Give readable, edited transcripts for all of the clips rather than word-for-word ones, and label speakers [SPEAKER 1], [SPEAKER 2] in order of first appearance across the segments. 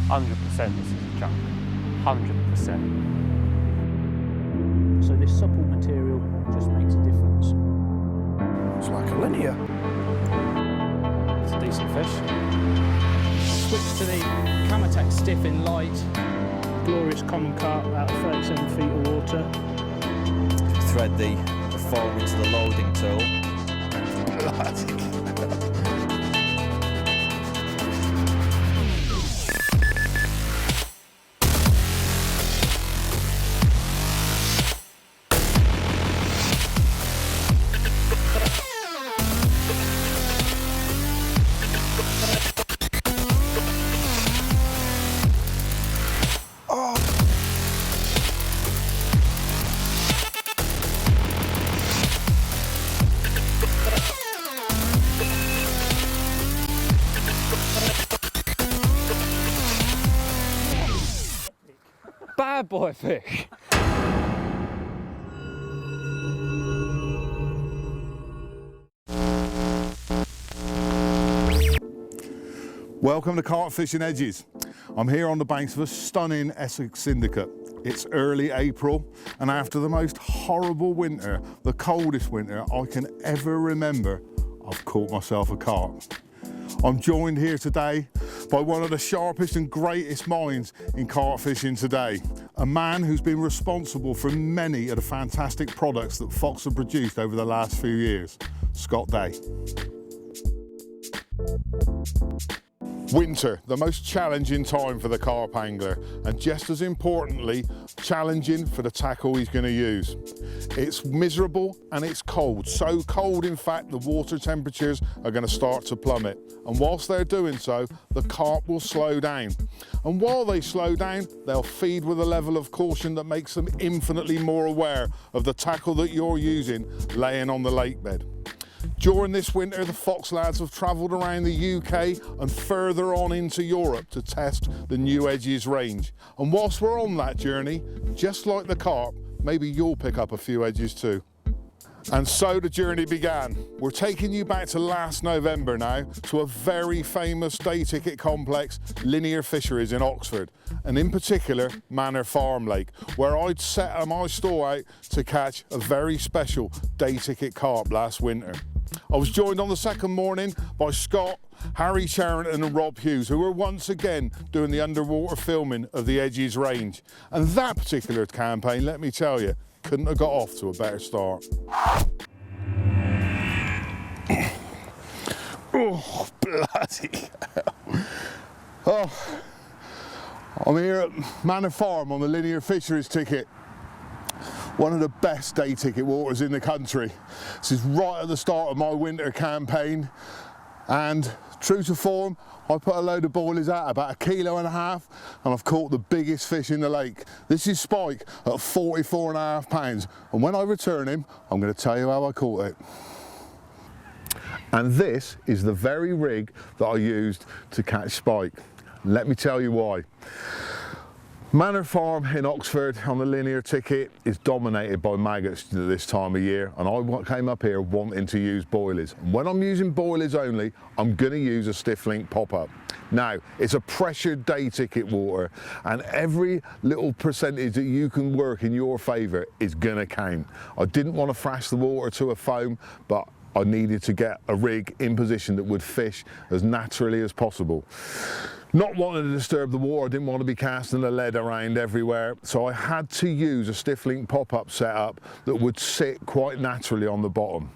[SPEAKER 1] 100% this is a junk. 100%.
[SPEAKER 2] So this supple material just makes a difference.
[SPEAKER 3] It's like a linear.
[SPEAKER 1] It's a decent fish.
[SPEAKER 2] Switch to the Camouflage stiff in light. Glorious common carp out of 37 feet of water.
[SPEAKER 4] Thread the foam into the loading tool.
[SPEAKER 1] Bad boy fish.
[SPEAKER 5] Welcome to Carp Fishing Edges. I'm here on the banks of a stunning Essex syndicate. It's early April, and after the most horrible winter, the coldest winter I can ever remember, I've caught myself a carp. I'm joined here today by one of the sharpest and greatest minds in carp fishing today, a man who's been responsible for many of the fantastic products that Fox have produced over the last few years, Scott Day. Winter, the most challenging time for the carp angler, and just as importantly, challenging for the tackle he's going to use. It's miserable and it's cold, so cold in fact the water temperatures are going to start to plummet, and whilst they're doing so, the carp will slow down, and while they slow down, they'll feed with a level of caution that makes them infinitely more aware of the tackle that you're using laying on the lake bed. During this winter, the Fox lads have travelled around the UK and further on into Europe to test the new Edges range. And whilst we're on that journey, just like the carp, maybe you'll pick up a few edges too. And so the journey began. We're taking you back to last November now, to a very famous day ticket complex, Linear Fisheries in Oxford, and in particular, Manor Farm Lake, where I'd set my store out to catch a very special day ticket carp last winter. I was joined on the second morning by Scott, Harry Charrington and Rob Hughes, who were once again doing the underwater filming of the Edges range. And that particular campaign, let me tell you, couldn't have got off to a better start. Oh, bloody hell. Oh, I'm here at Manor Farm on the Linear Fisheries ticket. One of the best day ticket waters in the country. This is right at the start of my winter campaign, and true to form, I put a load of boilies out, about 1.5 kilos, and I've caught the biggest fish in the lake. This is Spike at 44.5 pounds, and when I return him, I'm going to tell you how I caught it. And this is the very rig that I used to catch Spike. Let me tell you why. Manor Farm in Oxford on the Linear ticket is dominated by maggots this time of year, and I came up here wanting to use boilies. And when I'm using boilies only, I'm going to use a stiff link pop-up. Now, it's a pressured day ticket water, and every little percentage that you can work in your favour is going to count. I didn't want to thrash the water to a foam, but I needed to get a rig in position that would fish as naturally as possible. Not wanting to disturb the water, I didn't want to be casting the lead around everywhere, so I had to use a stiff link pop-up setup that would sit quite naturally on the bottom.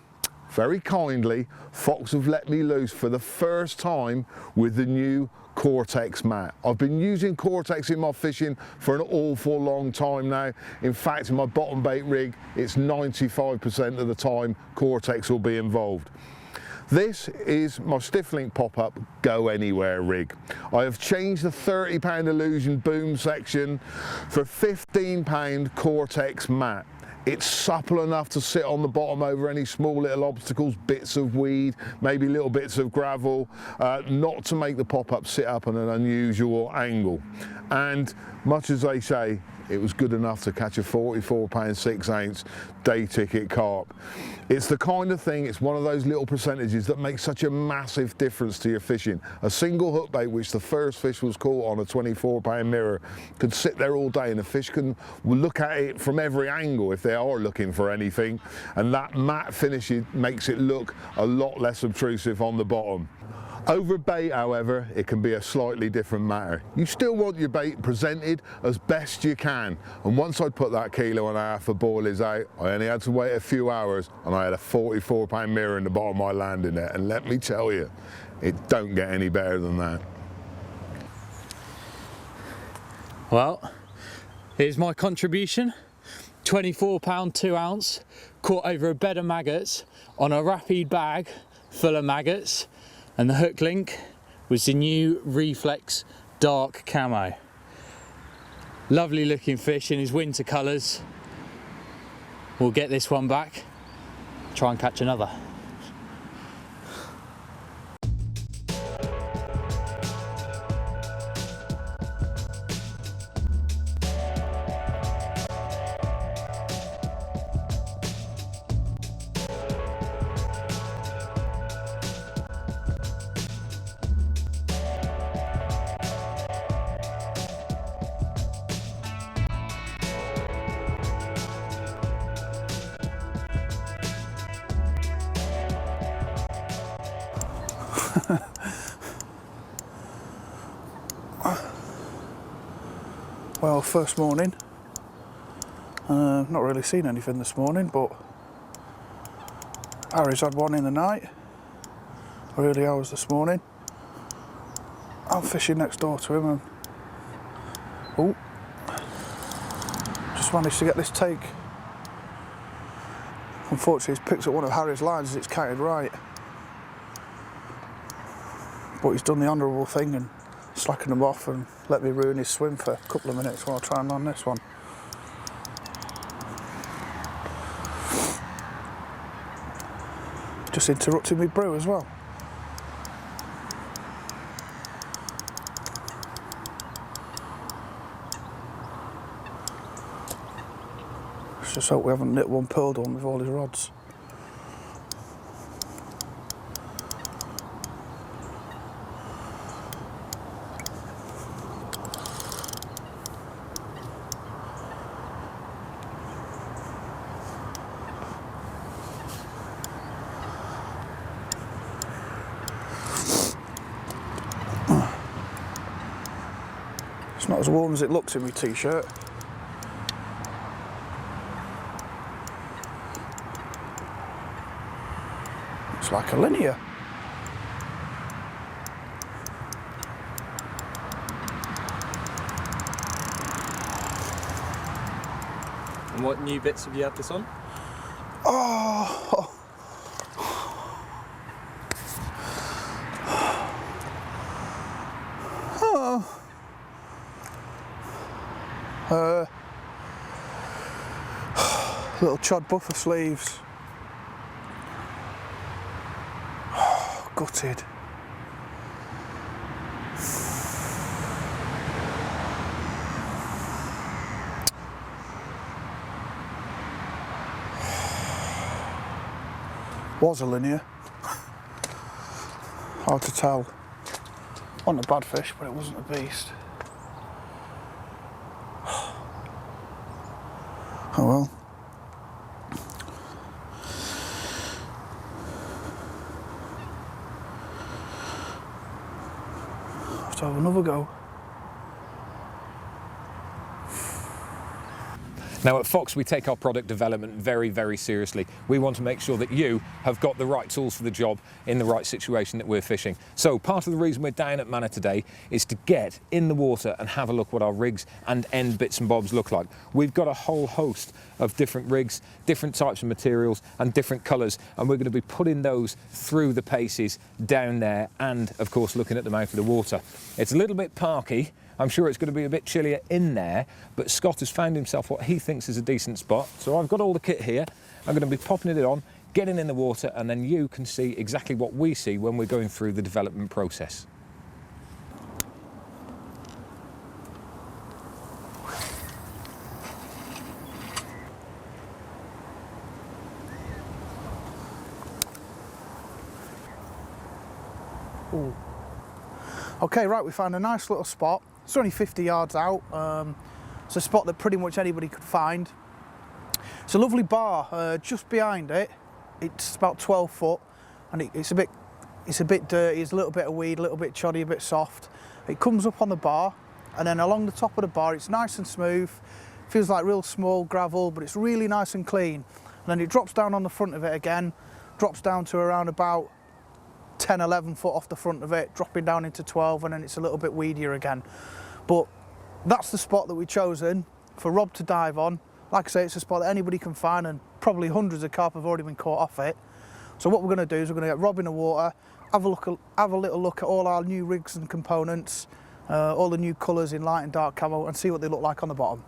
[SPEAKER 5] Very kindly, Fox have let me loose for the first time with the new Cortex mat. I've been using Cortex in my fishing for an awful long time now. In fact, in my bottom bait rig, it's 95% of the time Cortex will be involved. This is my stiff link pop-up go anywhere rig. I have changed the £30 Illusion boom section for £15 Cortex mat. It's supple enough to sit on the bottom over any small little obstacles, bits of weed, maybe little bits of gravel, not to make the pop-up sit up at an unusual angle. And much as they say, it was good enough to catch a 44 6/8 day ticket carp. It's the kind of thing, it's one of those little percentages that makes such a massive difference to your fishing. A single hook bait, which the first fish was caught on, a 24-pound mirror, could sit there all day and the fish can look at it from every angle if they are looking for anything, and that matte finish makes it look a lot less obtrusive on the bottom. Over bait, however, it can be a slightly different matter. You still want your bait presented as best you can, and once I'd put that 1.5 kilos of boilies out, I only had to wait a few hours and I had a 44-pound mirror in the bottom of my landing net, and let me tell you, it don't get any better than that.
[SPEAKER 2] Well, here's my contribution. 24-pound 2 ounce, caught over a bed of maggots on a rapid bag full of maggots, and the hook link was the new Reflex dark camo. Lovely looking fish in his winter colours. We'll get this one back, try and catch another.
[SPEAKER 3] Well, first morning. Not really seen anything this morning, but Harry's had one in the night, early hours this morning. I'm fishing next door to him and oh, just managed to get this take. Unfortunately, he's picked up one of Harry's lines as it's counted right, but he's done the honourable thing and slackened him off and let me ruin his swim for a couple of minutes while I try and land this one. Just interrupted me brew as well. Let's just hope we haven't nipped one pearled one with all his rods. It's not as warm as it looks in my t-shirt. It's like a linear.
[SPEAKER 4] And what new bits have you had this on?
[SPEAKER 3] Oh. Little chod buffer sleeves. Oh, gutted. Was a linear. Hard to tell. Wasn't a bad fish, but it wasn't a beast. Oh well. Have to have another go.
[SPEAKER 1] Now at Fox, we take our product development very, very seriously. We want to make sure that you have got the right tools for the job in the right situation that we're fishing. So part of the reason we're down at Manor today is to get in the water and have a look what our rigs and end bits and bobs look like. We've got a whole host of different rigs, different types of materials and different colours, and we're going to be putting those through the paces down there and, of course, looking at the mouth of the water. It's a little bit parky. I'm sure it's going to be a bit chillier in there, but Scott has found himself what he thinks is a decent spot. So I've got all the kit here. I'm going to be popping it on, getting in the water, and then you can see exactly what we see when we're going through the development process.
[SPEAKER 3] Okay, right, we found a nice little spot. It's only 50 yards out. It's a spot that pretty much anybody could find. It's a lovely bar just behind it. It's about 12 foot, and it's a bit dirty. It's a little bit of weed, a little bit choddy, a bit soft. It comes up on the bar, and then along the top of the bar, it's nice and smooth. Feels like real small gravel, but it's really nice and clean. And then it drops down on the front of it again, drops down to around about 10, 11 foot off the front of it, dropping down into 12, and then it's a little bit weedier again. But that's the spot that we've chosen for Rob to dive on. Like I say, it's a spot that anybody can find, and probably hundreds of carp have already been caught off it. So what we're going to do is we're going to get Rob in the water, have a little look at all our new rigs and components, all the new colours in light and dark camo, and see what they look like on the bottom.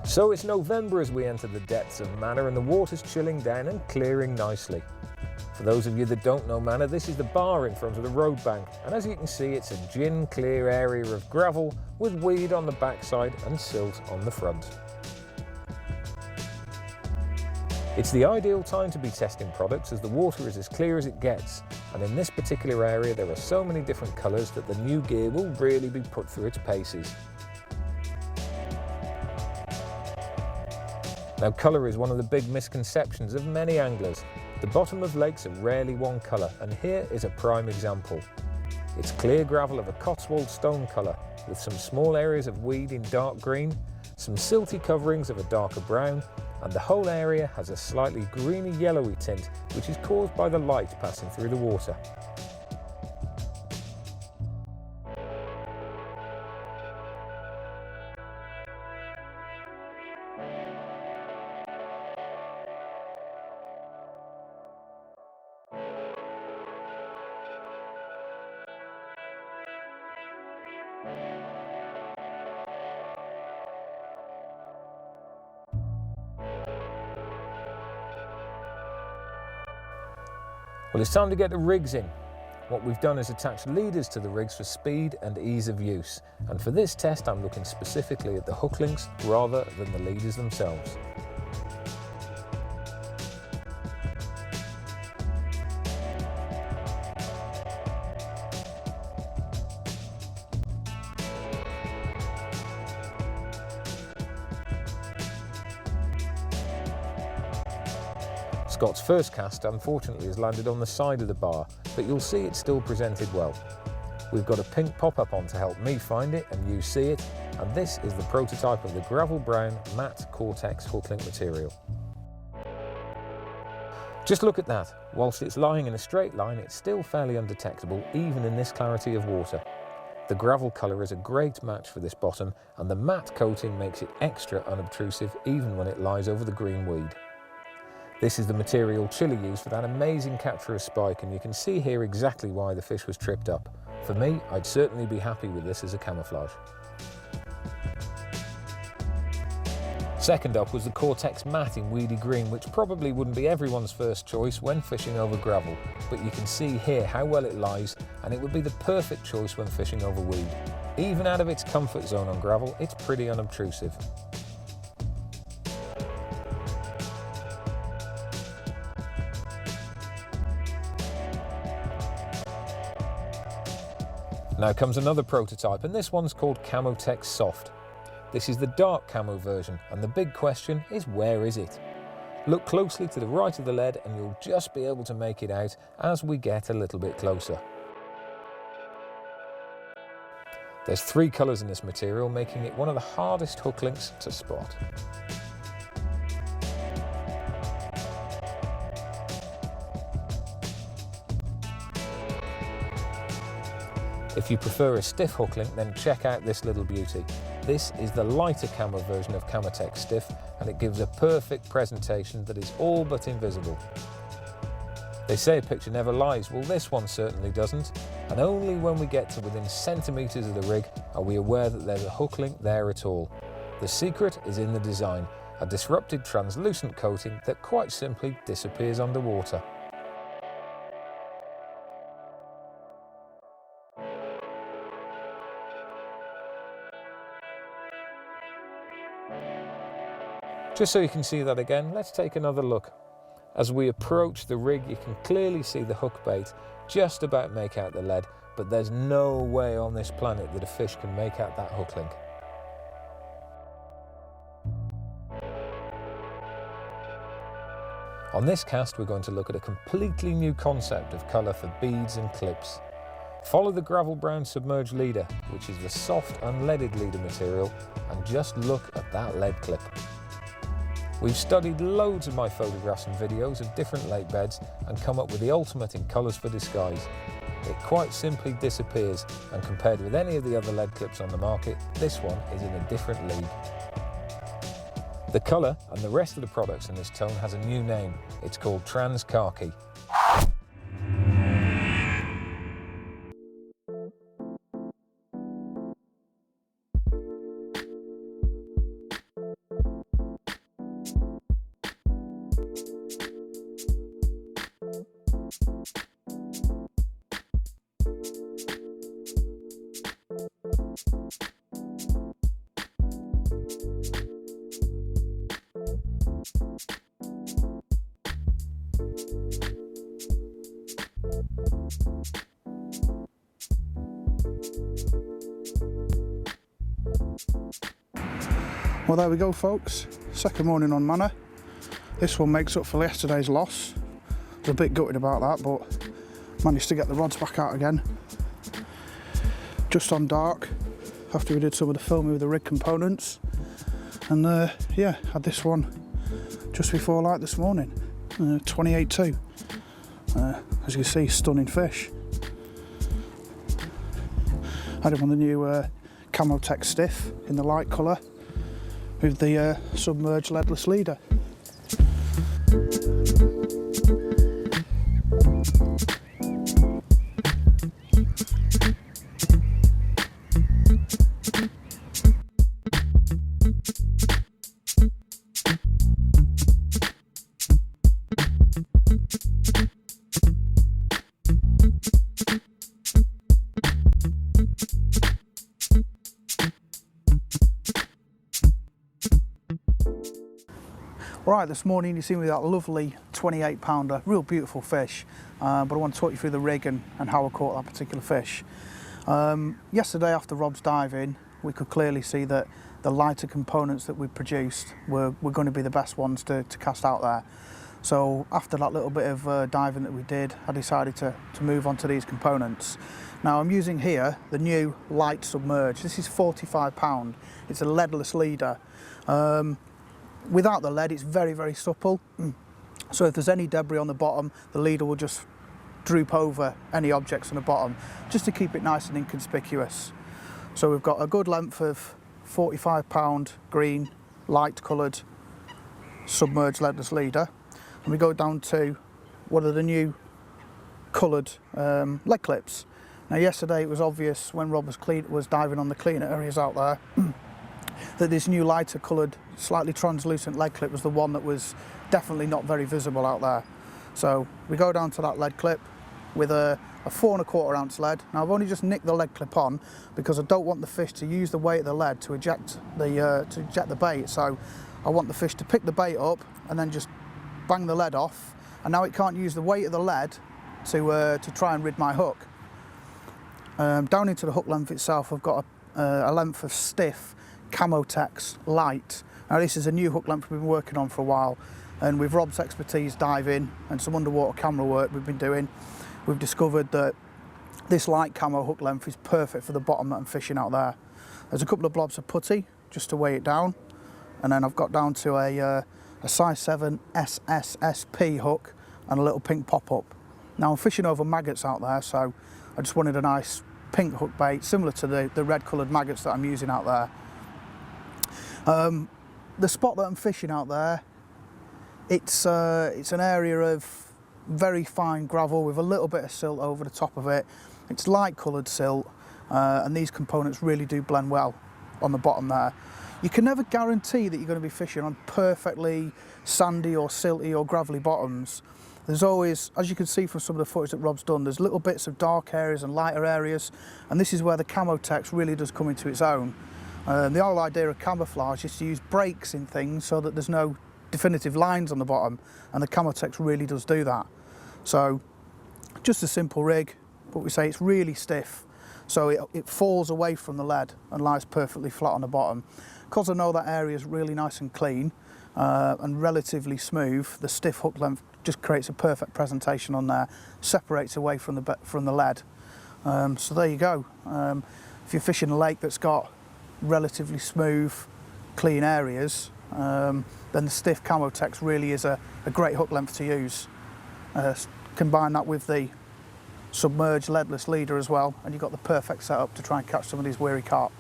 [SPEAKER 1] So it's November as we enter the depths of Manor, and the water's chilling down and clearing nicely. For those of you that don't know Manor, this is the bar in front of the road bank, and as you can see, it's a gin clear area of gravel with weed on the backside and silt on the front. It's the ideal time to be testing products as the water is as clear as it gets, and in this particular area there are so many different colours that the new gear will really be put through its paces. Now, colour is one of the big misconceptions of many anglers. The bottom of lakes are rarely one colour, and here is a prime example. It's clear gravel of a Cotswold stone colour, with some small areas of weed in dark green, some silty coverings of a darker brown, and the whole area has a slightly greeny yellowy tint, which is caused by the light passing through the water. Well, it's time to get the rigs in. What we've done is attach leaders to the rigs for speed and ease of use. And for this test, I'm looking specifically at the hook links rather than the leaders themselves. Scott's first cast unfortunately has landed on the side of the bar, but you'll see it's still presented well. We've got a pink pop-up on to help me find it and you see it, and this is the prototype of the gravel brown matte Cortex hook link material. Just look at that. Whilst it's lying in a straight line, it's still fairly undetectable even in this clarity of water. The gravel colour is a great match for this bottom, and the matte coating makes it extra unobtrusive even when it lies over the green weed. This is the material Chili used for that amazing capture of spike, and you can see here exactly why the fish was tripped up. For me, I'd certainly be happy with this as a camouflage. Second up was the Cortex matte in weedy green, which probably wouldn't be everyone's first choice when fishing over gravel, but you can see here how well it lies, and it would be the perfect choice when fishing over weed. Even out of its comfort zone on gravel, it's pretty unobtrusive. Now comes another prototype, and this one's called Camouflage Soft. This is the dark camo version, and the big question is, where is it? Look closely to the right of the lead and you'll just be able to make it out as we get a little bit closer. There's 3 colours in this material, making it one of the hardest hook links to spot. If you prefer a stiff hook link, then check out this little beauty. This is the lighter camo version of Camouflage Stiff, and it gives a perfect presentation that is all but invisible. They say a picture never lies, well this one certainly doesn't, and only when we get to within centimetres of the rig are we aware that there's a hook link there at all. The secret is in the design, a disrupted translucent coating that quite simply disappears underwater. Just so you can see that again, let's take another look. As we approach the rig, you can clearly see the hook bait just about make out the lead, but there's no way on this planet that a fish can make out that hook link. On this cast, we're going to look at a completely new concept of colour for beads and clips. Follow the gravel brown submerged leader, which is the soft unleaded leader material, and just look at that lead clip. We've studied loads of my photographs and videos of different lake beds and come up with the ultimate in colours for disguise. It quite simply disappears, and compared with any of the other lead clips on the market, this one is in a different league. The colour and the rest of the products in this tone has a new name. It's called Trans Khaki.
[SPEAKER 3] Well, there we go folks, second morning on Manor. This one makes up for yesterday's loss. I was a bit gutted about that, but managed to get the rods back out again. Just on dark, after we did some of the filming with the rig components. And yeah, had this one just before light this morning, 28.2. As you can see, stunning fish. Had him on the new Camouflage Stiff in the light colour, with the submerged leadless leader. Right, this morning you see me with that lovely 28 pounder, real beautiful fish, but I want to talk you through the rig and how I caught that particular fish. Yesterday after Rob's diving, we could clearly see that the lighter components that we produced were going to be the best ones to cast out there. So after that little bit of diving that we did, I decided to move on to these components. Now I'm using here the new light submerged. This is 45 pound, it's a leadless leader. Without the lead, it's very, very supple. So if there's any debris on the bottom, the leader will just droop over any objects on the bottom, just to keep it nice and inconspicuous. So we've got a good length of 45 pound green, light coloured, submerged leadless leader. And we go down to one of the new coloured leg clips. Now yesterday it was obvious when Rob was diving on the cleaner areas out there, that this new lighter coloured, slightly translucent leg clip was the one that was definitely not very visible out there. So we go down to that lead clip with a 4 1/4 ounce lead. Now I've only just nicked the lead clip on because I don't want the fish to use the weight of the lead to eject the bait. So I want the fish to pick the bait up and then just bang the lead off. And now it can't use the weight of the lead to try and rid my hook. Down into the hook length itself, I've got a length of stiff Camotex light. Now this is a new hook length we've been working on for a while. And with Rob's expertise diving and some underwater camera work we've been doing, we've discovered that this light camo hook length is perfect for the bottom that I'm fishing out there. There's a couple of blobs of putty just to weigh it down, and then I've got down to a size 7 SSSP hook and a little pink pop-up. Now I'm fishing over maggots out there, so I just wanted a nice pink hook bait similar to the red coloured maggots that I'm using out there. The spot that I'm fishing out there, it's an area of very fine gravel with a little bit of silt over the top of it. It's light coloured silt, and these components really do blend well on the bottom there. You can never guarantee that you're going to be fishing on perfectly sandy or silty or gravelly bottoms. There's always, as you can see from some of the footage that Rob's done, there's little bits of dark areas and lighter areas, and this is where the camo text really does come into its own. The whole idea of camouflage is to use breaks in things so that there's no definitive lines on the bottom, and the camo text really does do that. So just a simple rig, but we say it's really stiff, so it falls away from the lead and lies perfectly flat on the bottom. Because I know that area is really nice and clean and relatively smooth, the stiff hook length just creates a perfect presentation on there, separates away from the lead. So there you go. If you're fishing a lake that's got relatively smooth, clean areas, then the stiff camo text really is a great hook length to use. Combine that with the submerged leadless leader as well, and you've got the perfect setup to try and catch some of these weary carp.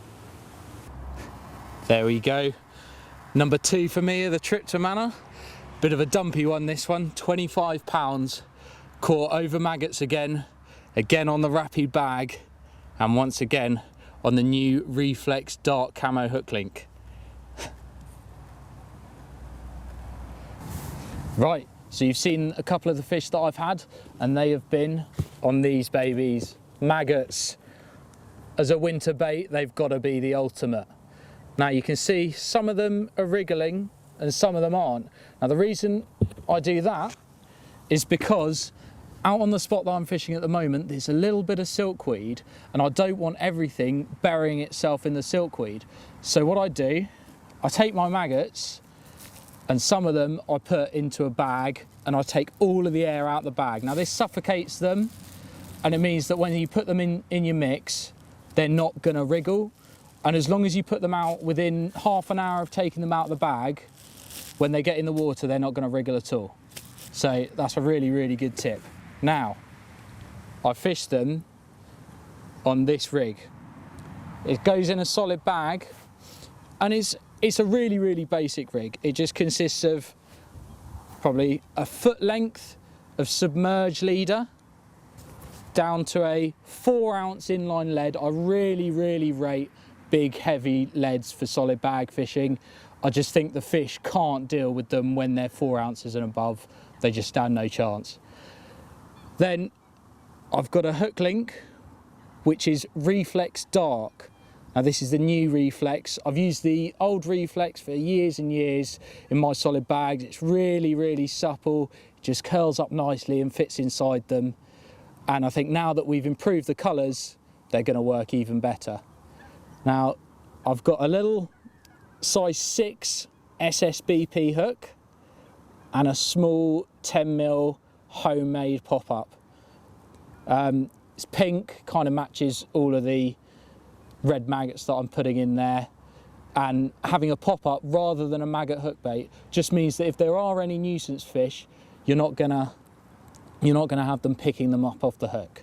[SPEAKER 2] There we go. Number 2 for me of the trip to Manor. Bit of a dumpy one, this one, 25 pounds. Caught over maggots again on the Rapid bag, and once again on the new Reflex dark camo hook link. Right, so you've seen a couple of the fish that I've had, and they have been on these babies, maggots. As a winter bait, they've got to be the ultimate. Now you can see some of them are wriggling and some of them aren't. Now the reason I do that is because out on the spot that I'm fishing at the moment, there's a little bit of silkweed, and I don't want everything burying itself in the silkweed. So what I do, I take my maggots, and some of them I put into a bag, and I take all of the air out the bag. Now this suffocates them, and it means that when you put them in your mix, they're not gonna wriggle. And as long as you put them out within half an hour of taking them out of the bag, when they get in the water, they're not gonna wriggle at all. So that's a really, really good tip. Now, I fished them on this rig. It goes in a solid bag, and it's a really, really basic rig. It just consists of probably a foot length of submerged leader down to a 4-ounce inline lead. I really, really rate big, heavy leads for solid bag fishing. I just think the fish can't deal with them when they're 4 ounces and above. They just stand no chance. Then I've got a hook link, which is Reflex Dark. Now this is the new Reflex. I've used the old Reflex for years and years in my solid bags. It's really, really supple. It just curls up nicely and fits inside them. And I think now that we've improved the colours, they're going to work even better. Now, I've got a little size 6 SSBP hook and a small 10mm homemade pop-up. It's pink, kind of matches all of the red maggots that I'm putting in there. And having a pop-up rather than a maggot hook bait just means that if there are any nuisance fish, you're not gonna have them picking them up off the hook.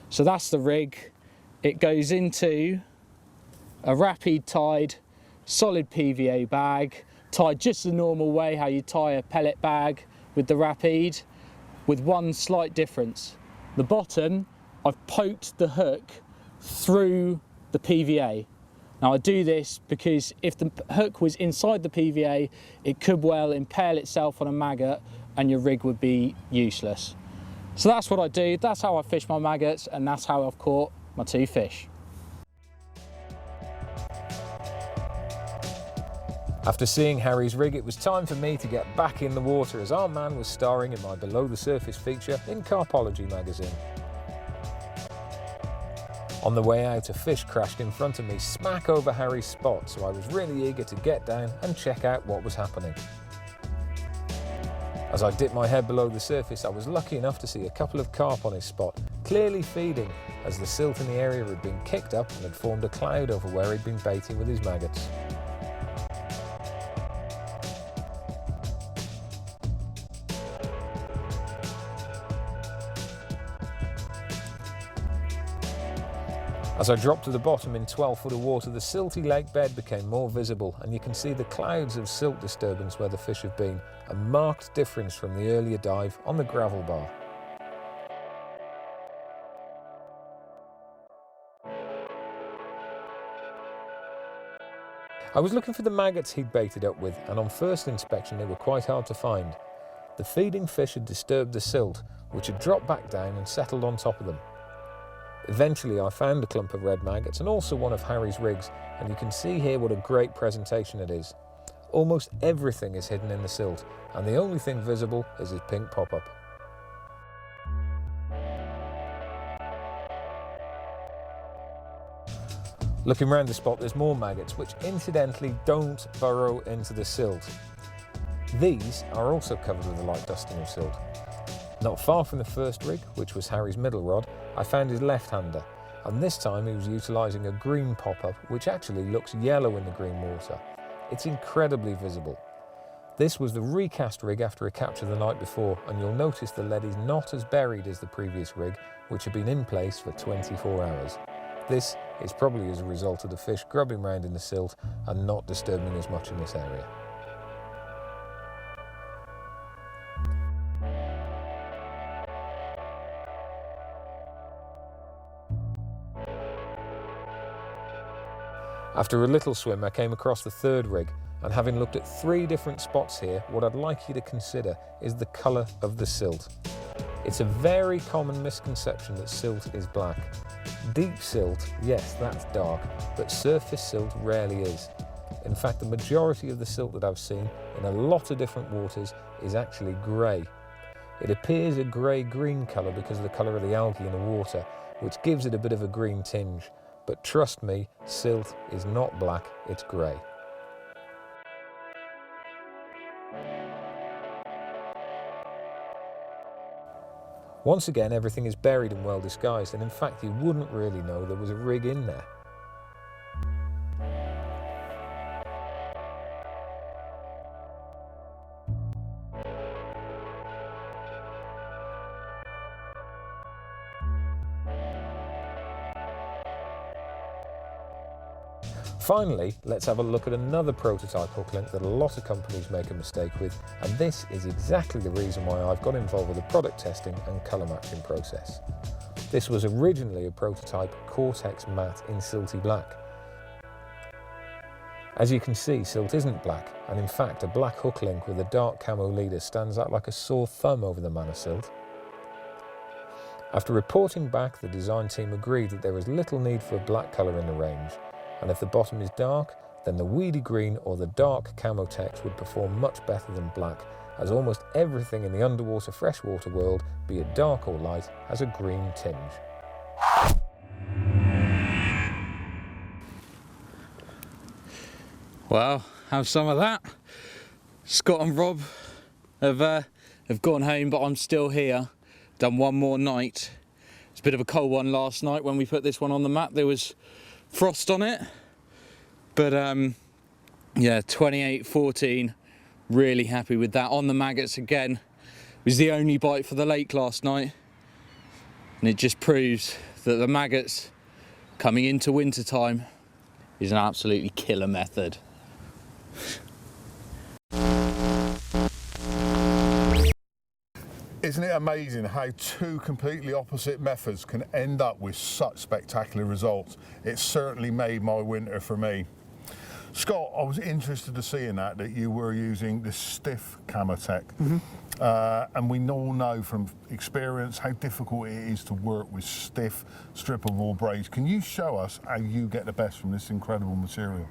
[SPEAKER 2] So that's the rig. It goes into a Rapid tied solid PVA bag, tied just the normal way how you tie a pellet bag with the Rapid, with one slight difference. The bottom, I've poked the hook through the PVA. Now I do this because if the hook was inside the PVA, it could well impale itself on a maggot and your rig would be useless. So that's what I do, that's how I fish my maggots, and that's how I've caught my 2 fish.
[SPEAKER 1] After seeing Harry's rig, it was time for me to get back in the water as our man was starring in my Below the Surface feature in Carpology magazine. On the way out, a fish crashed in front of me smack over Harry's spot, so I was really eager to get down and check out what was happening. As I dipped my head below the surface, I was lucky enough to see a couple of carp on his spot, clearly feeding, as the silt in the area had been kicked up and had formed a cloud over where he'd been baiting with his maggots. As I dropped to the bottom in 12 foot of water, the silty lake bed became more visible, and you can see the clouds of silt disturbance where the fish have been, a marked difference from the earlier dive on the gravel bar. I was looking for the maggots he'd baited up with, and on first inspection they were quite hard to find. The feeding fish had disturbed the silt, which had dropped back down and settled on top of them. Eventually I found a clump of red maggots and also one of Harry's rigs, and you can see here what a great presentation it is. Almost everything is hidden in the silt, and the only thing visible is his pink pop-up. Looking round the spot, there's more maggots, which incidentally don't burrow into the silt. These are also covered with a light dusting of silt. Not far from the first rig, which was Harry's middle rod, I found his left-hander, and this time he was utilising a green pop-up, which actually looks yellow in the green water. It's incredibly visible. This was the recast rig after a capture the night before, and you'll notice the lead is not as buried as the previous rig, which had been in place for 24 hours. This is probably as a result of the fish grubbing round in the silt and not disturbing as much in this area. After a little swim, I came across the third rig, and having looked at 3 different spots here, what I'd like you to consider is the colour of the silt. It's a very common misconception that silt is black. Deep silt, yes, that's dark, but surface silt rarely is. In fact, the majority of the silt that I've seen in a lot of different waters is actually grey. It appears a grey-green colour because of the colour of the algae in the water, which gives it a bit of a green tinge. But trust me, silt is not black, it's grey. Once again, everything is buried and well disguised, and in fact you wouldn't really know there was a rig in there. Finally, let's have a look at another prototype hook link that a lot of companies make a mistake with, and this is exactly the reason why I've got involved with the product testing and colour matching process. This was originally a prototype Cortex matte in silty black. As you can see, silt isn't black, and in fact a black hook link with a dark camo leader stands out like a sore thumb over the Manor silt. After reporting back, the design team agreed that there was little need for a black colour in the range, and if the bottom is dark, then the weedy green or the dark camo text would perform much better than black, as almost everything in the underwater freshwater world, be it dark or light, has a green tinge.
[SPEAKER 2] Well, have some of that. Scott and Rob have gone home, but I'm still here. Done one more night. It's a bit of a cold one last night when we put this one on the mat. There was frost on it, but yeah, 28-14, really happy with that. On the maggots again, it was the only bite for the lake last night, and it just proves that the maggots coming into winter time is an absolutely killer method.
[SPEAKER 5] Isn't it amazing how 2 completely opposite methods can end up with such spectacular results? It certainly made my winter for me. Scott, I was interested to see in that you were using the stiff Camotech. And we all know from experience how difficult it is to work with stiff, strippable braids. Can you show us how you get the best from this incredible material?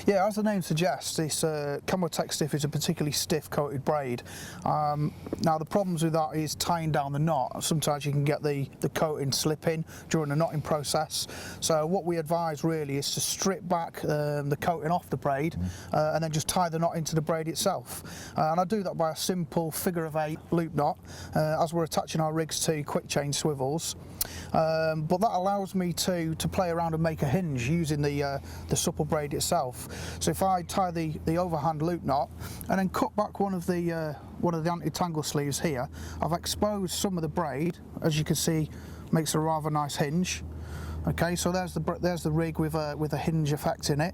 [SPEAKER 3] Yeah, as the name suggests, this Camotech stiff is a particularly stiff coated braid. Now the problems with that is tying down the knot. Sometimes you can get the coating slipping during the knotting process. So what we advise really is to strip back the coating off the braid and then just tie the knot into the braid itself. And I do that by a simple figure of of a loop knot as we're attaching our rigs to quick change swivels. But that allows me to play around and make a hinge using the supple braid itself. So if I tie the overhand loop knot and then cut back one of the anti-tangle sleeves here, I've exposed some of the braid, as you can see, makes a rather nice hinge. Okay, so there's the rig with a hinge effect in it.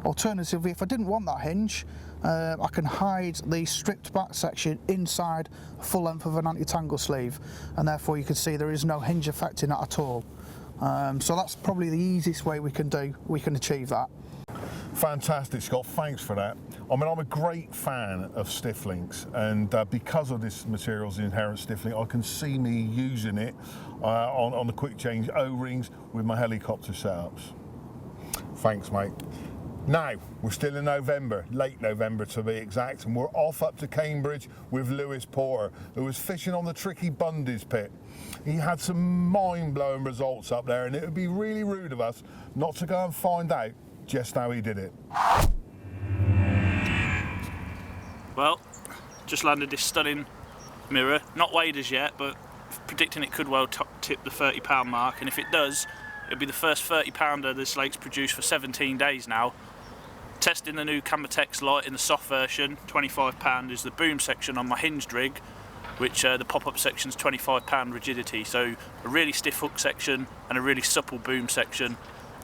[SPEAKER 3] Alternatively, if I didn't want that hinge, I can hide the stripped back section inside a full length of an anti-tangle sleeve, and therefore you can see there is no hinge effect in that at all. So that's probably the easiest way we can achieve that.
[SPEAKER 5] Fantastic, Scott, thanks for that. I mean, I'm a great fan of stiff links, and because of this material's inherent stiff link, I can see me using it on the quick change O-rings with my helicopter setups. Thanks, mate. Now, we're still in November, late November to be exact, and we're off up to Cambridge with Lewis Porter, who was fishing on the tricky Bundy's pit. He had some mind-blowing results up there, and it would be really rude of us not to go and find out just how he did it.
[SPEAKER 6] Well, just landed this stunning mirror, not weighed as yet, but predicting it could well tip the 30 pound mark, and if it does, it'll be the first 30 pounder this lake's produced for 17 days now. Testing the new Camouflage light in the soft version, 25 pound is the boom section on my hinged rig, which the pop-up section's 25 pound rigidity, so a really stiff hook section and a really supple boom section,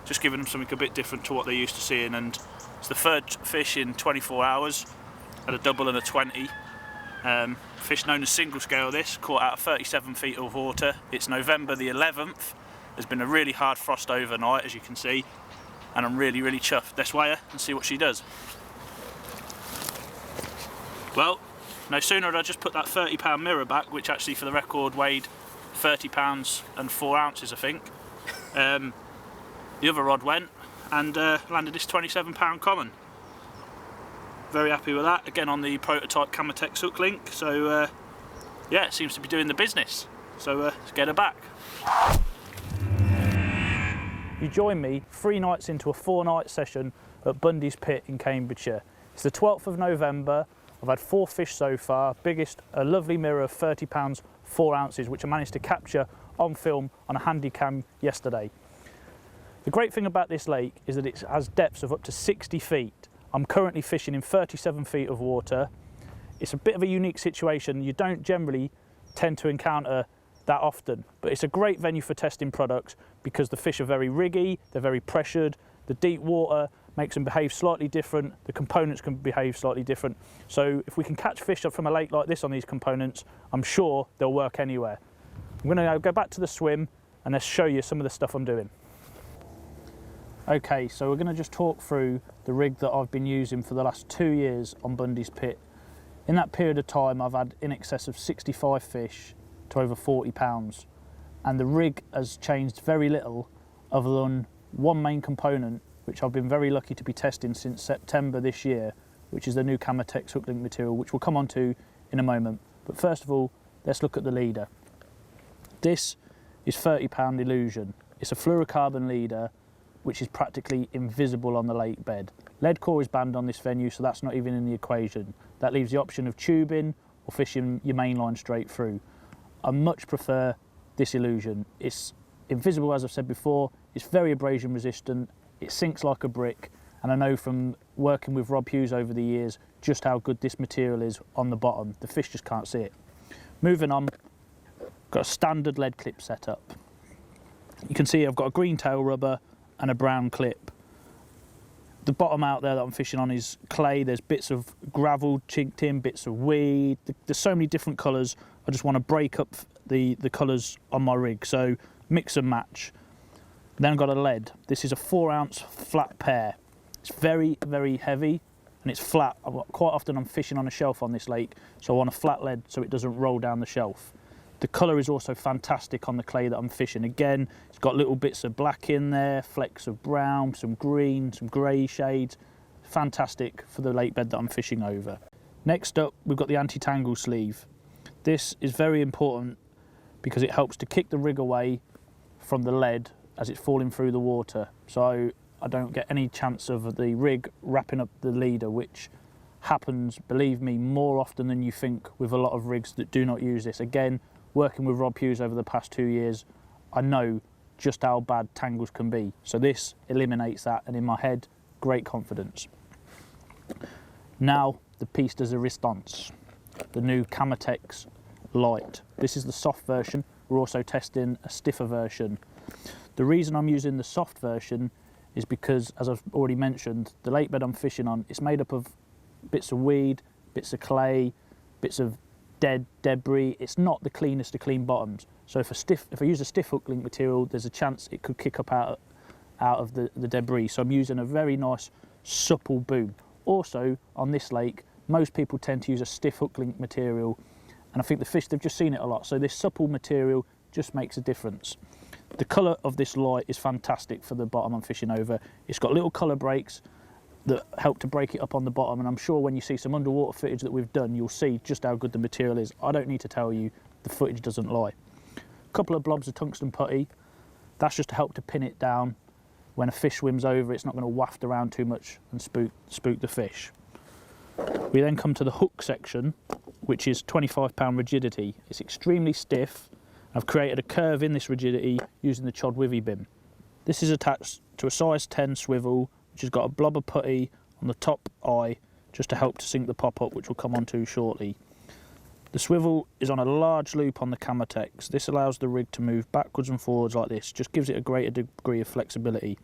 [SPEAKER 6] just giving them something a bit different to what they're used to seeing. And it's the third fish in 24 hours, at a double and a 20. Fish known as single scale, this caught out of 37 feet of water. It's November the 11th. There's been a really hard frost overnight, as you can see, and I'm really chuffed. Let's weigh her and see what she does. Well, no sooner had I just put that 30 pound mirror back, which actually for the record weighed 30 pounds and 4 ounces I think. The other rod went and landed this 27 pound common. Very happy with that, again on the prototype Camouflage hook link, so yeah, it seems to be doing the business, so let's get her back. You join me 3 nights into a 4-night session at Bundy's pit in Cambridgeshire. It's the 12th of November, I've had 4 fish so far, biggest a lovely mirror of 30 pounds 4 ounces, which I managed to capture on film on a handy cam yesterday. The great thing about this lake is that it has depths of up to 60 feet. I'm currently fishing in 37 feet of water. It's a bit of a unique situation. You don't generally tend to encounter that often, but it's a great venue for testing products because the fish are very riggy, they're very pressured, the deep water makes them behave slightly different, the components can behave slightly different. So if we can catch fish up from a lake like this on these components, I'm sure they'll work anywhere. I'm gonna go back to the swim and let's show you some of the stuff I'm doing. Okay, so we're going to just talk through the rig that I've been using for the last 2 years on Bundy's pit. In that period of time, I've had in excess of 65 fish to over 40 pounds, and the rig has changed very little other than one main component, which I've been very lucky to be testing since September this year, which is the new Camouflage hook link material, which we'll come on to in a moment. But first of all, let's look at the leader. This is 30 pound Illusion. It's a fluorocarbon leader, which is practically invisible on the lake bed. Lead core is banned on this venue, so that's not even in the equation. That leaves the option of tubing or fishing your main line straight through. I much prefer this Illusion. It's invisible, as I've said before, it's very abrasion resistant, it sinks like a brick, and I know from working with Rob Hughes over the years just how good this material is on the bottom. The fish just can't see it. Moving on, got a standard lead clip setup. You can see I've got a green tail rubber and a brown clip. The bottom out there that I'm fishing on is clay. There's bits of gravel chinked in, bits of weed. There's so many different colours. I just want to break up the colours on my rig, so mix and match. Then I've got a lead. This is a 4 ounce flat pair. It's very heavy and it's flat. Quite often I'm fishing on a shelf on this lake, so I want a flat lead so it doesn't roll down the shelf. The colour is also fantastic on the clay that I'm fishing. Again, it's got little bits of black in there, flecks of brown, some green, some grey shades. Fantastic for the lake bed that I'm fishing over. Next up, we've got the anti-tangle sleeve. This is very important because it helps to kick the rig away from the lead as it's falling through the water. So I don't get any chance of the rig wrapping up the leader, which happens, believe me, more often than you think with a lot of rigs that do not use this. Again, working with Rob Hughes over the past 2 years, I know just how bad tangles can be. So this eliminates that, and in my head, great confidence. Now, the piece de resistance, the new Camouflage Light. This is the soft version. We're also testing a stiffer version. The reason I'm using the soft version is because, as I've already mentioned, the lake bed I'm fishing on, it's made up of bits of weed, bits of clay, bits of dead debris. It's not the cleanest of clean bottoms. So if I use a stiff hook link material, there's a chance it could kick up out of the debris. So I'm using a very nice supple boom. Also, on this lake, most people tend to use a stiff hook link material, and I think the fish, they've just seen it a lot. So this supple material just makes a difference. The colour of this light is fantastic for the bottom I'm fishing over. It's got little colour breaks that help to break it up on the bottom, and I'm sure when you see some underwater footage that we've done, you'll see just how good the material is. I don't need to tell you, the footage doesn't lie. A couple of blobs of tungsten putty, that's just to help to pin it down. When a fish swims over, it's not going to waft around too much and spook the fish. We then come to the hook section, which is 25 pound rigidity. It's extremely stiff. I've created a curve in this rigidity using the chod wivy bim. This is attached to a size 10 swivel, which has got a blob of putty on the top eye just to help to sink the pop up, which we'll come on to shortly. The swivel is on a large loop on the Camouflage. This allows the rig to move backwards and forwards like this, just gives it a greater degree of flexibility.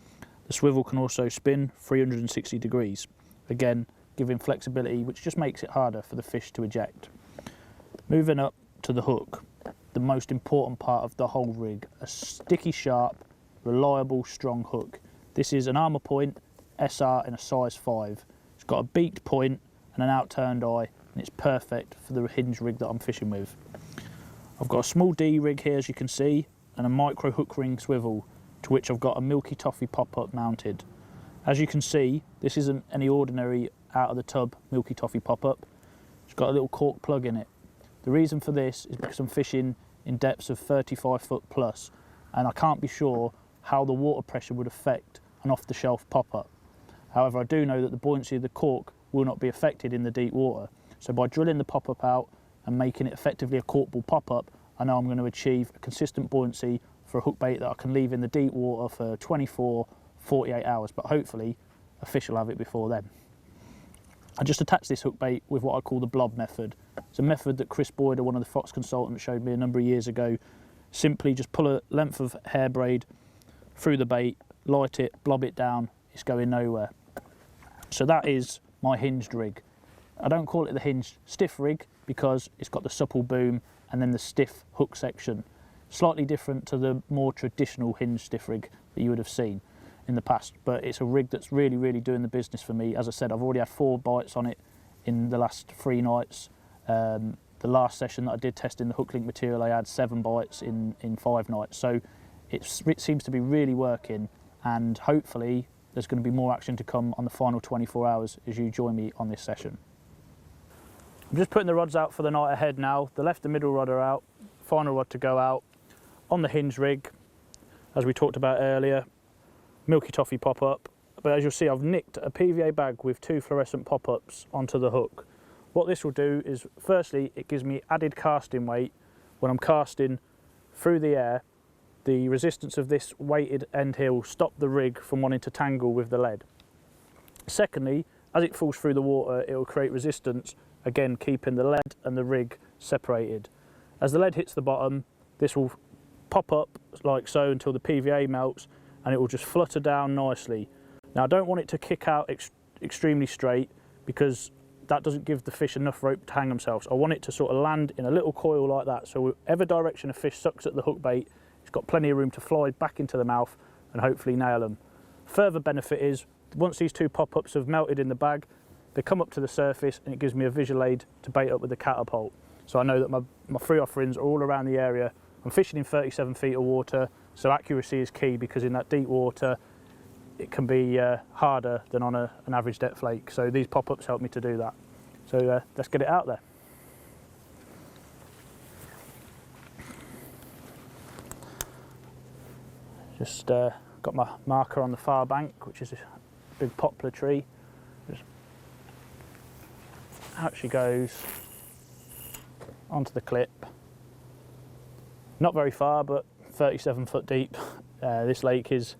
[SPEAKER 6] The swivel can also spin 360 degrees, again giving flexibility, which just makes it harder for the fish to eject. Moving up to the hook, the most important part of the whole rig, a sticky sharp, reliable, strong hook. This is an Armour Point SR in a size 5. It's got a beaked point and an outturned eye, and it's perfect for the Hinged rig that I'm fishing with. I've got a small D rig here, as you can see, and a micro hook ring swivel, to which I've got a Milky Toffee pop-up mounted. As you can see, this isn't any ordinary out of the tub Milky Toffee pop-up. It's got a little cork plug in it. The reason for this is because I'm fishing in depths of 35 foot plus, and I can't be sure how the water pressure would affect an off-the-shelf pop-up. However, I do know that the buoyancy of the cork will not be affected in the deep water. So by drilling the pop-up out and making it effectively a corkable pop-up, I know I'm going to achieve a consistent buoyancy for a hook bait that I can leave in the deep water for 24, 48 hours, but hopefully a fish will have it before then. I just attached this hook bait with what I call the blob method. It's a method that Chris Boyder, one of the Fox consultants, showed me a number of years ago. Simply just pull a length of hair braid through the bait, light it, blob it down, it's going nowhere. So that is my Hinged rig. I don't call it the Hinged stiff rig because it's got the supple boom and then the stiff hook section. Slightly different to the more traditional Hinged stiff rig that you would have seen in the past, but it's a rig that's really, really doing the business for me. As I said, I've already had 4 bites on it in the last 3 nights. The last session that I did testing the hook link material, I had 7 bites in 5 nights. So it seems to be really working, and hopefully there's going to be more action to come on the final 24 hours as you join me on this session. I'm just putting the rods out for the night ahead now. The left and middle rod are out, final rod to go out. On the Hinged rig, as we talked about earlier, Milky Toffee pop-up, but as you'll see, I've nicked a PVA bag with 2 fluorescent pop-ups onto the hook. What this will do is, firstly, it gives me added casting weight when I'm casting through the air. The resistance of this weighted end here will stop the rig from wanting to tangle with the lead. Secondly, as it falls through the water, it will create resistance, again keeping the lead and the rig separated. As the lead hits the bottom, this will pop up like so until the PVA melts, and it will just flutter down nicely. Now I don't want it to kick out extremely straight because that doesn't give the fish enough rope to hang themselves. I want it to sort of land in a little coil like that, so whatever direction a fish sucks at the hook bait, it's got plenty of room to fly back into the mouth and hopefully nail them. Further benefit is, once these 2 pop-ups have melted in the bag, they come up to the surface and it gives me a visual aid to bait up with the catapult. So I know that my free offerings are all around the area. I'm fishing in 37 feet of water, so accuracy is key because in that deep water it can be harder than on an average depth lake. So these pop-ups help me to do that. So let's get it out there. Just got my marker on the far bank, which is a big poplar tree. Just actually goes onto the clip. Not very far, but 37 foot deep. This lake has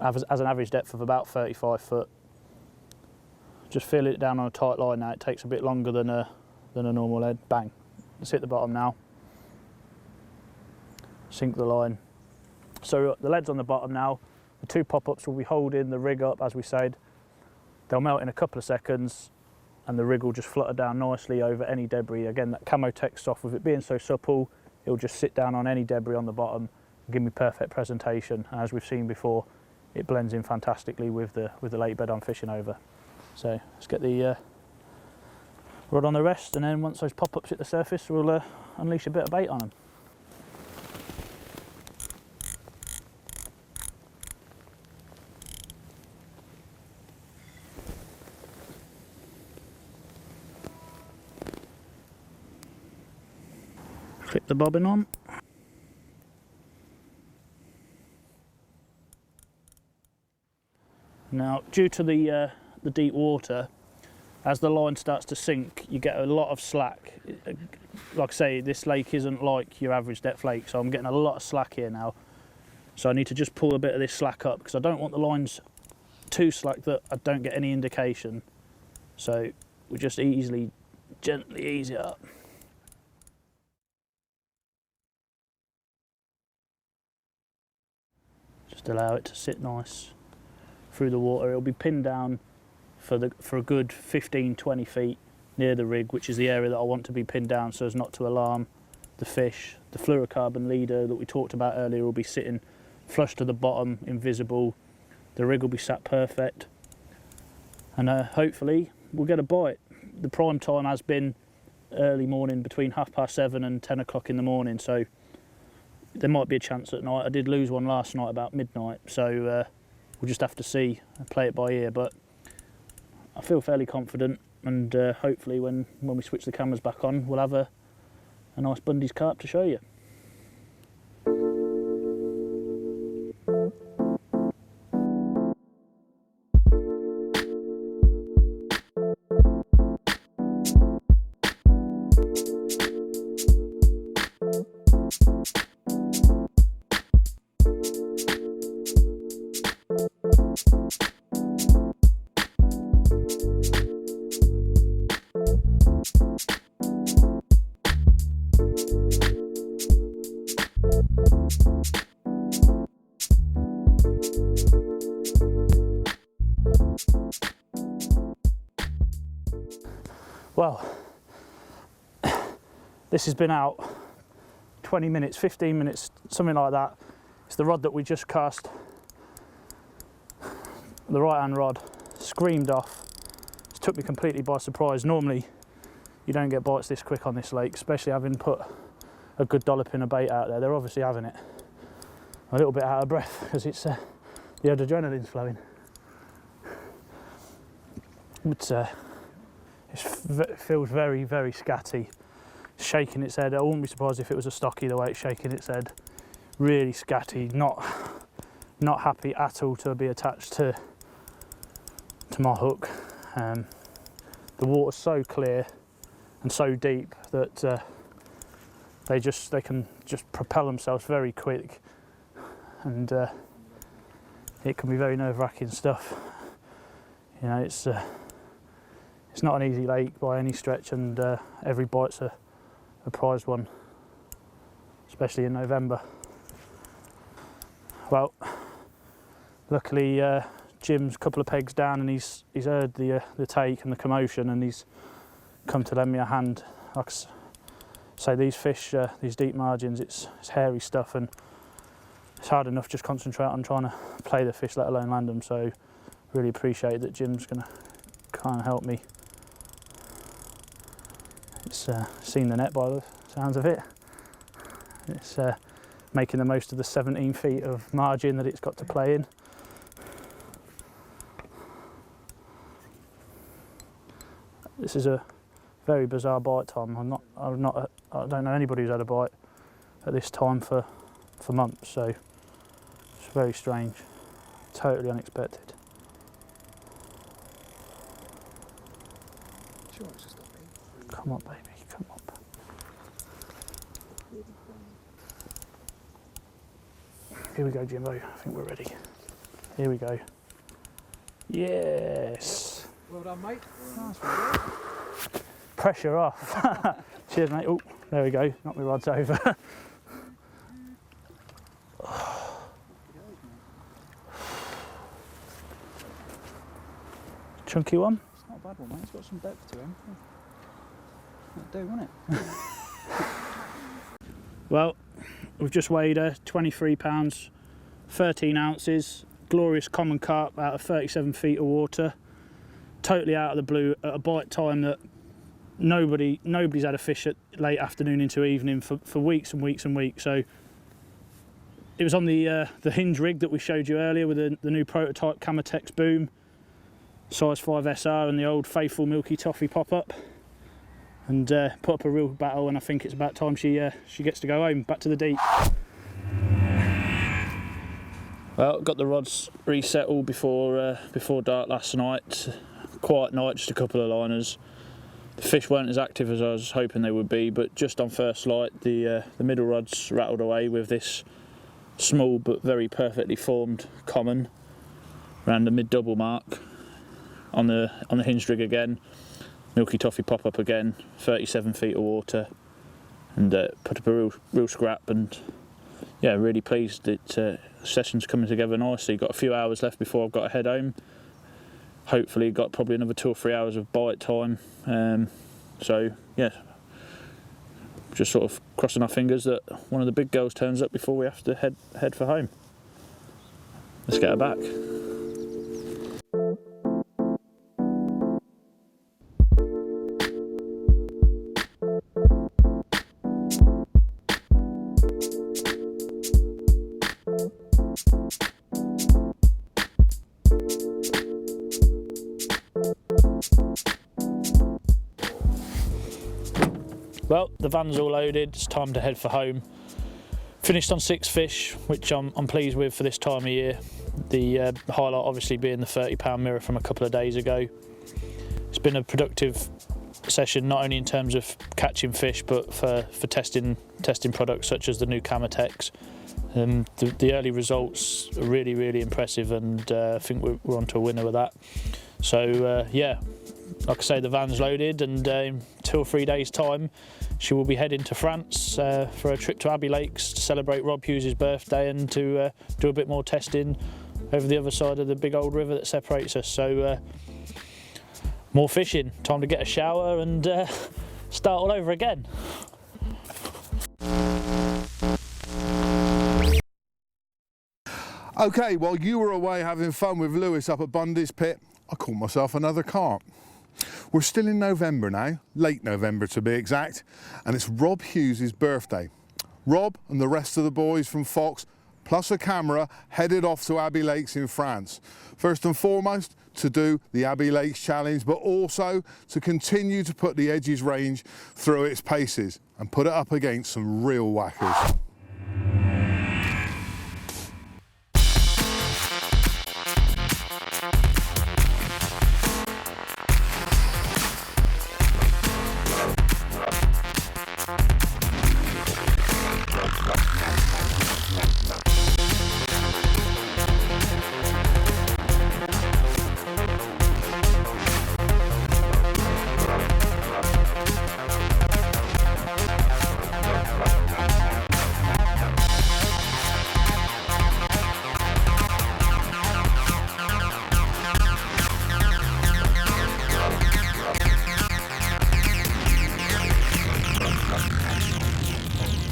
[SPEAKER 6] an average depth of about 35 foot. Just feel it down on a tight line now. It takes a bit longer than a normal lead. Bang. Let's hit the bottom now. Sink the line. So the lead's on the bottom now. The two pop-ups will be holding the rig up, as we said. They'll melt in a couple of seconds and the rig will just flutter down nicely over any debris. Again, that camo text off, with it being so supple, it'll just sit down on any debris on the bottom and give me perfect presentation. And as we've seen before, it blends in fantastically with the lake bed I'm fishing over. So let's get the rod on the rest, and then once those pop-ups hit the surface, we'll unleash a bit of bait on them. Clip the bobbin on. Now, due to the deep water, as the line starts to sink, you get a lot of slack. Like I say, this lake isn't like your average depth lake, so I'm getting a lot of slack here now. So I need to just pull a bit of this slack up, because I don't want the lines too slack that I don't get any indication. So we just gently ease it up. Just allow it to sit nice through the water. It'll be pinned down for a good 15-20 feet near the rig, which is the area that I want to be pinned down so as not to alarm the fish. The fluorocarbon leader that we talked about earlier will be sitting flush to the bottom, invisible. The rig will be sat perfect, and hopefully we'll get a bite. The prime time has been early morning, between 7:30 and 10 o'clock in the morning, so there might be a chance at night. I did lose one last night about midnight, so we'll just have to see and play it by ear, but I feel fairly confident, and hopefully when we switch the cameras back on, we'll have a nice Bundy's carp to show you. Well, this has been out 20 minutes, 15 minutes, something like that. It's the rod that we just cast, the right hand rod, screamed off. It took me completely by surprise. Normally you don't get bites this quick on this lake, especially having put a good dolloping of bait out there. They're obviously having it. I'm a little bit out of breath because it's the adrenaline's flowing. But it feels very, very scatty. Shaking its head. I wouldn't be surprised if it was a stocky the way it's shaking its head. Really scatty, not happy at all to be attached to my hook. The water's so clear and so deep that they can just propel themselves very quick, and it can be very nerve-wracking stuff. You know, it's not an easy lake by any stretch, and every bite's a prized one, especially in November. Well, luckily Jim's a couple of pegs down, and he's heard the take and the commotion, and he's come to lend me a hand. Like I say, these fish, these deep margins, it's hairy stuff, and it's hard enough just concentrate on trying to play the fish, let alone land them. So really appreciate that Jim's going to kind of help me. It's seen the net by the sounds of it. It's making the most of the 17 feet of margin that it's got to play in. This is a very bizarre bite time. I don't know anybody who's had a bite at this time for months, so it's very strange, totally unexpected. Come on, baby, come on. Here we go, Jimbo. I think we're ready. Here we go. Yes.
[SPEAKER 3] Well done, mate.
[SPEAKER 6] Nice one. Pressure off. Cheers, mate. Oh, there we go. Knock my rods over. Chunky one.
[SPEAKER 7] It's not a bad one, mate. It's got some depth to him. That'd do, wouldn't it?
[SPEAKER 6] Well, we've just weighed her, 23 pounds, 13 ounces. Glorious common carp out of 37 feet of water. Totally out of the blue at a bite time that nobody's had a fish at late afternoon into evening for weeks and weeks and weeks. So it was on the Hinged rig that we showed you earlier with the new prototype Camouflage boom, size 5 SR and the old faithful milky toffee pop-up. And put up a real battle, and I think it's about time she gets to go home, back to the deep. Well, got the rods reset all before dark last night. Quiet night, just a couple of liners. The fish weren't as active as I was hoping they would be, but just on first light, the middle rods rattled away with this small but very perfectly formed common around the mid-double mark on the Hinged rig again. Milky toffee pop up again, 37 feet of water, and put up a real scrap. And yeah, really pleased that session's coming together nicely. Got a few hours left before I've got to head home. Hopefully got probably another 2 or 3 hours of bite time. So yeah, just sort of crossing our fingers that one of the big girls turns up before we have to head for home. Let's get her back. Well, the van's all loaded, it's time to head for home. Finished on 6 fish, which I'm pleased with for this time of year. The highlight obviously being the 30-pound mirror from a couple of days ago. It's been a productive session, not only in terms of catching fish, but for testing products such as the new Camouflage. The early results are really, really impressive, and I think we're on to a winner with that. So yeah, like I say, the van's loaded, and in 2 or 3 days' time, she will be heading to France for a trip to Abbey Lakes to celebrate Rob Hughes' birthday and to do a bit more testing over the other side of the big old river that separates us. So more fishing, time to get a shower and start all over again.
[SPEAKER 5] Okay, while you were away having fun with Lewis up at Bundy's pit, I caught myself another carp. We're still in November now, late November to be exact, and it's Rob Hughes' birthday. Rob and the rest of the boys from Fox, plus a camera, headed off to Abbey Lakes in France. First and foremost, to do the Abbey Lakes challenge, but also to continue to put the Edges range through its paces and put it up against some real whackers.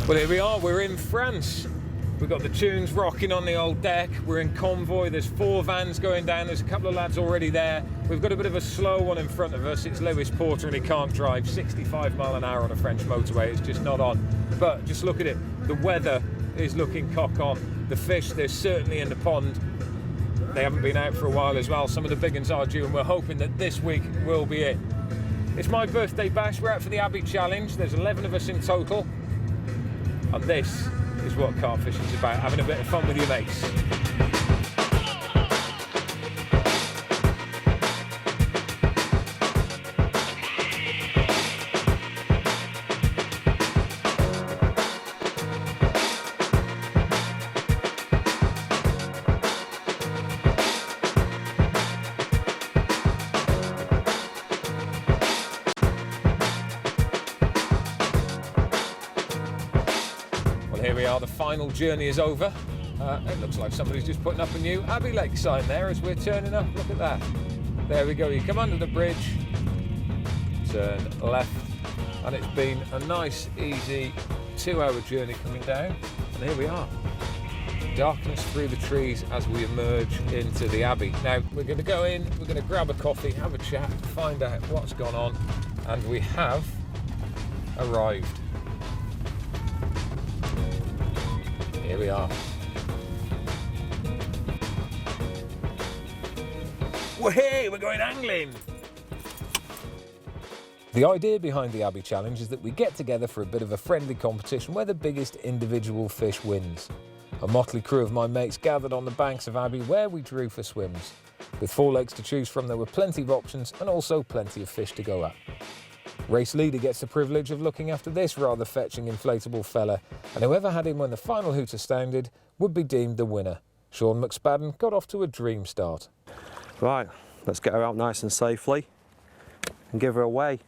[SPEAKER 1] Well, here we are, we're in France. We've got the tunes rocking on the old deck. We're in convoy, there's 4 vans going down, there's a couple of lads already there. We've got a bit of a slow one in front of us. It's Lewis Porter and he can't drive. 65 mile an hour on a French motorway, it's just not on. But just look at it, the weather is looking cock on. The fish, they're certainly in the pond. They haven't been out for a while as well. Some of the big ones are due, and we're hoping that this week will be it. It's my birthday bash, we're out for the Abbey Challenge. There's 11 of us in total. And this is what carp fishing is about, having a bit of fun with your mates. we are, the final journey is over. It looks like somebody's just putting up a new Abbey Lakes sign there as we're turning up. Look at that. There we go. You come under the bridge, turn left, and it's been a nice, easy 2-hour journey coming down. And here we are. Darkness through the trees as we emerge into the Abbey. Now, we're going to go in, we're going to grab a coffee, have a chat, find out what's gone on, and we have arrived. Here we are. Well, hey, we're going angling! The idea behind the Abbey Challenge is that we get together for a bit of a friendly competition where the biggest individual fish wins. A motley crew of my mates gathered on the banks of Abbey where we drew for swims. With 4 lakes to choose from, there were plenty of options and also plenty of fish to go at. Race leader gets the privilege of looking after this rather fetching inflatable fella, and whoever had him when the final hooter sounded would be deemed the winner. Sean McSpadden got off to a dream start.
[SPEAKER 8] Right, let's get her out nice and safely and give her away.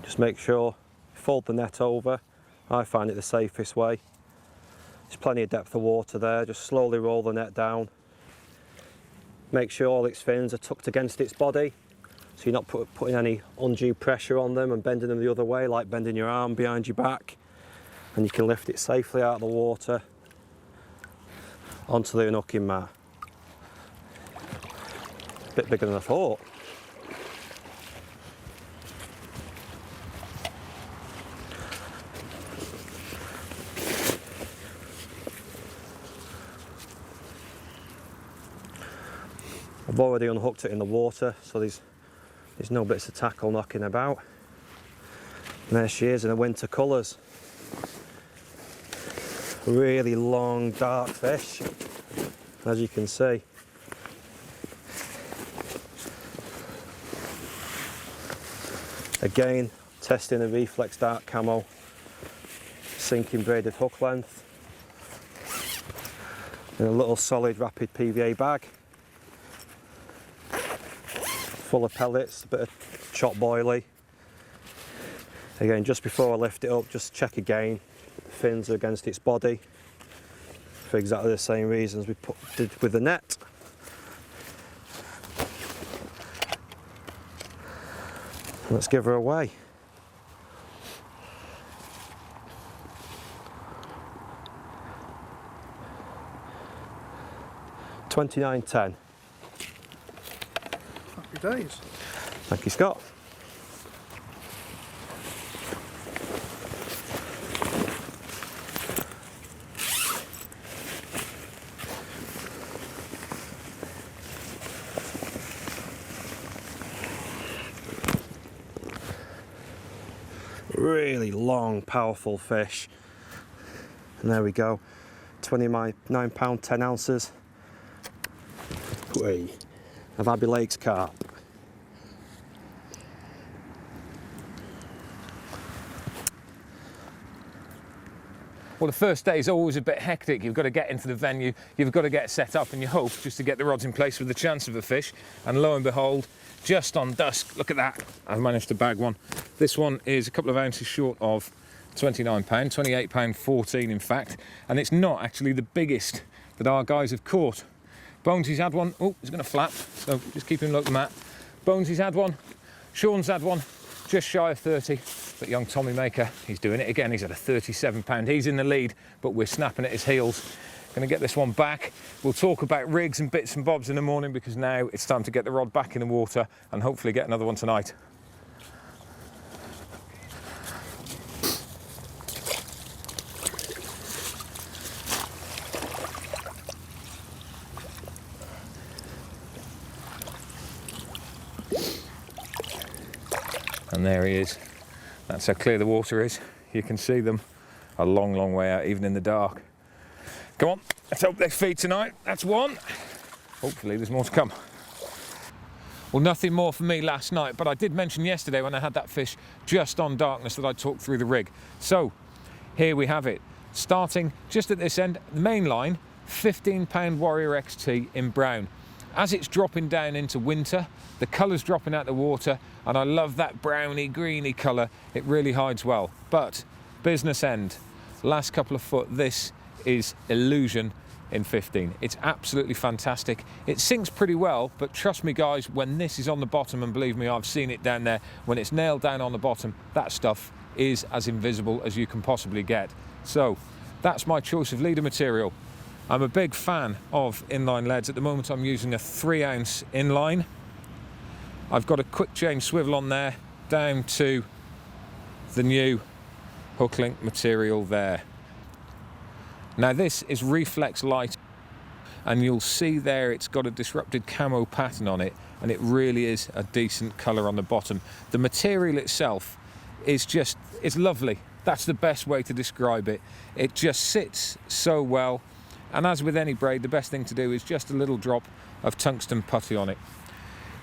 [SPEAKER 8] Just make sure you fold the net over. I find it the safest way. There's plenty of depth of water there. Just slowly roll the net down. Make sure all its fins are tucked against its body, so you're not putting any undue pressure on them and bending them the other way, like bending your arm behind your back. And you can lift it safely out of the water onto the unhooking mat. A bit bigger than I thought. I've already unhooked it in the water, so there's no bits of tackle knocking about. And there she is in her winter colours. Really long, dark fish, as you can see. Again, testing a reflex dark camo, sinking braided hook length, in a little solid rapid PVA bag, full of pellets, a bit of chop boilie. Again, just before I lift it up, just check again. The fins are against its body for exactly the same reasons we did with the net. Let's give her away. $29.10.
[SPEAKER 3] Happy days.
[SPEAKER 8] Thank you, Scott. Really long, powerful fish. And there we go, £29, 10 ounces of Abbey Lakes carp.
[SPEAKER 1] Well, the first day is always a bit hectic. You've got to get into the venue, you've got to get set up, and you hope just to get the rods in place with the chance of a fish. And lo and behold, just on dusk, look at that, I've managed to bag one. This one is a couple of ounces short of £29, £28.14 in fact, and it's not actually the biggest that our guys have caught. Bonesy's had one. Oh, he's going to flap, so just keep him looking at. Bonesy's had one, Sean's had one, just shy of 30, but young Tommy Maker, he's doing it again. He's at a £37. He's in the lead, but we're snapping at his heels. Going to get this one back. We'll talk about rigs and bits and bobs in the morning, because now it's time to get the rod back in the water and hopefully get another one tonight. And there he is. That's how clear the water is. You can see them a long, long way out, even in the dark. Come on, let's hope they feed tonight. That's one. Hopefully there's more to come. Well, nothing more for me last night, but I did mention yesterday when I had that fish just on darkness that I'd talk through the rig. So here we have it. Starting just at this end, the main line, £15 Warrior XT in brown. As it's dropping down into winter, the colour's dropping out the water, and I love that browny, greeny colour. It really hides well. But business end, last couple of foot, this is Illusion in 15. It's absolutely fantastic. It sinks pretty well, but trust me guys, when this is on the bottom, and believe me, I've seen it down there, when it's nailed down on the bottom, that stuff is as invisible as you can possibly get. So that's my choice of leader material. I'm a big fan of inline leads. At the moment I'm using a 3-ounce inline. I've got a quick change swivel on there down to the new hook link material there. Now this is Reflex Light, and you'll see there it's got a disrupted camo pattern on it, and it really is a decent colour on the bottom. The material itself is just, it's lovely. That's the best way to describe it. It just sits so well. And as with any braid, the best thing to do is just a little drop of tungsten putty on it.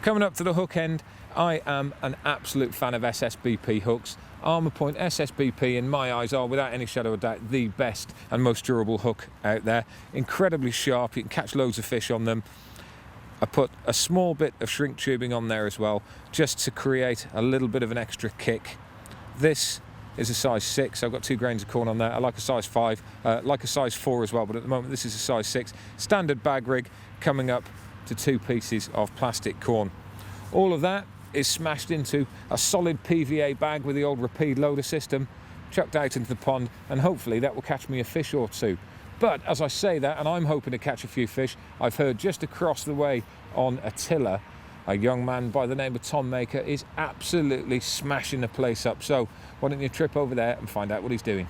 [SPEAKER 1] Coming up to the hook end, I am an absolute fan of SSBP hooks. Armour Point SSBP in my eyes are, without any shadow of doubt, the best and most durable hook out there. Incredibly sharp, you can catch loads of fish on them. I put a small bit of shrink tubing on there as well, just to create a little bit of an extra kick. This is a size 6. I've got 2 grains of corn on there. I like a size 5, like a size 4 as well, but at the moment this is a size 6. Standard bag rig coming up to 2 pieces of plastic corn. All of that is smashed into a solid PVA bag with the old Rapide loader system, chucked out into the pond, and hopefully that will catch me a fish or 2. But as I say that, and I'm hoping to catch a few fish, I've heard just across the way on a tiller, a young man by the name of Tom Maker is absolutely smashing the place up. So why don't you trip over there and find out what he's doing.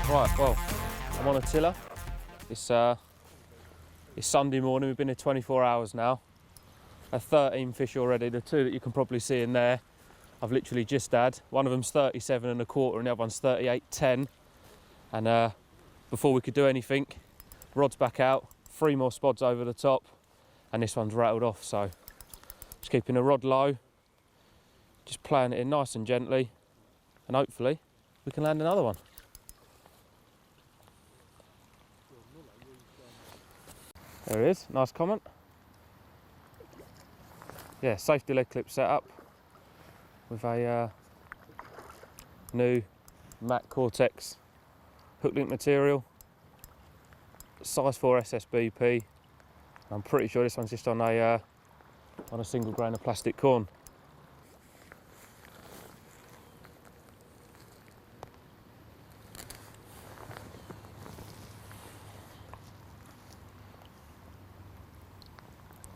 [SPEAKER 9] Right, well, I'm on a tiller. It's Sunday morning, we've been here 24 hours now. I have 13 fish already, the 2 that you can probably see in there, I've literally just had. One of them's 37 1/4 and the other one's 38.10. And before we could do anything, rod's back out, 3 more spods over the top, and this one's rattled off. So just keeping the rod low, just playing it in nice and gently, and hopefully we can land another one. There it is, nice comment. Yeah, safety leg clip set up with a new matte Cortex hook link material, size 4 SSBP. I'm pretty sure this one's just on a single grain of plastic corn.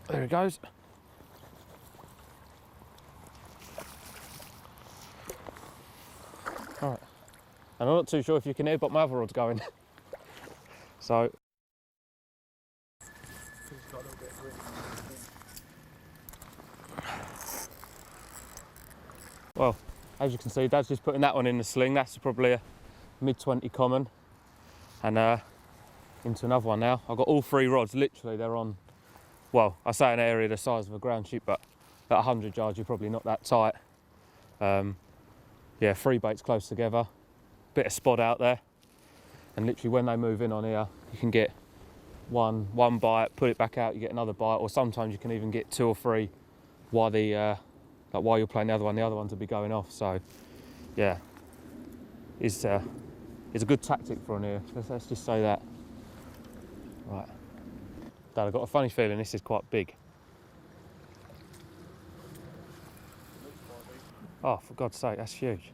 [SPEAKER 9] There it goes. All right. And I'm not too sure if you can hear, but my other rod's going. So. Well, as you can see, Dad's just putting that one in the sling. That's probably a mid-20 common. And into another one now. I've got all 3 rods, literally, they're on, well, I say an area the size of a ground sheep, but at 100 yards, you're probably not that tight. Yeah, 3 baits close together, bit of spod out there, and literally when they move in on here, you can get one bite, put it back out, you get another bite, or sometimes you can even get 2 or 3 while while you're playing the other ones will be going off. So, yeah, it's a good tactic for on here. Let's just say that. Right, Dad, I've got a funny feeling this is quite big. Oh, for God's sake, that's huge.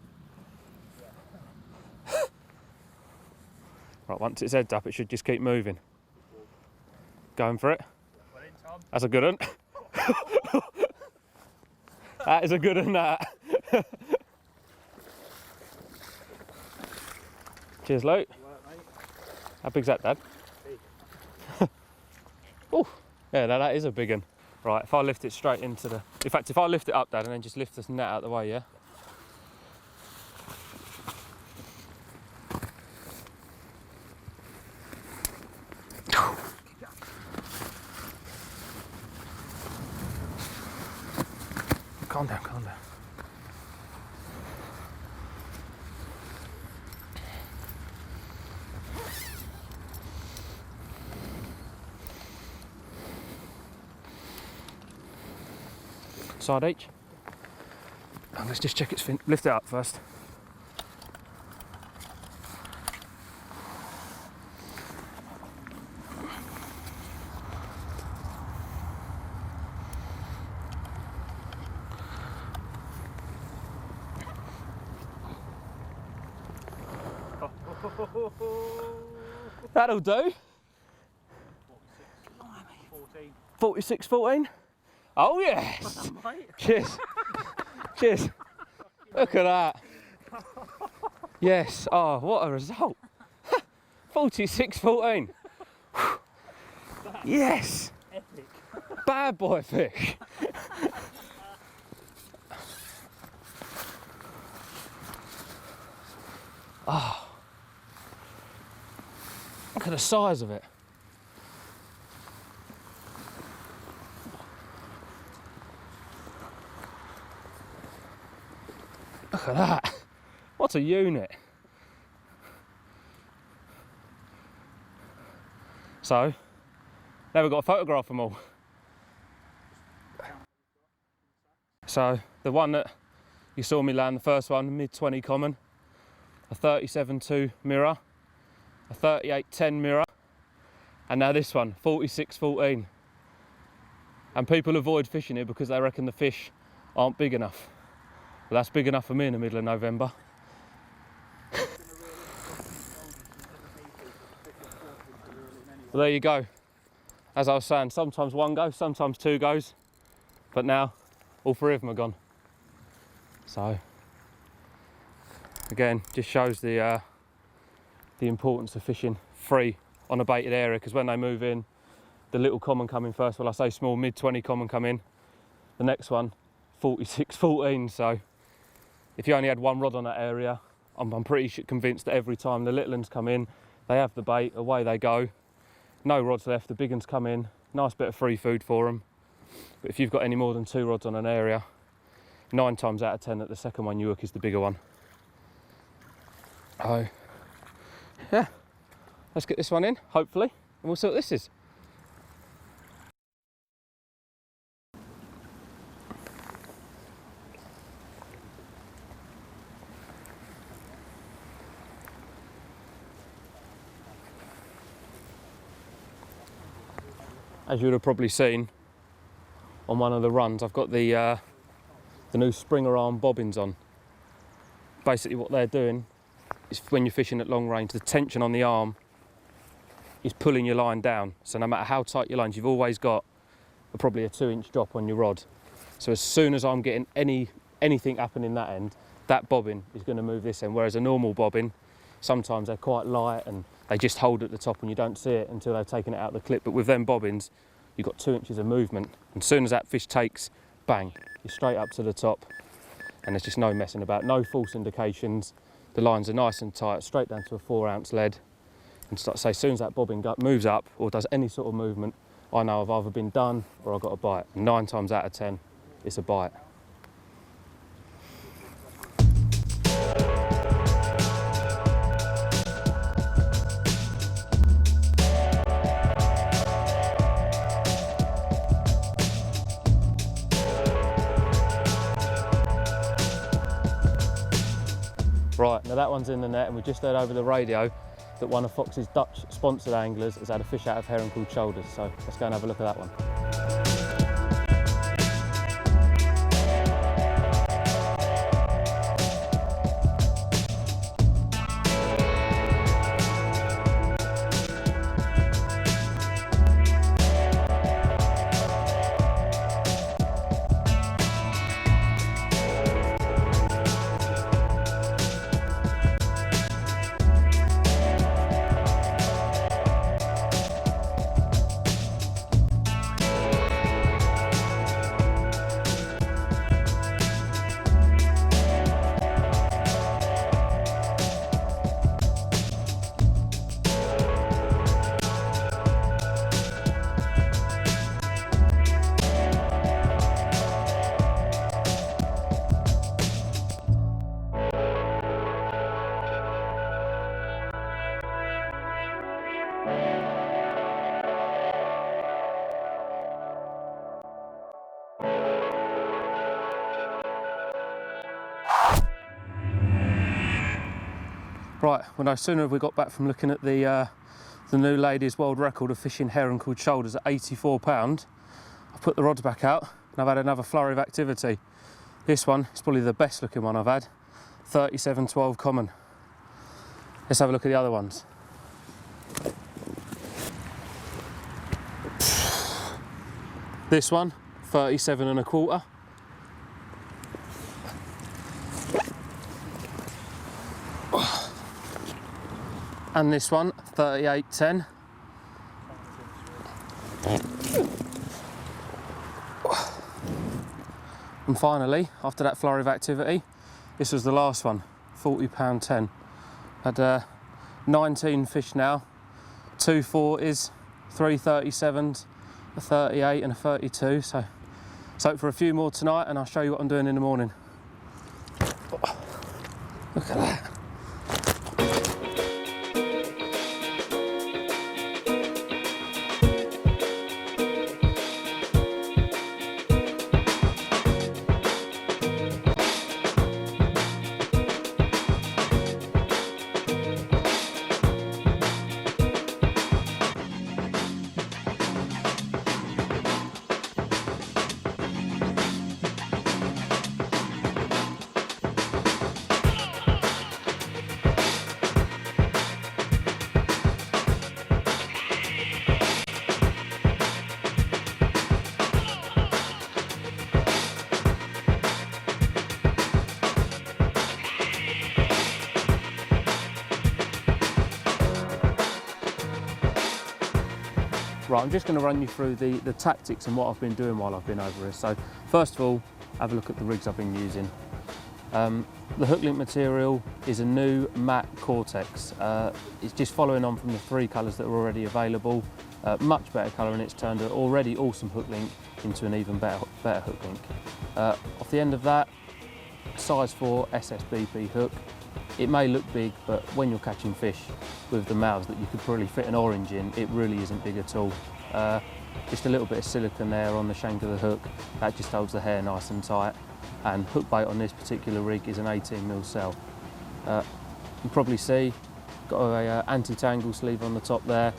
[SPEAKER 9] Right, once its head's up, it should just keep moving. Going for it. That's a good one. That is a good one, that. Cheers, Luke. How big's that, Dad? Big. Oh, yeah, that is a big one. Right, if I lift it straight into the... In fact, if I lift it up, Dad, and then just lift this net out of the way, yeah? calm down, calm down. Side each. And let's just check its fin. Lift it up first. That'll do. 46, 14. Oh yes! Cheers. Cheers. Look at that. Yes. Oh, what a result. 46, 14. Yes.
[SPEAKER 6] Epic.
[SPEAKER 9] Bad boy fish. Oh. Look at the size of it. Look at that. What a unit. So, now we've got to photograph them all. So, the one that you saw me land, the first one, mid-20 common, a 37.2 mirror, a 38.10 mirror, and now this one, 46.14. And people avoid fishing here because they reckon the fish aren't big enough. Well, that's big enough for me in the middle of November. Well, there you go. As I was saying, sometimes one goes, sometimes two goes, but now all three of them are gone. So, again, just shows the importance of fishing free on a baited area, because when they move in, the little common come in first. Well, I say small, mid-20 common come in. The next one, 46.14. So, if you only had one rod on that area, I'm pretty convinced that every time the little ones come in, they have the bait, away they go. No rods left, the big ones come in, nice bit of free food for them. But if you've got any more than two rods on an area, 9 times out of 10 that the second one you hook is the bigger one. Oh, yeah, let's get this one in, hopefully, and we'll see what this is. As you would have probably seen on one of the runs, I've got the new Springer arm bobbins on. Basically what they're doing is, when you're fishing at long range, the tension on the arm is pulling your line down. So no matter how tight your lines, you've always got probably a 2-inch drop on your rod. So as soon as I'm getting anything happening that end, that bobbin is going to move this end. Whereas a normal bobbin, sometimes they're quite light and they just hold at the top and you don't see it until they've taken it out of the clip. But with them bobbins, you've got 2 inches of movement. And as soon as that fish takes, bang, you're straight up to the top. And there's just no messing about, no false indications. The lines are nice and tight, straight down to a 4-ounce lead. And start to say, as soon as that bobbin moves up or does any sort of movement, I know I've either been done or I've got a bite. 9 times out of 10, it's a bite. Right, now that one's in the net, and we just heard over the radio that one of Fox's Dutch sponsored anglers has had a fish out of herring called shoulders, so let's go and have a look at that one. Right, well no sooner have we got back from looking at the new ladies' world record of fishing herring called shoulders at 84 pound. I've put the rods back out and I've had another flurry of activity. This one is probably the best looking one I've had, 37.12 common. Let's have a look at the other ones. This one, 37.25. And this one, 38.10. And finally, after that flurry of activity, this was the last one, £40.10. Had 19 fish now, 2 40s, 3 37s, a 38 and a 32. So let's hope for a few more tonight and I'll show you what I'm doing in the morning. Look at that. Right, I'm just going to run you through the tactics and what I've been doing while I've been over here. So first of all, have a look at the rigs I've been using. The hook link material is a new matte Cortex. It's just following on from the 3 colours that are already available. Much better colour, and it's turned an already awesome hook link into an even better hook link. Off the end of that, size 4 SSBP hook. It may look big, but when you're catching fish with the mouths that you could probably fit an orange in, it really isn't big at all. Just a little bit of silicone there on the shank of the hook, that just holds the hair nice and tight. And hook bait on this particular rig is an 18mm cell. You can probably see, got a anti-tangle sleeve on the top there,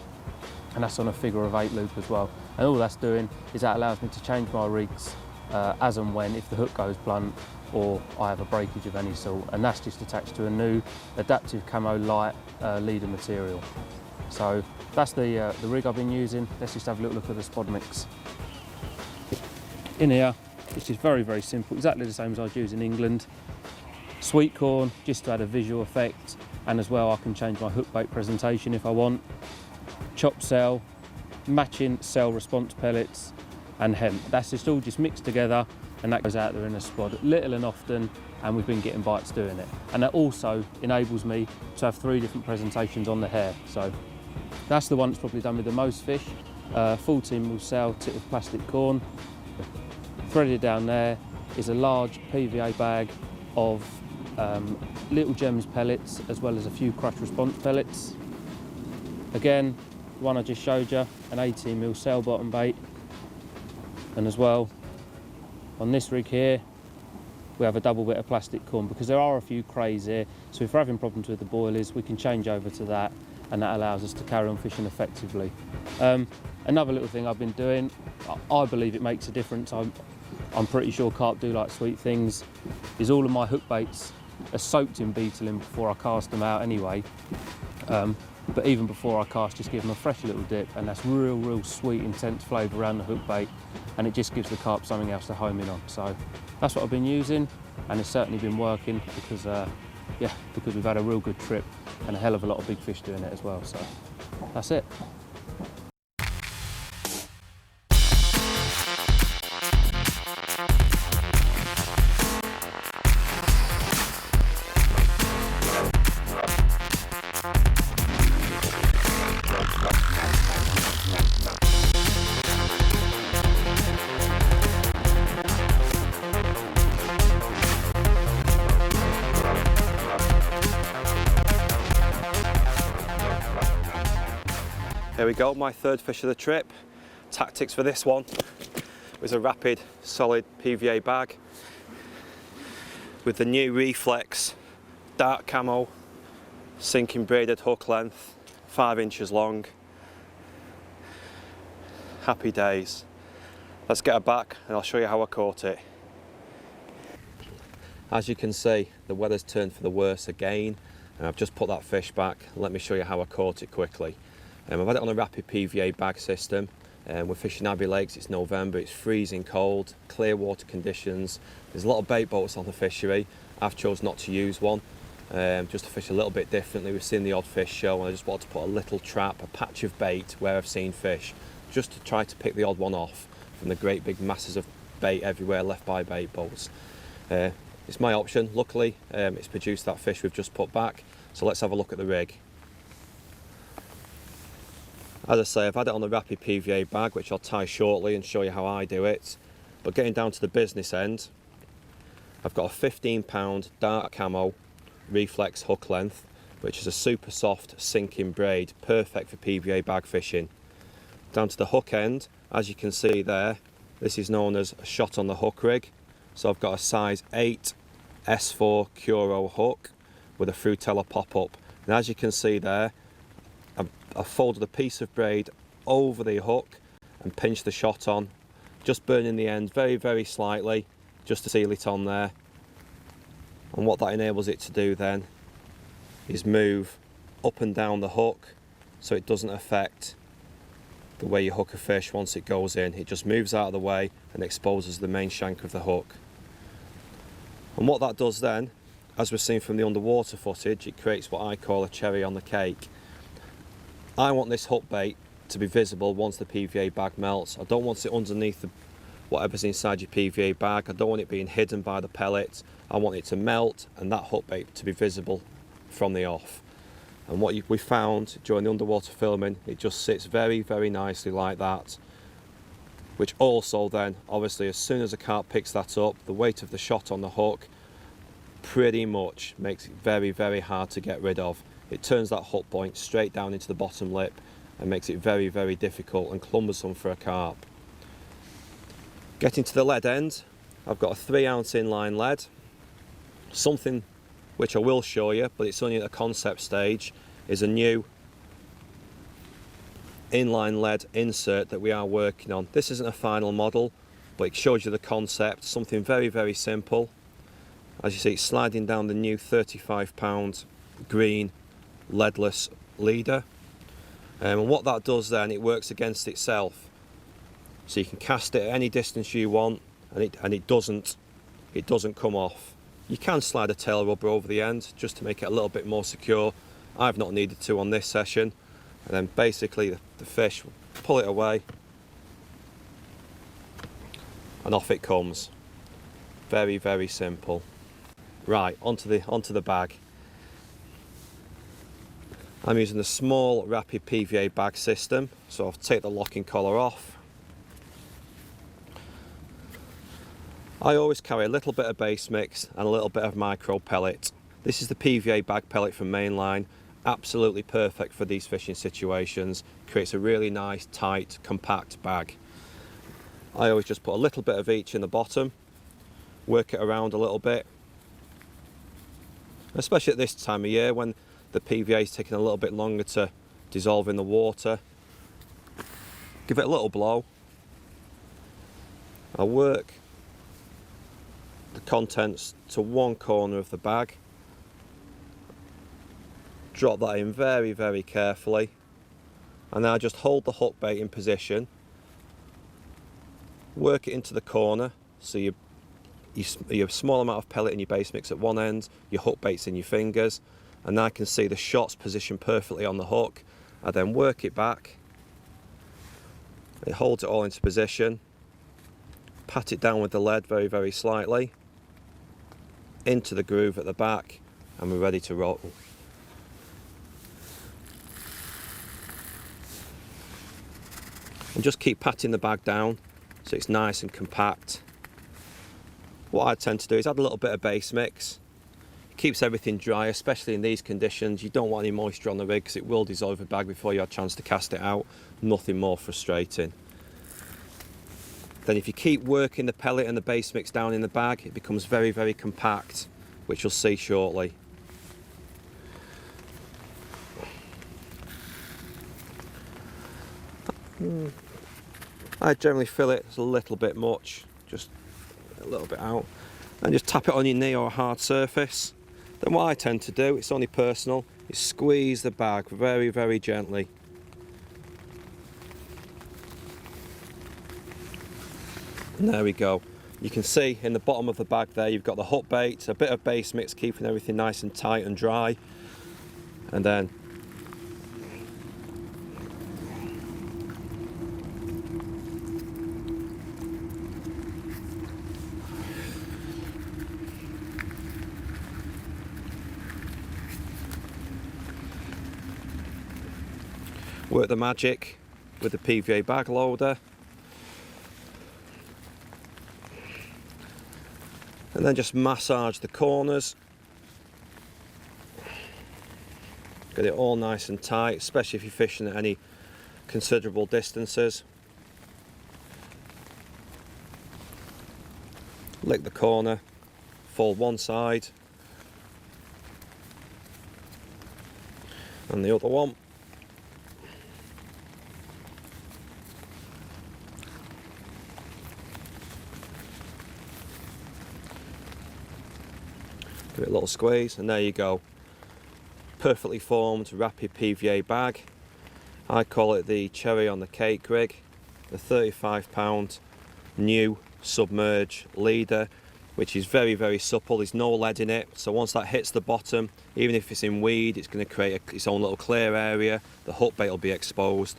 [SPEAKER 9] and that's on a figure of 8 loop as well. And all that's doing is that allows me to change my rigs as and when, if the hook goes blunt or I have a breakage of any sort, and that's just attached to a new adaptive camo light leader material. So that's the rig I've been using. Let's just have a little look at the spod mix. In here, it's just very, very simple, exactly the same as I'd use in England. Sweet corn, just to add a visual effect, and as well I can change my hook bait presentation if I want. Chopped cell, matching cell response pellets, and hemp. That's just all just mixed together, and that goes out there in a spod little and often, and we've been getting bites doing it. And that also enables me to have 3 different presentations on the hair. So that's the one that's probably done with the most fish. 14mm cell tip of plastic corn. Threaded down there is a large PVA bag of Little Gems pellets, as well as a few crush response pellets. Again, the one I just showed you, an 18mm cell bottom bait. And as well, on this rig here, we have a double bit of plastic corn, because there are a few crays here, so if we're having problems with the boilies, we can change over to that, and that allows us to carry on fishing effectively. Another little thing I've been doing, I believe it makes a difference, I'm pretty sure carp do like sweet things, is all of my hook baits are soaked in beetling before I cast them out anyway. But even before I cast, just give them a fresh little dip, and that's real sweet, intense flavour around the hook bait, and it just gives the carp something else to home in on. So that's what I've been using, and it's certainly been working, because because we've had a real good trip and a hell of a lot of big fish doing it as well. So that's it.
[SPEAKER 8] Here we go, my 3rd fish of the trip. Tactics for this one was a rapid, solid PVA bag with the new Reflex dark camo sinking braided hook length, 5 inches long. Happy days. Let's get her back and I'll show you how I caught it. As you can see, the weather's turned for the worse again, and I've just put that fish back. Let me show you how I caught it quickly. I've had it on a rapid PVA bag system. We're fishing Abbey Lakes, it's November, it's freezing cold, clear water conditions. There's a lot of bait boats on the fishery. I've chosen not to use one, just to fish a little bit differently. We've seen the odd fish show and I just wanted to put a little trap, a patch of bait where I've seen fish, just to try to pick the odd one off from the great big masses of bait everywhere left by bait boats. It's my option. Luckily, it's produced that fish we've just put back. So let's have a look at the rig. As I say, I've had it on the rapid PVA bag, which I'll tie shortly and show you how I do it. But getting down to the business end, I've got a 15-pound dark camo reflex hook length, which is a super soft sinking braid, perfect for PVA bag fishing. Down to the hook end, as you can see there, this is known as a shot on the hook rig. So I've got a size 8 S4 Curo hook with a Frutella pop-up. And as you can see there, I've folded a piece of braid over the hook and pinched the shot on, just burning the end very, very slightly, just to seal it on there. And what that enables it to do then is move up and down the hook, so it doesn't affect the way you hook a fish once it goes in. It just moves out of the way and exposes the main shank of the hook. And what that does then, as we've seen from the underwater footage, it creates what I call a cherry on the cake. I want this hook bait to be visible once the PVA bag melts. I don't want it underneath whatever's inside your PVA bag. I don't want it being hidden by the pellets. I want it to melt and that hook bait to be visible from the off. And what we found during the underwater filming, it just sits very, very nicely like that. Which also then, obviously, as soon as a carp picks that up, the weight of the shot on the hook pretty much makes it very, very hard to get rid of. It turns that hook point straight down into the bottom lip and makes it very, very difficult and cumbersome for a carp. Getting to the lead end, I've got a 3-ounce inline lead. Something which I will show you, but it's only at the concept stage, is a new inline lead insert that we are working on. This isn't a final model, but it shows you the concept, something very, very simple. As you see, it's sliding down the new 35-pound green leadless leader. And what that does then, it works against itself. So you can cast it at any distance you want, and it doesn't come off. You can slide a tail rubber over the end just to make it a little bit more secure. I've not needed to on this session. And then basically the fish will pull it away and off it comes. Very, very simple. Right, onto the bag. I'm using the small rapid PVA bag system, so I'll take the locking collar off. I always carry a little bit of base mix and a little bit of micro pellet. This is the PVA bag pellet from Mainline, absolutely perfect for these fishing situations. Creates a really nice, tight, compact bag. I always just put a little bit of each in the bottom, work it around a little bit, especially at this time of year when the PVA is taking a little bit longer to dissolve in the water. Give it a little blow. I'll work the contents to one corner of the bag. Drop that in very, very carefully. And now just hold the hook bait in position. Work it into the corner. So you have a small amount of pellet in your base mix at one end, your hook bait's in your fingers, and now I can see the shots positioned perfectly on the hook. I then work it back. It holds it all into position. Pat it down with the lead very, very slightly. Into the groove at the back, and we're ready to roll. And just keep patting the bag down so it's nice and compact. What I tend to do is add a little bit of base mix. It keeps everything dry, especially in these conditions. You don't want any moisture on the rig because it will dissolve the bag before you have a chance to cast it out. Nothing more frustrating. Then if you keep working the pellet and the base mix down in the bag, it becomes very, very compact, which you'll see shortly. I generally feel it's a little bit much, just a little bit out, and just tap it on your knee or a hard surface. Then what I tend to do, it's only personal, is squeeze the bag very, very gently. And there we go. You can see in the bottom of the bag there, you've got the hut bait, a bit of base mix, keeping everything nice and tight and dry. And then work the magic with the PVA bag loader. And then just massage the corners. Get it all nice and tight, especially if you're fishing at any considerable distances. Lick the corner, fold one side and the other one. Give it a little squeeze and there you go. Perfectly formed rapid PVA bag. I call it the cherry on the cake rig. The 35-pound new submerged leader, which is very, very supple. There's no lead in it, so once that hits the bottom, even if it's in weed, it's going to create its own little clear area. The hook bait will be exposed,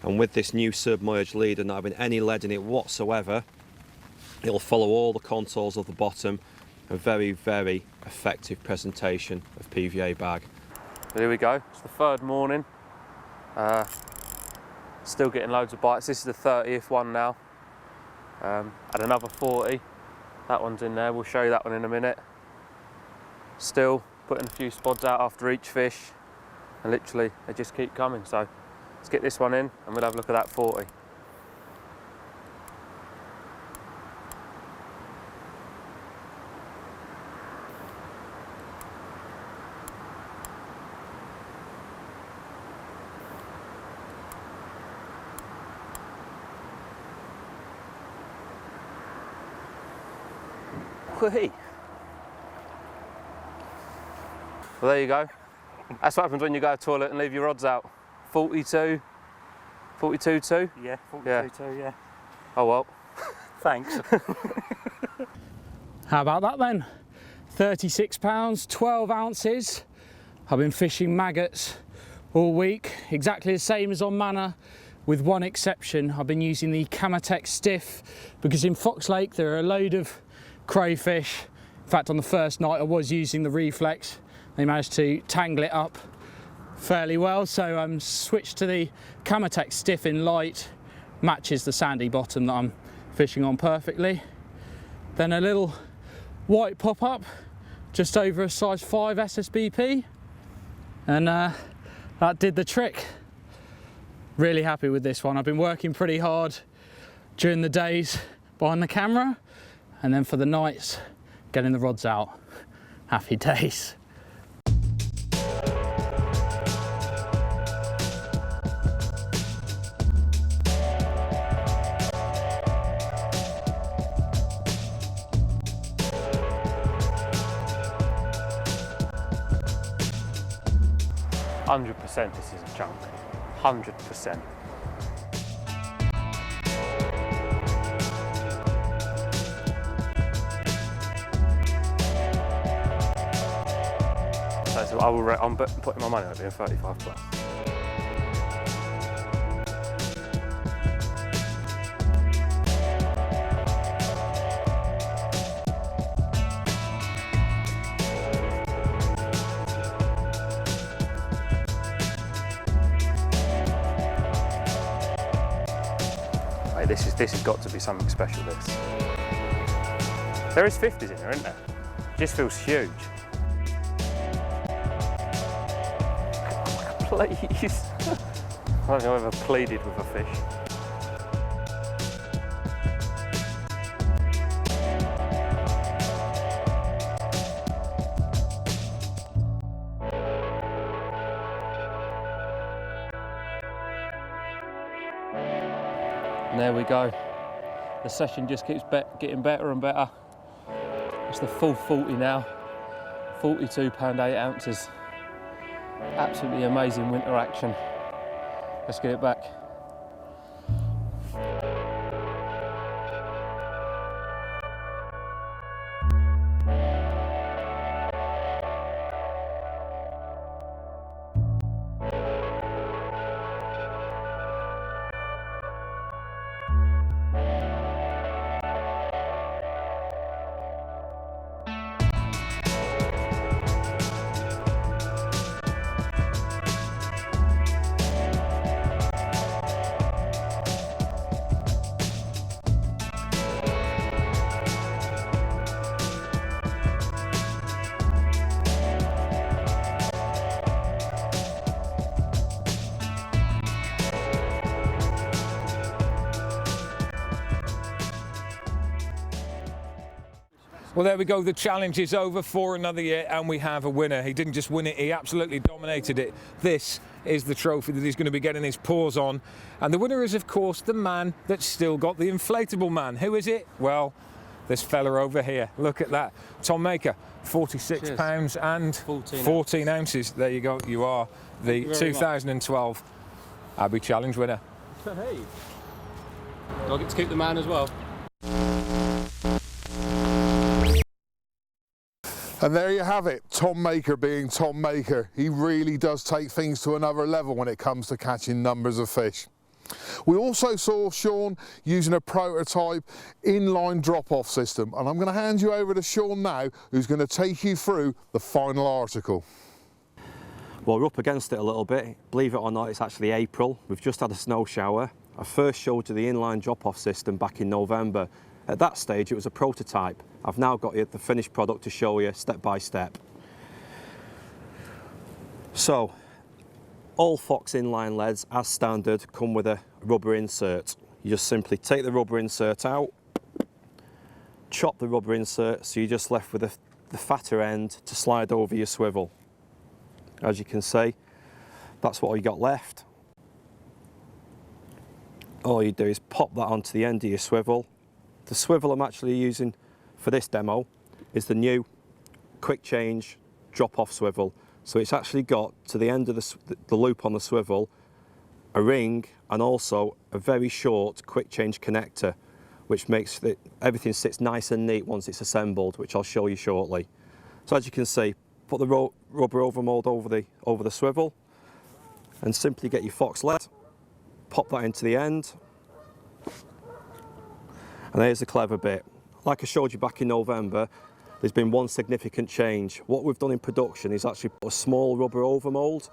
[SPEAKER 8] and with this new submerged leader not having any lead in it whatsoever, it'll follow all the contours of the bottom. A very, very effective presentation of PVA bag.
[SPEAKER 9] Here we go, it's the third morning. Still getting loads of bites. This is the 30th one now. Had another 40. That one's in there, we'll show you that one in a minute. Still putting a few spods out after each fish, and literally they just keep coming. So let's get this one in and we'll have a look at that 40. Well, there you go. That's what happens when you go to the toilet and leave your rods out. 42, 42.2?
[SPEAKER 7] Yeah, 42.2, yeah.
[SPEAKER 9] Oh well.
[SPEAKER 7] Thanks.
[SPEAKER 2] How about that then? 36 pounds, 12 ounces. I've been fishing maggots all week, exactly the same as on Manor, with one exception. I've been using the Camouflage stiff because in Fox Lake there are a load of crayfish. In fact, on the first night I was using the reflex. They managed to tangle it up fairly well, so I'm switched to the Camouflage stiff in light. Matches the sandy bottom that I'm fishing on perfectly. Then a little white pop-up, just over a size 5 SSBP, and that did the trick. Really happy with this one. I've been working pretty hard during the days behind the camera, and then for the nights, getting the rods out. Happy days.
[SPEAKER 9] This is a chunk. 100%. So I'm putting my money on it being 35 plus. Hey, this has got to be something special, this. There is 50s in there, isn't there? It just feels huge. Please. I don't think I've ever pleaded with a fish. And there we go. The session just keeps getting better and better. It's the full 40 now, 42 pound 8 ounces. Absolutely amazing winter action. Let's get it back.
[SPEAKER 1] Well, there we go. The challenge is over for another year, and we have a winner. He didn't just win it, he absolutely dominated it. This is the trophy that he's going to be getting his paws on. And the winner is, of course, the man that's still got the inflatable man. Who is it? Well, this fella over here. Look at that. Tom Maker, 46 pounds and 14 ounces. There you go. You are the 2012 Abbey Challenge winner.
[SPEAKER 9] Hey. Do I get to keep the man as well?
[SPEAKER 5] And there you have it, Tom Maker being Tom Maker. He really does take things to another level when it comes to catching numbers of fish. We also saw Sean using a prototype inline drop-off system, and I'm going to hand you over to Sean now, who's going to take you through the final article.
[SPEAKER 8] Well, we're up against it a little bit. Believe it or not, it's actually April. We've just had a snow shower. I first showed you the inline drop-off system back in November. At that stage, it was a prototype. I've now got the finished product to show you step by step. So, all Fox inline leads, as standard, come with a rubber insert. You just simply take the rubber insert out, chop the rubber insert, so you're just left with the fatter end to slide over your swivel. As you can see, that's what you got left. All you do is pop that onto the end of your swivel. The swivel I'm actually using for this demo is the new quick change drop-off swivel. So it's actually got to the end of the loop on the swivel a ring and also a very short quick change connector, which makes everything sits nice and neat once it's assembled, which I'll show you shortly. So as you can see, put the rubber overmold over the swivel and simply get your Fox lead, pop that into the end. And there's the clever bit. Like I showed you back in November, there's been one significant change. What we've done in production is actually put a small rubber overmold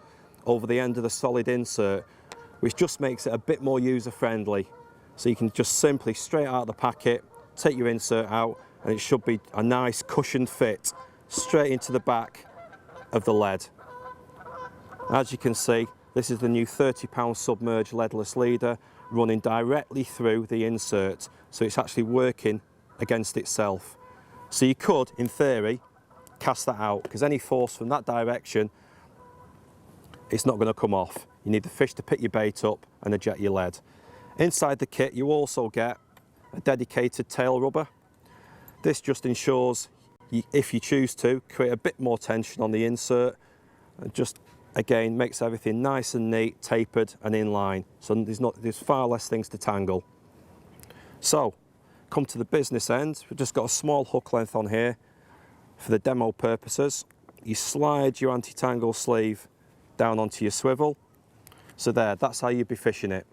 [SPEAKER 8] over the end of the solid insert, which just makes it a bit more user-friendly. So you can just simply, straight out of the packet, take your insert out, and it should be a nice cushioned fit straight into the back of the lead. As you can see, this is the new 30-pound submerged leadless leader running directly through the insert, so it's actually working against itself. So you could, in theory, cast that out, because any force from that direction, it's not going to come off. You need the fish to pick your bait up and eject your lead. Inside the kit, you also get a dedicated tail rubber. This just ensures, if you choose to, create a bit more tension on the insert, and just again makes everything nice and neat, tapered and in line. So there's far less things to tangle. So, come to the business end. We've just got a small hook length on here for the demo purposes. You slide your anti-tangle sleeve down onto your swivel. So that's how you'd be fishing it.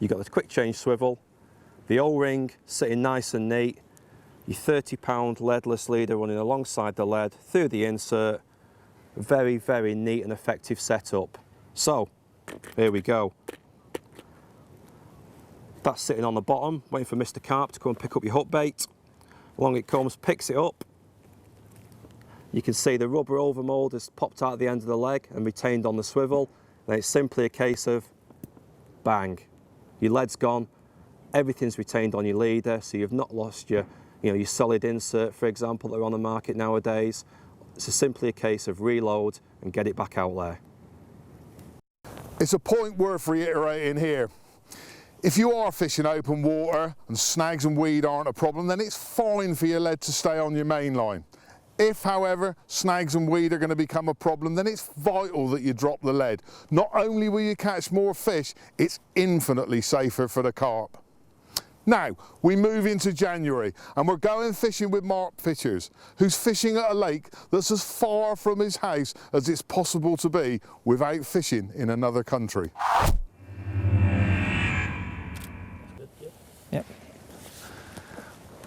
[SPEAKER 8] You've got the quick change swivel, the O-ring sitting nice and neat, your 30-pound leadless leader running alongside the lead through the insert. Very, very neat and effective setup. So, here we go. That's sitting on the bottom, waiting for Mr. Carp to come and pick up your hook bait. Along it comes, picks it up. You can see the rubber overmold has popped out at the end of the leg and retained on the swivel. Then it's simply a case of bang. Your lead's gone, everything's retained on your leader, so you've not lost your solid insert, for example, that are on the market nowadays. It's simply a case of reload and get it back out there.
[SPEAKER 5] It's a point worth reiterating here. If you are fishing open water and snags and weed aren't a problem, then it's fine for your lead to stay on your main line. If, however, snags and weed are going to become a problem, then it's vital that you drop the lead. Not only will you catch more fish, it's infinitely safer for the carp. Now, we move into January and we're going fishing with Mark Fishers, who's fishing at a lake that's as far from his house as it's possible to be without fishing in another country.
[SPEAKER 10] Yep.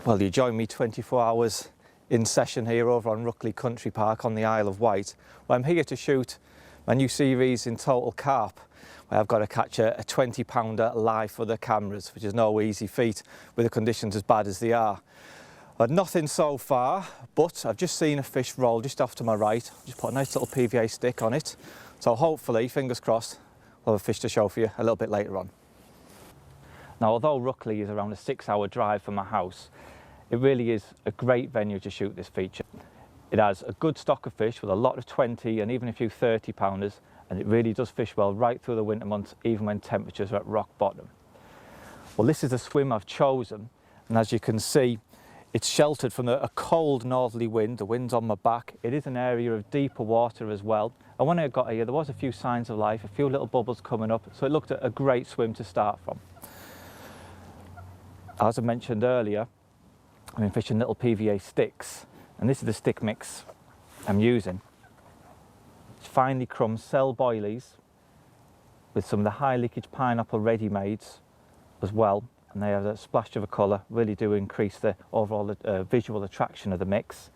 [SPEAKER 10] Well, you join me 24 hours in session here over on Rookley Country Park on the Isle of Wight. Well, I'm here to shoot my new series in total carp, where I've got to catch a 20-pounder live for the cameras, which is no easy feat with the conditions as bad as they are. I've had nothing so far, but I've just seen a fish roll just off to my right. Just put a nice little PVA stick on it. So hopefully, fingers crossed, we'll have a fish to show for you a little bit later on. Now, although Rookley is around a 6-hour drive from my house, it really is a great venue to shoot this feature. It has a good stock of fish with a lot of 20 and even a few 30-pounders, and it really does fish well right through the winter months, even when temperatures are at rock bottom. Well, this is the swim I've chosen, and as you can see, it's sheltered from a cold northerly wind. The wind's on my back. It is an area of deeper water as well. And when I got here, there was a few signs of life, a few little bubbles coming up, so it looked a great swim to start from. As I mentioned earlier, I've been fishing little PVA sticks, and this is the stick mix I'm using. It's finely crumbed cell boilies with some of the high leakage pineapple ready-mades as well, and they have a splash of a colour, really do increase the overall visual attraction of the mix.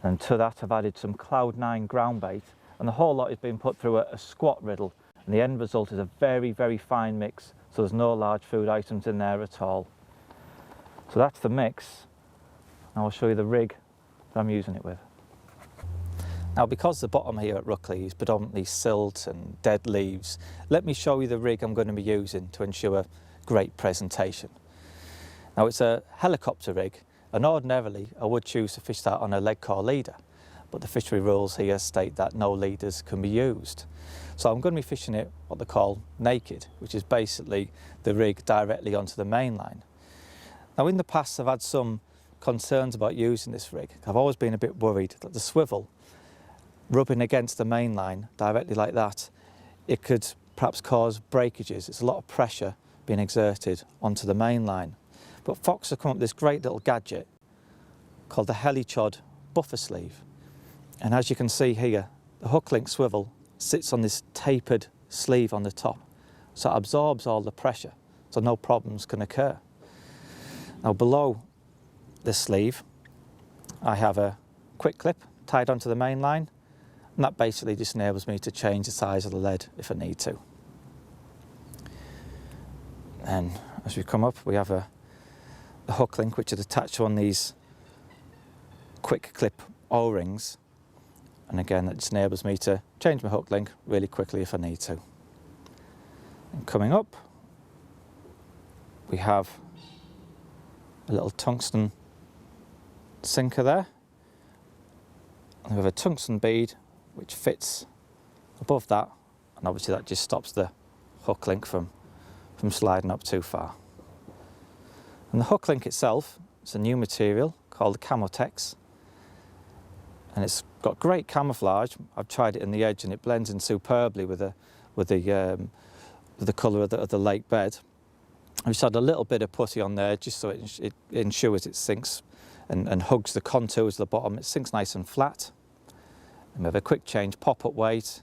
[SPEAKER 10] And to that I've added some Cloud 9 ground bait, and the whole lot is being put through a squat riddle, and the end result is a very, very fine mix, so there's no large food items in there at all. So that's the mix. Now I'll show you the rig that I'm using it with. Now, because the bottom here at Rookley is predominantly silt and dead leaves, let me show you the rig I'm going to be using to ensure great presentation. Now, it's a helicopter rig, and ordinarily I would choose to fish that on a leg core leader, but the fishery rules here state that no leaders can be used. So I'm going to be fishing it what they call naked, which is basically the rig directly onto the main line. Now, in the past I've had some concerns about using this rig. I've always been a bit worried that the swivel rubbing against the main line directly like that, it could perhaps cause breakages. It's a lot of pressure being exerted onto the main line. But Fox have come up with this great little gadget called the Chod buffer sleeve. And as you can see here, the hook link swivel sits on this tapered sleeve on the top, so it absorbs all the pressure, so no problems can occur. Now, below the sleeve, I have a quick clip tied onto the main line, and that basically just enables me to change the size of the lead if I need to. And as we come up, we have a hook link which is attached to one of these quick clip O-rings, and again that just enables me to change my hook link really quickly if I need to. And coming up, we have a little tungsten sinker there, and we have a tungsten bead which fits above that, and obviously that just stops the hook link from sliding up too far. And the hook link itself is a new material called the Camouflage, and it's got great camouflage. I've tried it in the edge and it blends in superbly with the colour of the lake bed. I've just had a little bit of putty on there just so it ensures it sinks and hugs the contours of the bottom. It sinks nice and flat. And we have a quick change pop-up weight,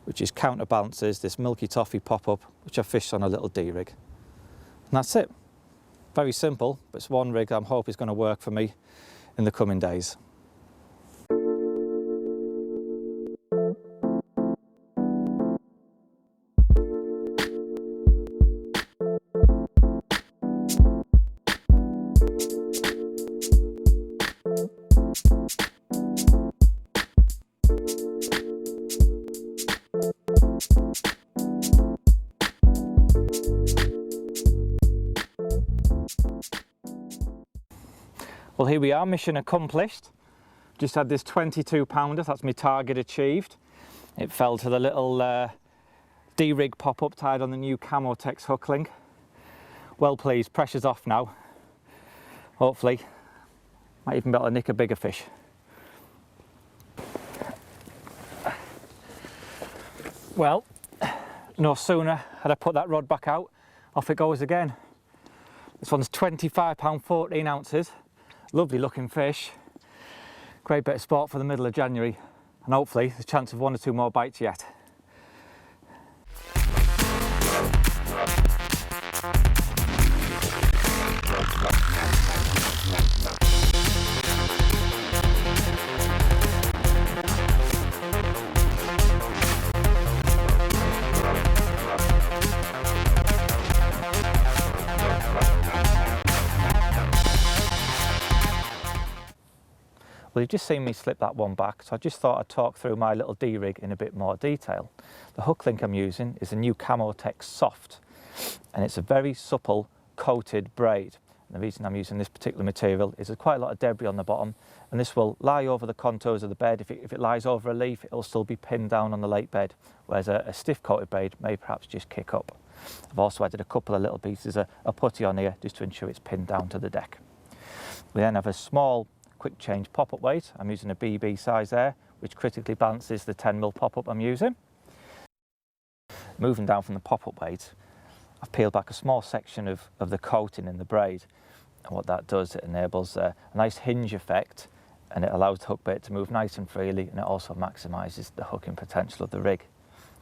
[SPEAKER 10] which is counterbalances this Milky Toffee pop-up, which I fished on a little D-rig. And that's it. Very simple, but it's one rig I'm hoping is going to work for me in the coming days. Well, here we are, mission accomplished. Just had this 22-pounder, that's my target achieved. It fell to the little D-rig pop-up tied on the new Camouflage hook link. well pleased, pressure's off now. Hopefully, might even be able to nick a bigger fish. Well, no sooner had I put that rod back out, off it goes again. This one's 25 pound 14 ounces. Lovely looking fish. Great bit of sport for the middle of January, and hopefully there's a chance of 1 or 2 more bites yet. Well, you've just seen me slip that one back, so I just thought I'd talk through my little D-rig in a bit more detail. The hook link I'm using is a new Camouflage Soft, and it's a very supple coated braid. And the reason I'm using this particular material is there's quite a lot of debris on the bottom, and this will lie over the contours of the bed. If it lies over a leaf, it'll still be pinned down on the lake bed, whereas a stiff coated braid may perhaps just kick up. I've also added a couple of little pieces of putty on here just to ensure it's pinned down to the deck. We then have a small quick change pop-up weight. I'm using a BB size there, which critically balances the 10mm pop-up I'm using. Moving down from the pop-up weight, I've peeled back a small section of the coating in the braid, and what that does, it enables a nice hinge effect, and it allows the hook bait to move nice and freely, and it also maximises the hooking potential of the rig.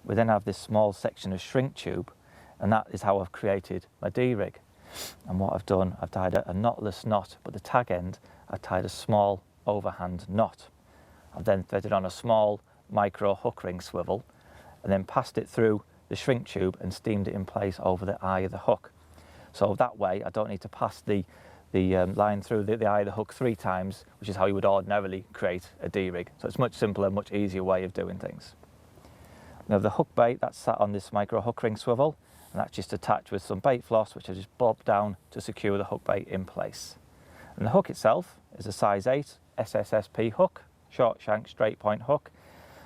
[SPEAKER 10] We then have this small section of shrink tube, and that is how I've created my D-rig. And what I've done, I've tied a knotless knot, but the tag end I tied a small overhand knot. I've then threaded on a small micro hook ring swivel and then passed it through the shrink tube and steamed it in place over the eye of the hook. So that way I don't need to pass the line through the eye of the hook 3 times, which is how you would ordinarily create a D-rig. So it's a much simpler, much easier way of doing things. Now the hook bait, that's sat on this micro hook ring swivel, and that's just attached with some bait floss, which I just bob down to secure the hook bait in place. And the hook itself is a size 8 SSSP hook, short shank straight point hook.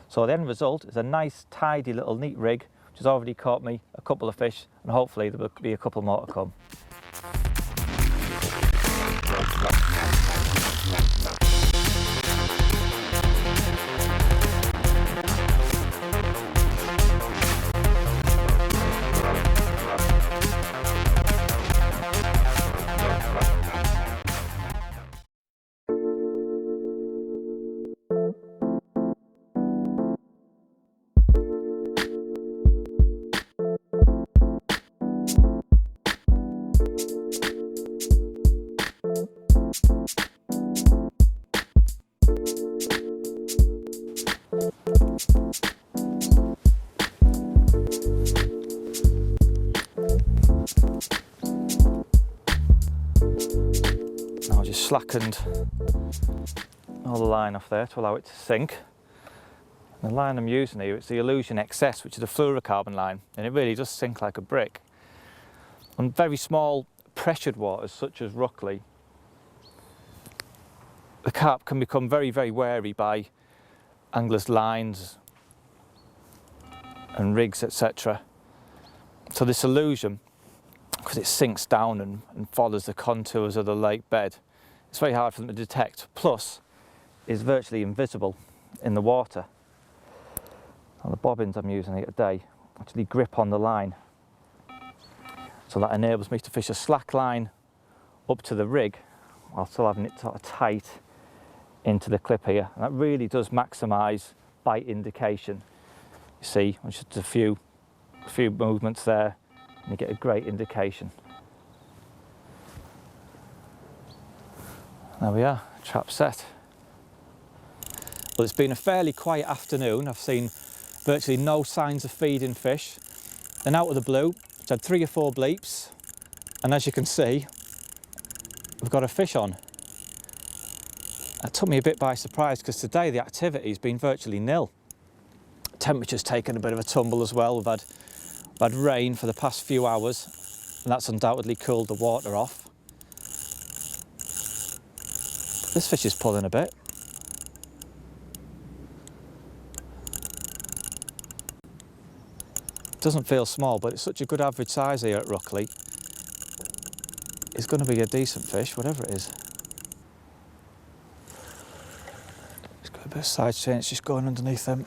[SPEAKER 10] So the end result is a nice tidy little neat rig which has already caught me a couple of fish, and hopefully there will be a couple more to come. Now I just slackened all the line off there to allow it to sink. The line I'm using here, it's the Illusion XS, which is a fluorocarbon line, and it really does sink like a brick. On very small pressured waters such as Rookley, the carp can become very, very wary by anglers' lines and rigs, etc. So this Illusion, because it sinks down and follows the contours of the lake bed, it's very hard for them to detect, plus is virtually invisible in the water. And the bobbins I'm using here today actually grip on the line, so that enables me to fish a slack line up to the rig while still having it sort of tight into the clip here, and that really does maximise bite indication. You see, just a few movements there, and you get a great indication. There we are, trap set. Well, it's been a fairly quiet afternoon. I've seen virtually no signs of feeding fish. Then out of the blue, it's had 3 or 4 bleeps, and as you can see, we've got a fish on. That took me a bit by surprise, because today the activity's been virtually nil. Temperature's taken a bit of a tumble as well. We've had rain for the past few hours, and that's undoubtedly cooled the water off. This fish is pulling a bit. Doesn't feel small, but it's such a good average size here at Rookley. is going to be a decent fish, whatever it is. It's got a bit of side chain, it's just going underneath them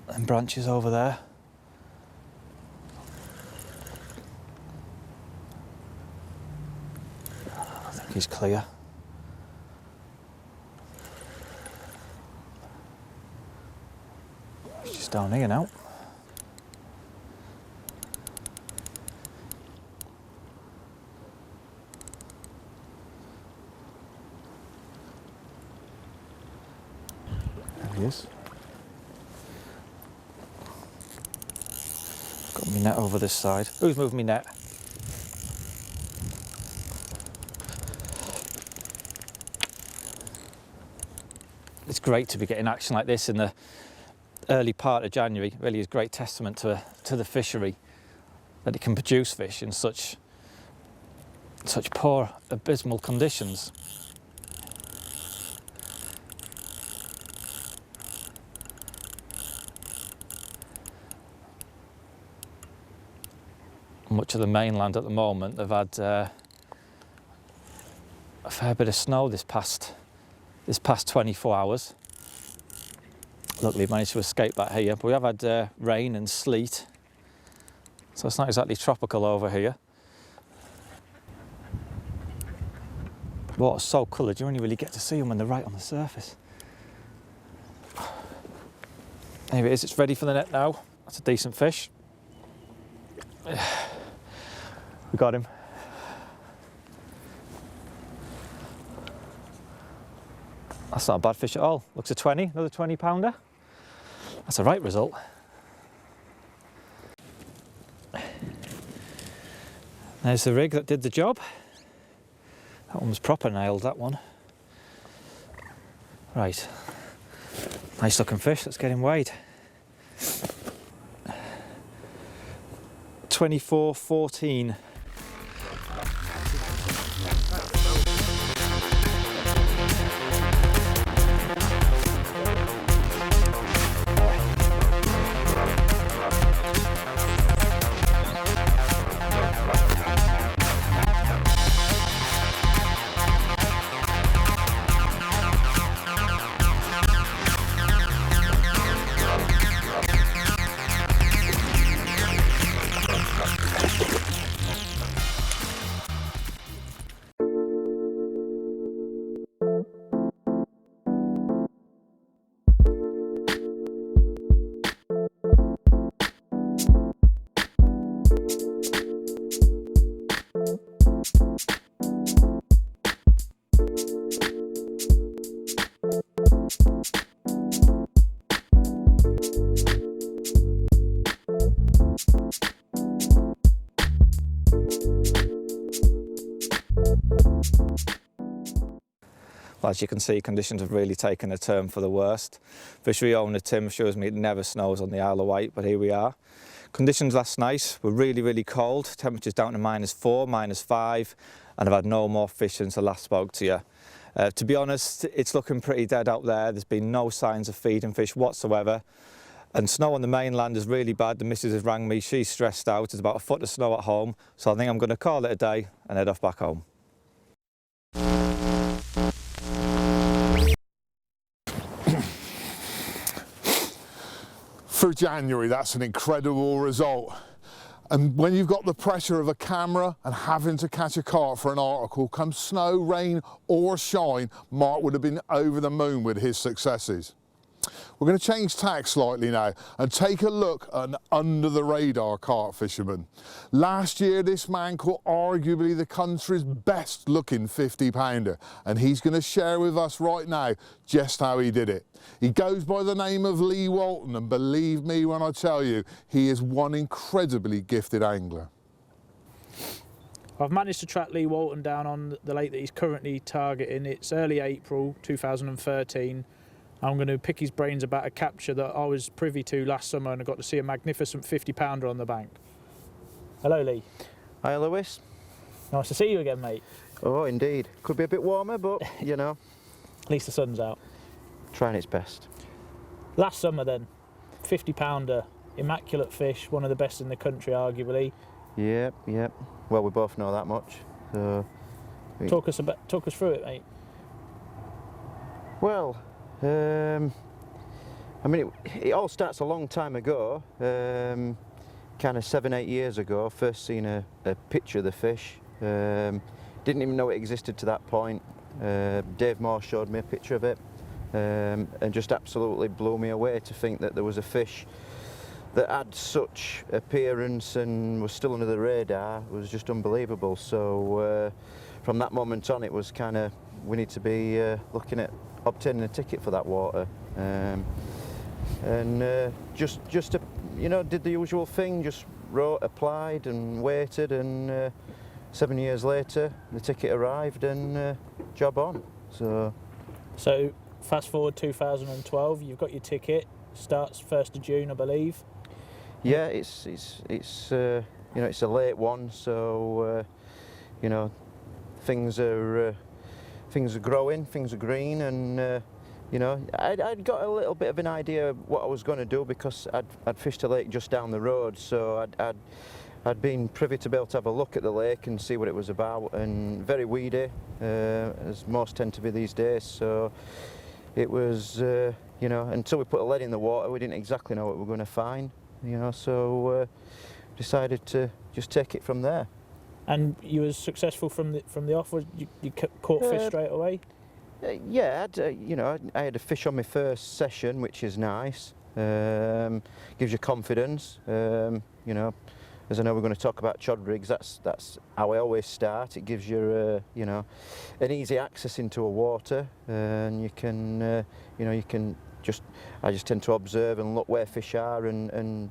[SPEAKER 10] and branches over there. I think he's clear. He's just down here now. There he is. Got my net over this side. Who's moved my net? It's great to be getting action like this in the early part of January. It really is great testament to the fishery that it can produce fish in such poor, abysmal conditions. Much of the mainland at the moment, they've had a fair bit of snow this past 24 hours. Luckily managed to escape that here, but we have had rain and sleet, so it's not exactly tropical over here. Water's so coloured, you only really get to see them when they're right on the surface. There it is, it's ready for the net now. That's a decent fish. We got him. That's not a bad fish at all. Looks a 20, another 20 pounder. That's a right result. There's the rig that did the job. That one was proper nailed, that one. Right. Nice looking fish, let's get him weighed. 24.14. Well, as you can see, conditions have really taken a turn for the worst. Fishery owner Tim assures me it never snows on the Isle of Wight, but here we are. Conditions last night were really, really cold. Temperatures down to -4, -5, and I've had no more fish since I last spoke to you. To be honest, it's looking pretty dead out there. There's been no signs of feeding fish whatsoever. And snow on the mainland is really bad. The missus has rang me, she's stressed out. There's about a foot of snow at home, so I think I'm going to call it a day and head off back home.
[SPEAKER 5] For January, that's an incredible result. And when you've got the pressure of a camera and having to catch a carp for an article, come snow, rain or shine, Mark would have been over the moon with his successes. We're going to change tack slightly now and take a look at an under-the-radar carp fisherman. Last year, this man caught arguably the country's best-looking 50-pounder, and he's going to share with us right now just how he did it. He goes by the name of Lee Walton, and believe me when I tell you, he is one incredibly gifted angler.
[SPEAKER 6] I've managed to track Lee Walton down on the lake that he's currently targeting. It's early April 2013. I'm going to pick his brains about a capture that I was privy to last summer, and I got to see a magnificent 50-pounder on the bank. Hello, Lee.
[SPEAKER 4] Hi, Lewis.
[SPEAKER 6] Nice to see you again, mate.
[SPEAKER 4] Oh, indeed. Could be a bit warmer, but, you know.
[SPEAKER 6] At least the sun's out.
[SPEAKER 4] Trying its best.
[SPEAKER 6] Last summer, then, 50-pounder, immaculate fish, one of the best in the country, arguably.
[SPEAKER 4] Yep. Well, we both know that much.
[SPEAKER 11] So,
[SPEAKER 6] Talk us through it, mate.
[SPEAKER 11] well, I mean, it all starts a long time ago, kind of 7-8 years ago. First seen a picture of the fish. Didn't even know it existed to that point. Dave Moore showed me a picture of it, and just absolutely blew me away to think that there was a fish that had such appearance and was still under the radar. It was just unbelievable. So from that moment on, it was kind of, we need to be looking at obtaining a ticket for that water. Just did the usual thing, just wrote, applied and waited, and 7 years later the ticket arrived and job on. So
[SPEAKER 6] fast forward 2012, you've got your ticket, starts 1st of June, I believe.
[SPEAKER 11] Yeah, it's a late one, so things are growing, things are green, and I'd got a little bit of an idea of what I was going to do because I'd fished a lake just down the road, so I'd been privy to be able to have a look at the lake and see what it was about, and very weedy, as most tend to be these days. So it was, until we put a lead in the water, we didn't exactly know what we were going to find. So decided to just take it from there.
[SPEAKER 6] And you was successful from the off? You caught fish straight away?
[SPEAKER 11] Yeah, I had a fish on my first session, which is nice. Gives you confidence. As I know we're going to talk about chod rigs, that's how I always start. It gives you an easy access into a water, and you can I just tend to observe and look where fish are and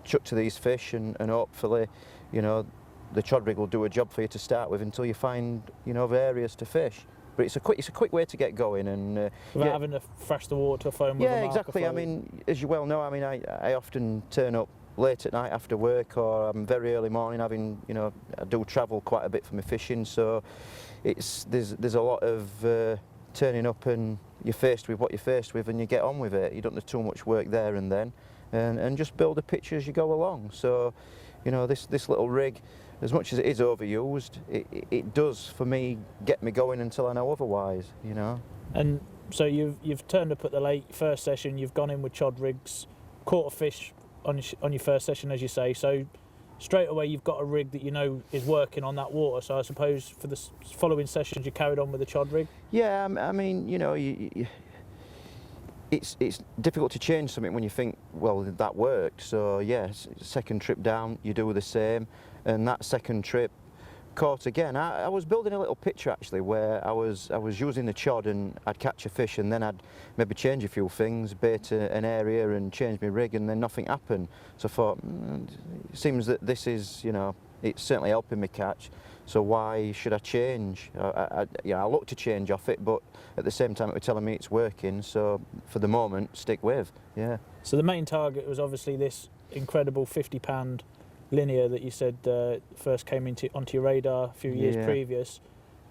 [SPEAKER 11] chuck to these fish, and hopefully, the chod rig will do a job for you to start with until you find, other areas to fish. But it's a quick way to get going, and
[SPEAKER 6] without having to thrash the water foam with a marker
[SPEAKER 11] exactly.
[SPEAKER 6] float.
[SPEAKER 11] I mean, as you well know, I often turn up late at night after work, or I'm very early morning having, I do travel quite a bit for my fishing, so there's a lot of turning up, and you're faced with what you're faced with, and you get on with it. You don't do too much work there and then, and just build a picture as you go along. So, this little rig, as much as it is overused, it does for me get me going until I know otherwise.
[SPEAKER 6] And so you've turned up at the lake first session. You've gone in with chod rigs, caught a fish on your first session, as you say. So straight away you've got a rig that is working on that water. So I suppose for the following sessions you carried on with the chod rig.
[SPEAKER 11] Yeah, I mean, it's difficult to change something when you think, well, that worked. So yeah, second trip down you do the same, and that second trip caught again. I was building a little picture actually where I was using the chod, and I'd catch a fish, and then I'd maybe change a few things, bait an area and change my rig, and then nothing happened. So I thought, it seems that this is, it's certainly helping me catch, so why should I change? I look to change off it, but at the same time it was telling me it's working, so for the moment, stick with, yeah.
[SPEAKER 6] So the main target was obviously this incredible 50-pound linear that you said first came onto your radar a few years previous.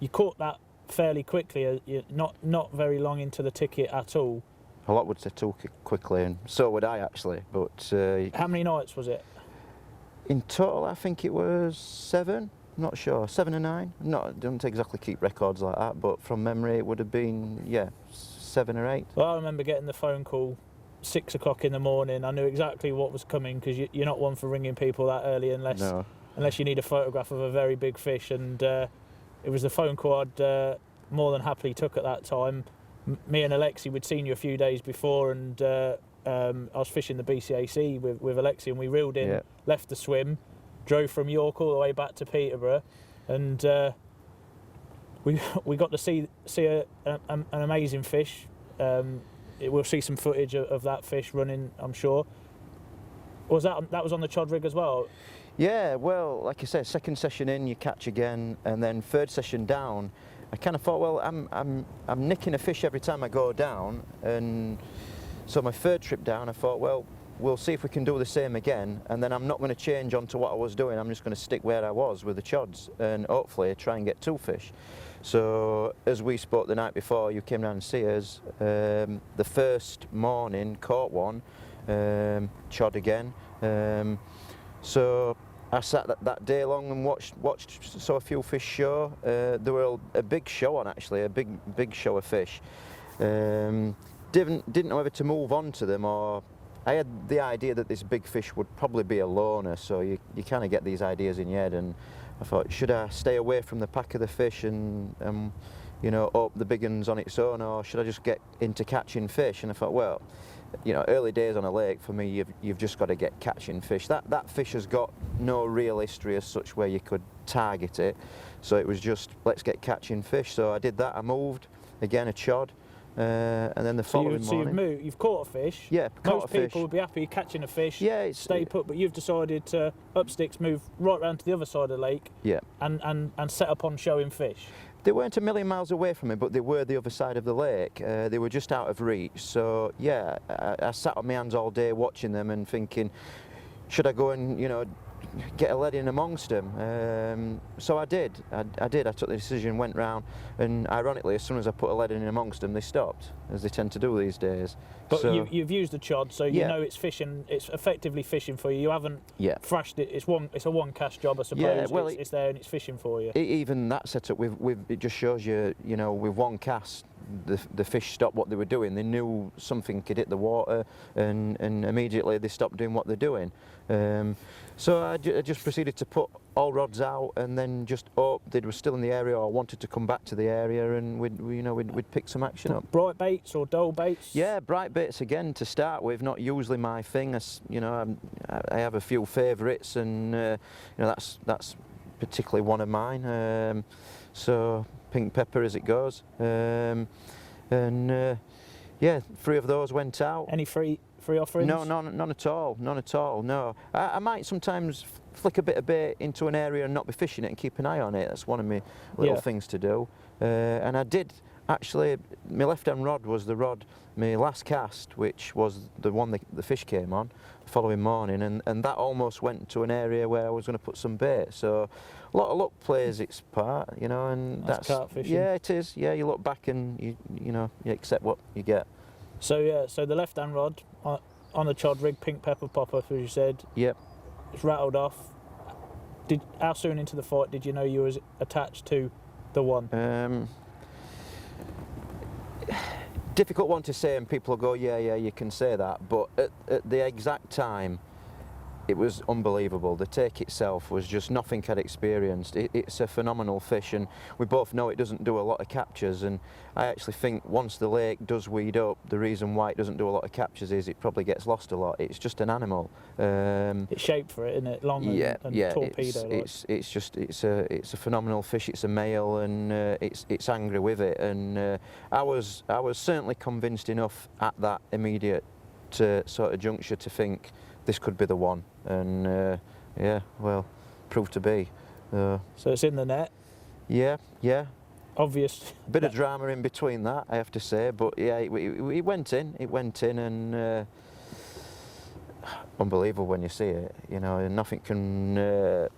[SPEAKER 6] You caught that fairly quickly, not very long into the ticket at all.
[SPEAKER 11] A lot would say too quickly, and so would I actually, but...
[SPEAKER 6] How many nights was it?
[SPEAKER 11] In total, I think it was 7, not sure, 7 or 9. I don't exactly keep records like that, but from memory it would have been, 7 or 8.
[SPEAKER 6] Well, I remember getting the phone call 6 o'clock in the morning. I knew exactly what was coming, because you're not one for ringing people that early unless you need a photograph of a very big fish, and it was the phone call I'd more than happily took at that time. Me and Alexi, we'd seen you a few days before, and I was fishing the BCAC with Alexi, and we reeled in, left the swim, drove from York all the way back to Peterborough, and we got to see an amazing fish. We'll see some footage of that fish running, I'm sure. Was that was on the chod rig as well?
[SPEAKER 11] Yeah, well, like I said, second session in, you catch again, and then third session down, I kind of thought, well, I'm nicking a fish every time I go down, and so my third trip down, I thought, well, we'll see if we can do the same again, and then I'm not going to change onto what I was doing. I'm just going to stick where I was with the chods, and hopefully try and get 2 fish. So as we spoke the night before, you came down and see us. The first morning, caught one, chod again. So I sat that day long and saw a few fish show. There were a big show on actually, a big show of fish. Didn't know whether to move on to them, or I had the idea that this big fish would probably be a loner, so you kind of get these ideas in your head, and I thought, should I stay away from the pack of the fish and you know, up the big ones on its own, or should I just get into catching fish? And I thought, well, you know, early days on a lake, for me, you've just got to get catching fish. That fish has got no real history as such where you could target it, so it was just, let's get catching fish. So I did that, I moved, again a chod, and then the following morning...
[SPEAKER 6] You've caught a fish.
[SPEAKER 11] Yeah, caught a fish.
[SPEAKER 6] Most people would be happy catching a fish,
[SPEAKER 11] yeah,
[SPEAKER 6] stay put, but you've decided to up sticks, move right round to the other side of the lake,
[SPEAKER 11] yeah,
[SPEAKER 6] and set up on showing fish.
[SPEAKER 11] They weren't a million miles away from me, but they were the other side of the lake. They were just out of reach. So yeah, I sat on my hands all day watching them and thinking, should I go and, you know, get a lead in amongst them? So I did. I took the decision, went round, and ironically, as soon as I put a lead in amongst them, they stopped, as they tend to do these days.
[SPEAKER 6] But
[SPEAKER 11] so,
[SPEAKER 6] you've used the chod, so you know it's fishing. It's effectively fishing for you. You haven't thrashed it. It's a one cast job, I suppose.
[SPEAKER 11] Yeah, well,
[SPEAKER 6] it's there and it's fishing for you.
[SPEAKER 11] Even that setup, it just shows you, you know, with one cast, the fish stopped what they were doing. They knew something could hit the water, and immediately they stopped doing what they're doing. So I just proceeded to put all rods out, and then just hope they were still in the area or wanted to come back to the area, and we'd pick some action up.
[SPEAKER 6] Bright baits or dull baits?
[SPEAKER 11] Yeah, bright baits again to start with. Not usually my thing. I have a few favourites, and you know, that's particularly one of mine. So pink pepper as it goes, and yeah, 3 of those went out.
[SPEAKER 6] Any free offerings?
[SPEAKER 11] No, none at all. None at all. No, I might sometimes flick a bit of bait into an area and not be fishing it and keep an eye on it. That's one of my little things to do. And I did actually. My left-hand rod was the rod, my last cast, which was the one the fish came on the following morning, and that almost went to an area where I was going to put some bait. So a lot of luck plays its part, you know, and that's
[SPEAKER 6] carp fishing.
[SPEAKER 11] Yeah, it is. Yeah, you look back and you know, you accept what you get.
[SPEAKER 6] So yeah, so the left-hand rod on the chod rig, pink pepper popper, as you said.
[SPEAKER 11] Yep.
[SPEAKER 6] It's rattled off. How soon into the fight did you know you was attached to the one?
[SPEAKER 11] Difficult one to say, and people will go, yeah, you can say that, but at the exact time, it was unbelievable. The take itself was just nothing I'd experienced. It's a phenomenal fish, and we both know it doesn't do a lot of captures, and I actually think once the lake does weed up, the reason why it doesn't do a lot of captures is it probably gets lost a lot. It's just an animal.
[SPEAKER 6] It's shaped for it, isn't it? Long and torpedo.
[SPEAKER 11] It's a phenomenal fish. It's a male, and it's angry with it, and I was certainly convinced enough at that immediate sort of juncture to think this could be the one, and yeah, well, proved to be.
[SPEAKER 6] So it's in the net?
[SPEAKER 11] Yeah.
[SPEAKER 6] Obvious.
[SPEAKER 11] Bit of drama in between that, I have to say, but yeah, it went in, and unbelievable when you see it, you know, and nothing can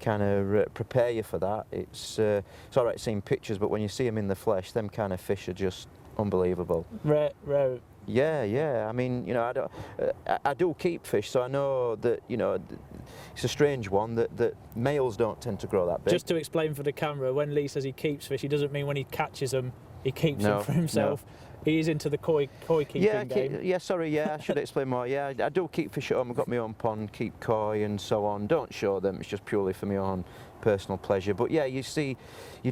[SPEAKER 11] kind of prepare you for that. It's all right seeing pictures, but when you see them in the flesh, them kind of fish are just unbelievable.
[SPEAKER 6] Rare.
[SPEAKER 11] Yeah. I mean, you know, I do keep fish, so I know that, you know, it's a strange one that males don't tend to grow that big.
[SPEAKER 6] Just to explain for the camera, when Lee says he keeps fish, he doesn't mean when he catches them, he keeps them for himself. No. He is into the koi keeping game.
[SPEAKER 11] Yeah, sorry, I should explain more. Yeah, I do keep fish at home. I've got my own pond, keep koi and so on. Don't show them, it's just purely for my own personal pleasure. But yeah, you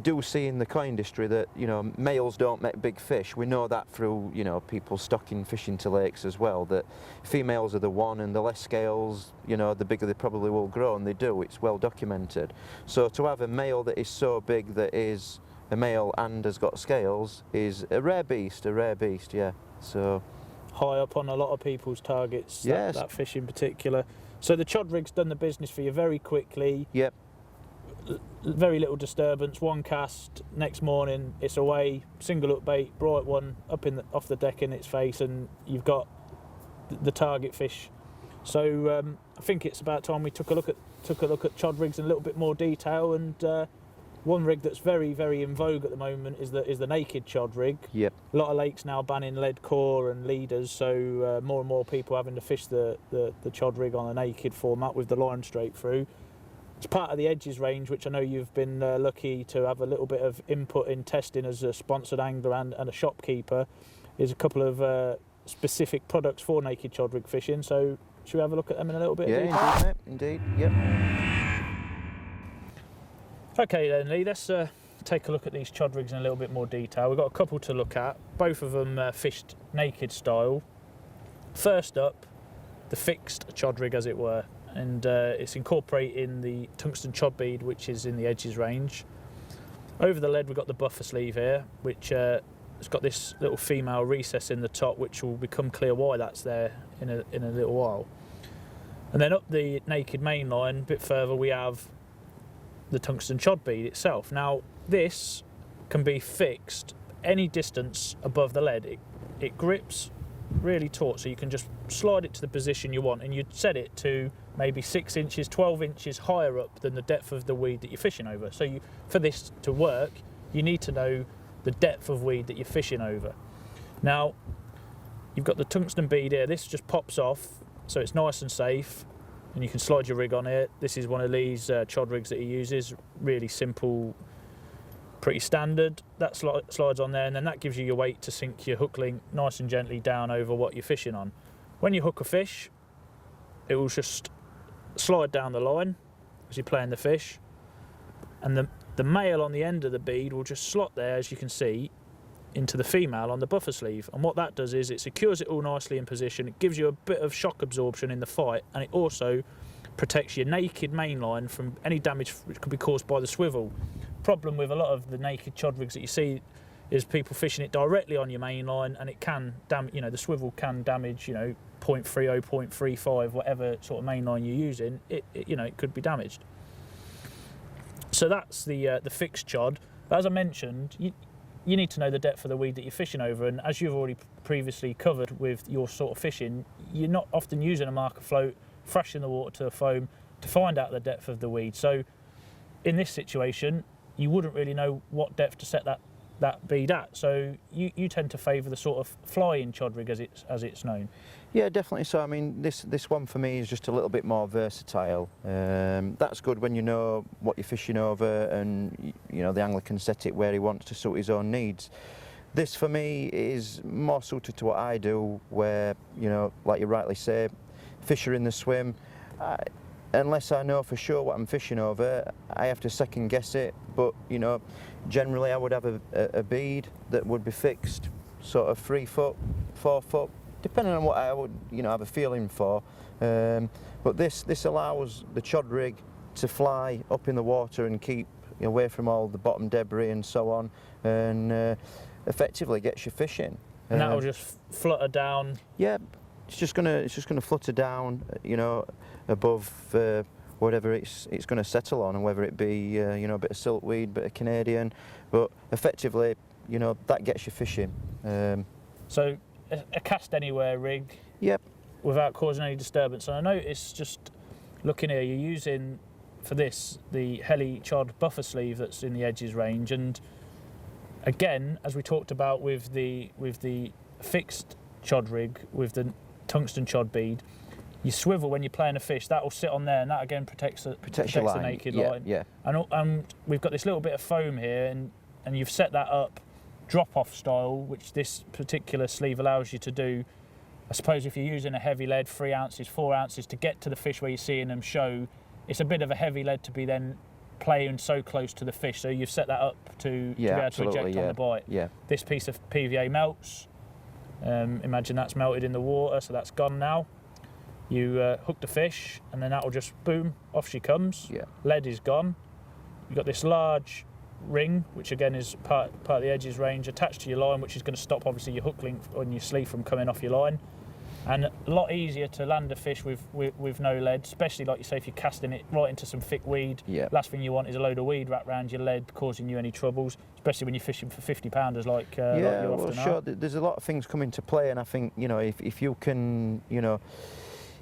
[SPEAKER 11] do see in the koi industry that, you know, males don't make big fish. We know that through, you know, people stocking fish into lakes as well, that females are the one, and the less scales, you know, the bigger they probably will grow, and they do. It's well documented. So to have a male that is so big that is a male and has got scales is a rare beast, yeah. So
[SPEAKER 6] high up on a lot of people's targets,
[SPEAKER 11] yes.
[SPEAKER 6] that fish in particular. So the chod rig's done the business for you very quickly.
[SPEAKER 11] Yep.
[SPEAKER 6] Very little disturbance, one cast, next morning it's away, single hook bait, bright one up off the deck in its face, and you've got the target fish. So I think it's about time we took a look at chod rigs in a little bit more detail, and one rig that's very, very in vogue at the moment is the naked chod rig.
[SPEAKER 11] Yep.
[SPEAKER 6] A lot of lakes now banning lead core and leaders, so more and more people having to fish the chod rig on a naked format with the line straight through. It's part of the Edges range, which I know you've been lucky to have a little bit of input in testing as a sponsored angler and a shopkeeper, is a couple of specific products for naked chod rig fishing. So should we have a look at them in a little bit?
[SPEAKER 11] Yeah, indeed, yep.
[SPEAKER 6] Okay then, Lee, let's take a look at these chod rigs in a little bit more detail. We've got a couple to look at, both of them fished naked style. First up, the fixed chod rig, as it were, and it's incorporating the tungsten chod bead, which is in the Edges range. Over the lead we've got the buffer sleeve here, which has got this little female recess in the top, which will become clear why that's there in a little while. And then up the naked main line, a bit further, we have the tungsten chod bead itself. Now this can be fixed any distance above the lead. It grips really taut, so you can just slide it to the position you want, and you'd set it to maybe 6 inches, 12 inches higher up than the depth of the weed that you're fishing over. So for this to work, you need to know the depth of weed that you're fishing over. Now, you've got the tungsten bead here. This just pops off, so it's nice and safe, and you can slide your rig on it. This is one of these chod rigs that he uses, really simple, pretty standard. That slides on there, and then that gives you your weight to sink your hook link nice and gently down over what you're fishing on. When you hook a fish, it will just slide down the line as you're playing the fish, and the male on the end of the bead will just slot there, as you can see, into the female on the buffer sleeve. And what that does is it secures it all nicely in position. It gives you a bit of shock absorption in the fight, and it also protects your naked main line from any damage which could be caused by the swivel. Problem with a lot of the naked chod rigs that you see is people fishing it directly on your main line, and it can damage, the swivel can damage, 0.30, 0.35, whatever sort of main line you're using, it could be damaged. So that's the fixed chod. But as I mentioned, you need to know the depth of the weed that you're fishing over, and as you've already previously covered with your sort of fishing, you're not often using a marker float, thrashing the water to the foam to find out the depth of the weed. So in this situation, you wouldn't really know what depth to set that bead at. So you tend to favour the sort of flying chod rig as it's known.
[SPEAKER 11] Yeah, definitely. So I mean, this one for me is just a little bit more versatile. That's good when you know what you're fishing over, and the angler can set it where he wants to suit his own needs. This for me is more suited to what I do, where like you rightly say, fish are in the swim. Unless I know for sure what I'm fishing over, I have to second guess it. But generally I would have a bead that would be fixed, sort of 3 foot, 4 foot, depending on what I would have a feeling for. But this allows the chod rig to fly up in the water and keep away from all the bottom debris and so on, and effectively gets you fishing.
[SPEAKER 6] And that'll just flutter down.
[SPEAKER 11] Yeah, it's just gonna flutter down, above whatever it's going to settle on, and whether it be a bit of silkweed, bit of Canadian, but effectively that gets you fishing.
[SPEAKER 6] So a cast anywhere rig.
[SPEAKER 11] Yep.
[SPEAKER 6] Without causing any disturbance. And I noticed, just looking here, you're using for this the heli chod buffer sleeve that's in the Edges range, and again, as we talked about with the fixed chod rig with the tungsten chod bead, you swivel when you're playing a fish, that will sit on there, and that again protects the naked line.
[SPEAKER 11] Yeah.
[SPEAKER 6] And we've got this little bit of foam here, and you've set that up drop-off style, which this particular sleeve allows you to do. I suppose if you're using a heavy lead, 3 ounces, 4 ounces, to get to the fish where you're seeing them show, it's a bit of a heavy lead to be then playing so close to the fish. So you've set that up to be able to eject on the bite.
[SPEAKER 11] Yeah.
[SPEAKER 6] This piece of PVA melts. Imagine that's melted in the water, so that's gone now. You hook the fish, and then that will just boom, off she comes.
[SPEAKER 11] Yeah.
[SPEAKER 6] Lead is gone. You've got this large ring, which again is part of the Edges range, attached to your line, which is going to stop obviously your hook link on your sleeve from coming off your line. And a lot easier to land a fish with no lead, especially like you say if you're casting it right into some thick weed.
[SPEAKER 11] Yeah.
[SPEAKER 6] Last thing you want is a load of weed wrapped around your lead causing you any troubles, especially when you're fishing for 50-pounders like you often are.
[SPEAKER 11] There's a lot of things come into play, and I think if you can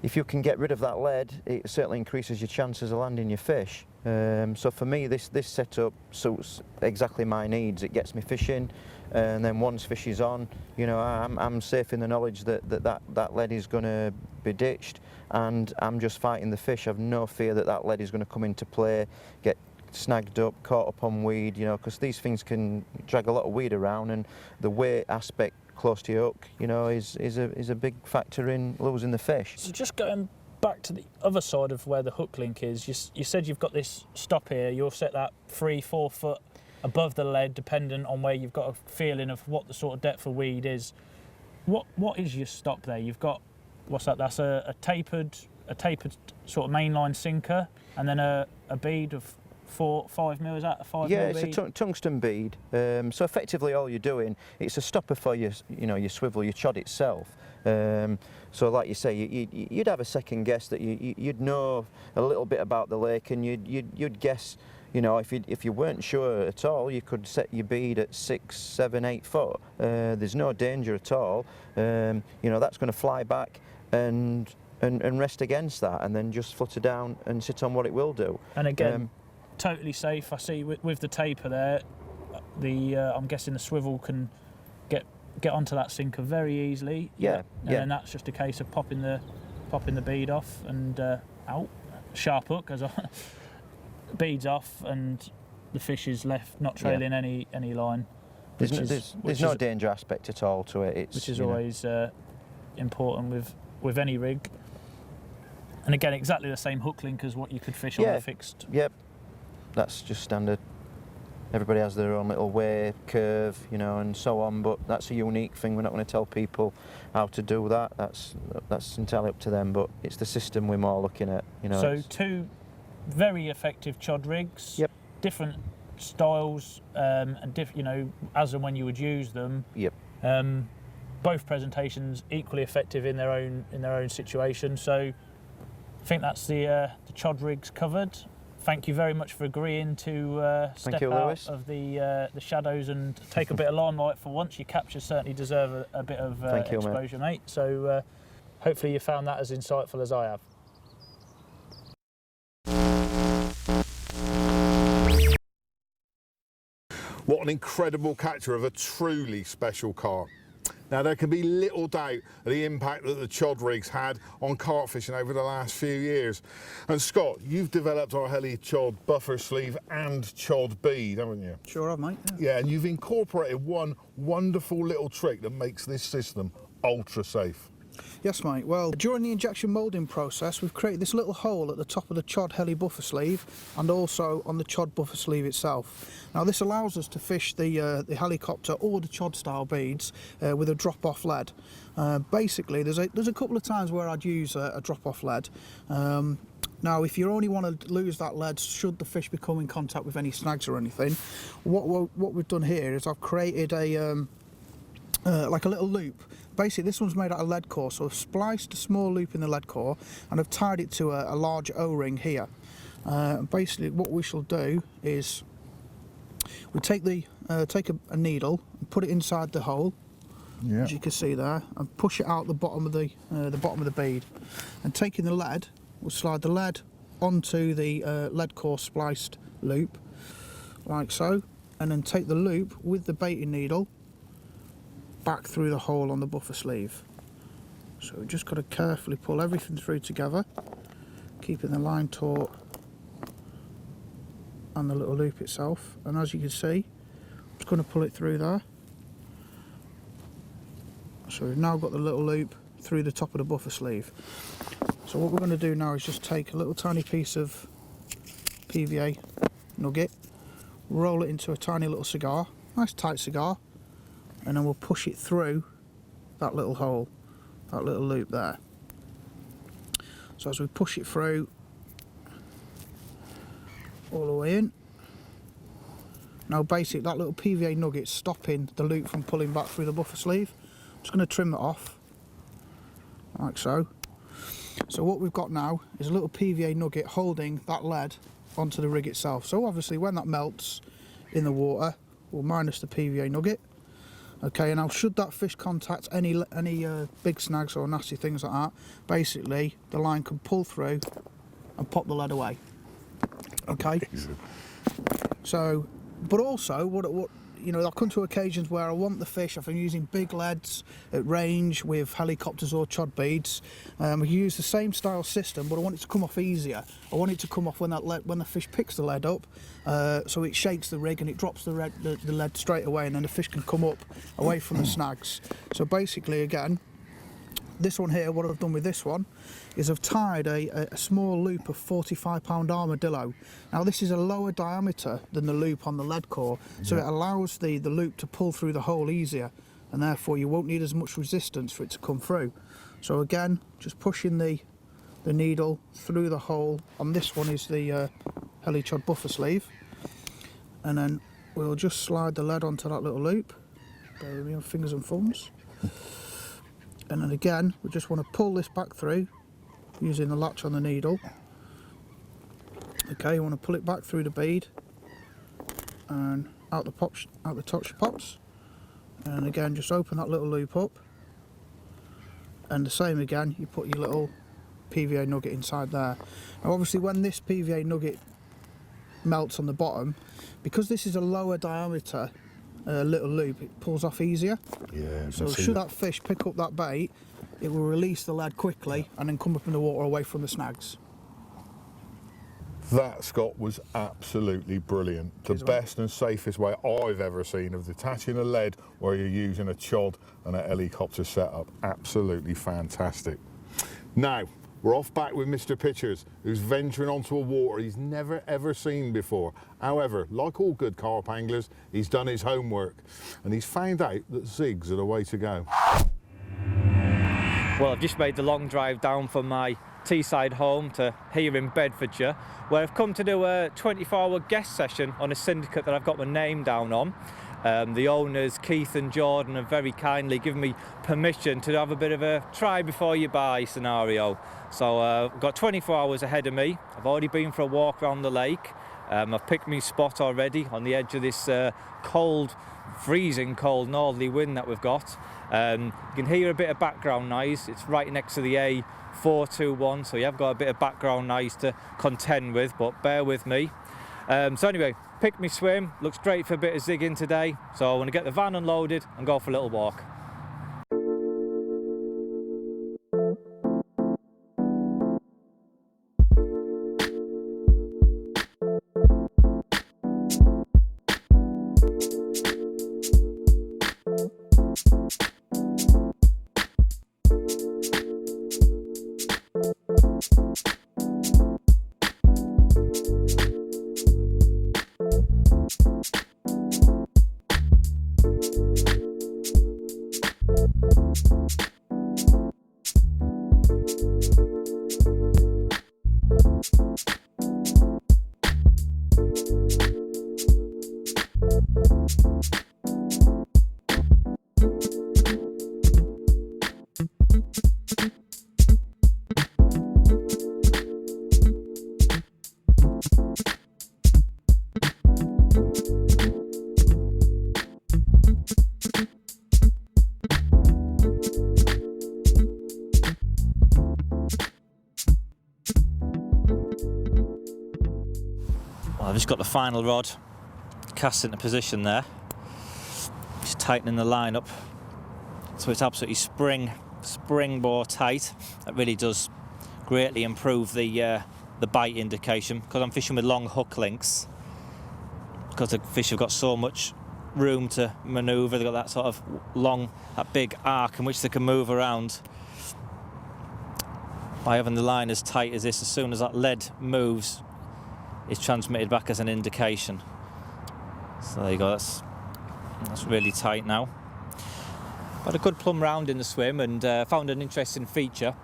[SPEAKER 11] if you can get rid of that lead, it certainly increases your chances of landing your fish. So for me, this setup suits exactly my needs. It gets me fishing. and then once fish is on, you know, I'm safe in the knowledge that lead is going to be ditched, and I'm just fighting the fish. I've no fear that lead is going to come into play, get snagged up, caught up on weed, you know, because these things can drag a lot of weed around, and the weight aspect close to your hook, you know, is a big factor in losing the fish.
[SPEAKER 6] So just going back to the other side of where the hook link is, you said you've got this stop here, you'll set that 3-4 foot above the lead, dependent on where you've got a feeling of what the sort of depth of weed is. What is your stop there? You've got, what's that? That's a tapered sort of mainline sinker, and then a bead of 4-5 mil. Is that a 5 mil bead?
[SPEAKER 11] It's a tungsten bead. So effectively, all you're doing, it's a stopper for your swivel, your chod itself. So like you say, you'd have a second guess that you'd know a little bit about the lake, and you'd guess, you know, if you weren't sure at all, you could set your bead at 6, 7, 8 foot. There's no danger at all. You know, that's going to fly back and rest against that, and then just flutter down and sit on what it will do.
[SPEAKER 6] And again, totally safe. I see with the taper there, I'm guessing the swivel can get onto that sinker very easily.
[SPEAKER 11] Yeah.
[SPEAKER 6] And then that's just a case of popping the bead off and out. Sharp hook as beads off, and the fish is left not trailing any line.
[SPEAKER 11] There's no danger aspect at all to it.
[SPEAKER 6] Which is always important with any rig. And again, exactly the same hook link as what you could fish on a fixed.
[SPEAKER 11] Yep, that's just standard. Everybody has their own little way, curve, you know, and so on, but that's a unique thing. We're not going to tell people how to do that. That's entirely up to them, but it's the system we're more looking at, you know.
[SPEAKER 6] So two very effective chod rigs.
[SPEAKER 11] Yep.
[SPEAKER 6] Different styles, and you know, as and when you would use them.
[SPEAKER 11] Yep.
[SPEAKER 6] Both presentations equally effective in their own situation. So I think that's the chod rigs covered. Thank you very much for agreeing to step out of the shadows and take a bit of limelight for once. Your captures certainly deserve a bit of exposure, mate. So hopefully you found that as insightful as I have.
[SPEAKER 5] What an incredible catcher of a truly special carp. Now, there can be little doubt of the impact that the chod rigs had on carp fishing over the last few years. And Scott, you've developed our heli chod buffer sleeve and chod bead, haven't you?
[SPEAKER 3] Sure have, mate.
[SPEAKER 5] Yeah, and you've incorporated one wonderful little trick that makes this system ultra safe.
[SPEAKER 3] Yes, mate. Well, during the injection moulding process, we've created this little hole at the top of the chod heli buffer sleeve and also on the chod buffer sleeve itself. Now, this allows us to fish the helicopter or the chod style beads with a drop-off lead. Basically, there's a couple of times where I'd use a drop-off lead. Now, if you only want to lose that lead should the fish become in contact with any snags or anything, what we've done here is I've created like a little loop. Basically, this one's made out of lead core, so I've spliced a small loop in the lead core and I've tied it to a large O-ring here. Basically, what we shall do is we take a needle and put it inside the hole, as you can see there, and push it out the bottom of the bead. And taking the lead, we'll slide the lead onto the lead core spliced loop, like so, and then take the loop with the baiting needle back through the hole on the buffer sleeve. So we've just got to carefully pull everything through together, keeping the line taut and the little loop itself. And as you can see, I'm just going to pull it through there. So we've now got the little loop through the top of the buffer sleeve. So what we're going to do now is just take a little tiny piece of PVA nugget, roll it into a tiny little cigar, nice tight cigar, and then we'll push it through that little hole, that little loop there. So as we push it through all the way in, now basically that little PVA nugget's stopping the loop from pulling back through the buffer sleeve. I'm just going to trim that off, like so. So what we've got now is a little PVA nugget holding that lead onto the rig itself. So obviously when that melts in the water, we'll minus the PVA nugget. Okay, and now should that fish contact any big snags or nasty things like that, basically the line can pull through and pop the lead away. Okay. So, but also what you know, I'll come to occasions where I want the fish. If I'm using big leads at range with helicopters or chod beads, we use the same style system, but I want it to come off easier. I want it to come off when the fish picks the lead up, so it shakes the rig and it drops the lead straight away, and then the fish can come up away from the snags. So basically, again, this one here, what I've done with this one is I've tied a small loop of 45-pound armadillo. Now this is a lower diameter than the loop on the lead core, so it allows the loop to pull through the hole easier, and therefore you won't need as much resistance for it to come through. So again, just pushing the needle through the hole. On this one is the heli-chod buffer sleeve, and then we'll just slide the lead onto that little loop. Bear with me on fingers and thumbs. And then again, we just want to pull this back through using the latch on the needle. Okay, you want to pull it back through the bead and out the top she pops. And again, just open that little loop up. And the same again, you put your little PVA nugget inside there. Now obviously when this PVA nugget melts on the bottom, because this is a lower diameter little loop, it pulls off easier.
[SPEAKER 5] Yeah.
[SPEAKER 3] So should that fish pick up that bait, it will release the lead quickly and then come up in the water away from the snags.
[SPEAKER 5] That, Scott, was absolutely brilliant. The best and safest way I've ever seen of detaching a lead where you're using a chod and a helicopter setup. Absolutely fantastic. Now, we're off back with Mr. Pitchers, who's venturing onto a water he's never ever seen before. However, like all good carp anglers, he's done his homework and he's found out that zigs are the way to go.
[SPEAKER 10] Well, I've just made the long drive down from my Teesside home to here in Bedfordshire, where I've come to do a 24-hour guest session on a syndicate that I've got my name down on. The owners, Keith and Jordan, have very kindly given me permission to have a bit of a try before you buy scenario. So I've got 24 hours ahead of me. I've already been for a walk around the lake. I've picked my spot already on the edge of this cold, freezing cold northerly wind that we've got. You can hear a bit of background noise. It's right next to the A421, so you have got a bit of background noise to contend with, but bear with me. So anyway, picked me swim, looks great for a bit of zigging today, so I want to get the van unloaded and go for a little walk. Well, I've just got the final rod cast into position there. Just tightening the line up so it's absolutely springboard tight. That really does greatly improve the bite indication, because I'm fishing with long hook links, because the fish have got so much room to manoeuvre. They've got that sort of long, that big arc in which they can move around. By having the line as tight as this, as soon as that lead moves, it's transmitted back as an indication. So there you go, that's really tight now. Got a good plumb round in the swim and found an interesting feature.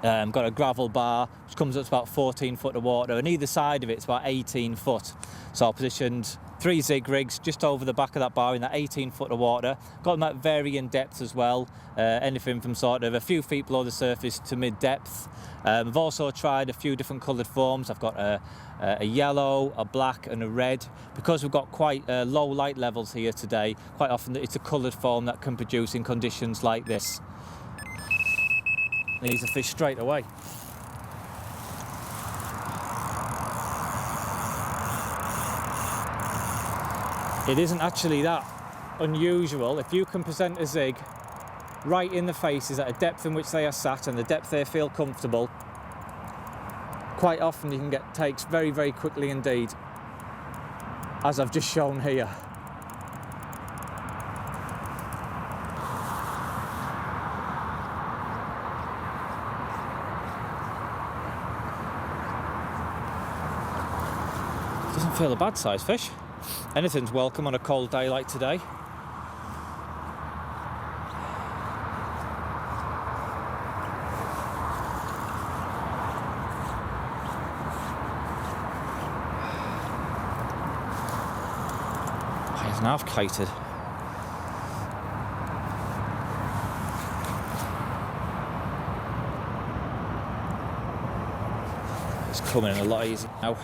[SPEAKER 10] Got a gravel bar which comes up to about 14 foot of water, and either side of it's about 18 foot. So I positioned 3 zig rigs just over the back of that bar in that 18 foot of water. Got them at varying depths as well, anything from sort of a few feet below the surface to mid depth. I've also tried a few different coloured forms. I've got a yellow, a black and a red. Because we've got quite low light levels here today, quite often it's a coloured form that can produce in conditions like this. Needs a fish straight away. It isn't actually that unusual. If you can present a zig right in the faces at a depth in which they are sat and the depth they feel comfortable, quite often you can get takes very, very quickly indeed, as I've just shown here. Doesn't feel a bad size fish. Anything's welcome on a cold day like today. He's half kited. It's coming in a lot easier now.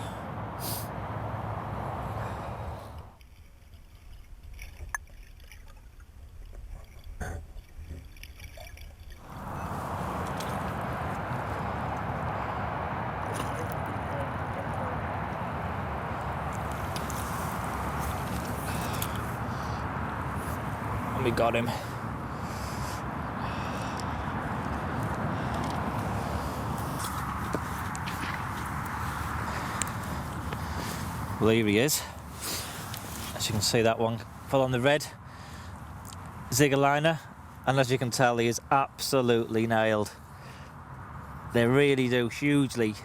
[SPEAKER 10] We got him. Well, here he is. As you can see, that one fell on the red zigger liner, and as you can tell, he is absolutely nailed. They really do hugely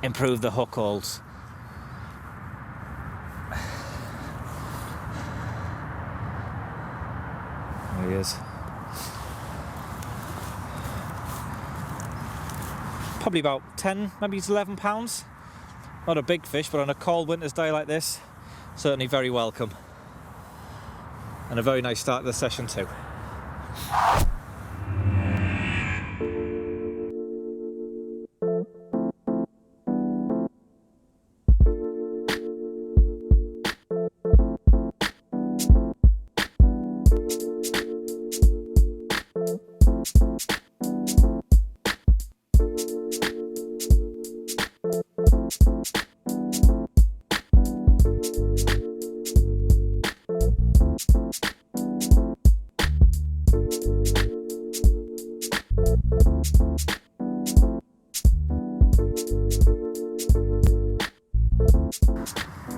[SPEAKER 10] improve the hook holds. There he is. Probably about 10, maybe it's 11 pounds. Not a big fish, but on a cold winter's day like this, certainly very welcome. And a very nice start to the session too.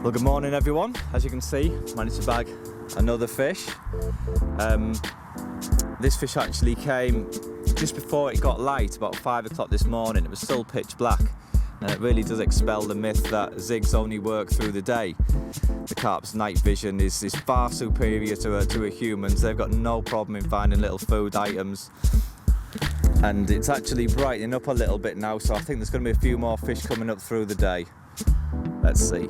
[SPEAKER 10] Well, good morning everyone. As you can see, managed to bag another fish. This fish actually came just before it got light, about 5 o'clock this morning. It was still pitch black, and it really does expel the myth that zigs only work through the day. The carp's night vision is far superior to a human's. They've got no problem in finding little food items. And it's actually brightening up a little bit now, so I think there's going to be a few more fish coming up through the day. Let's see.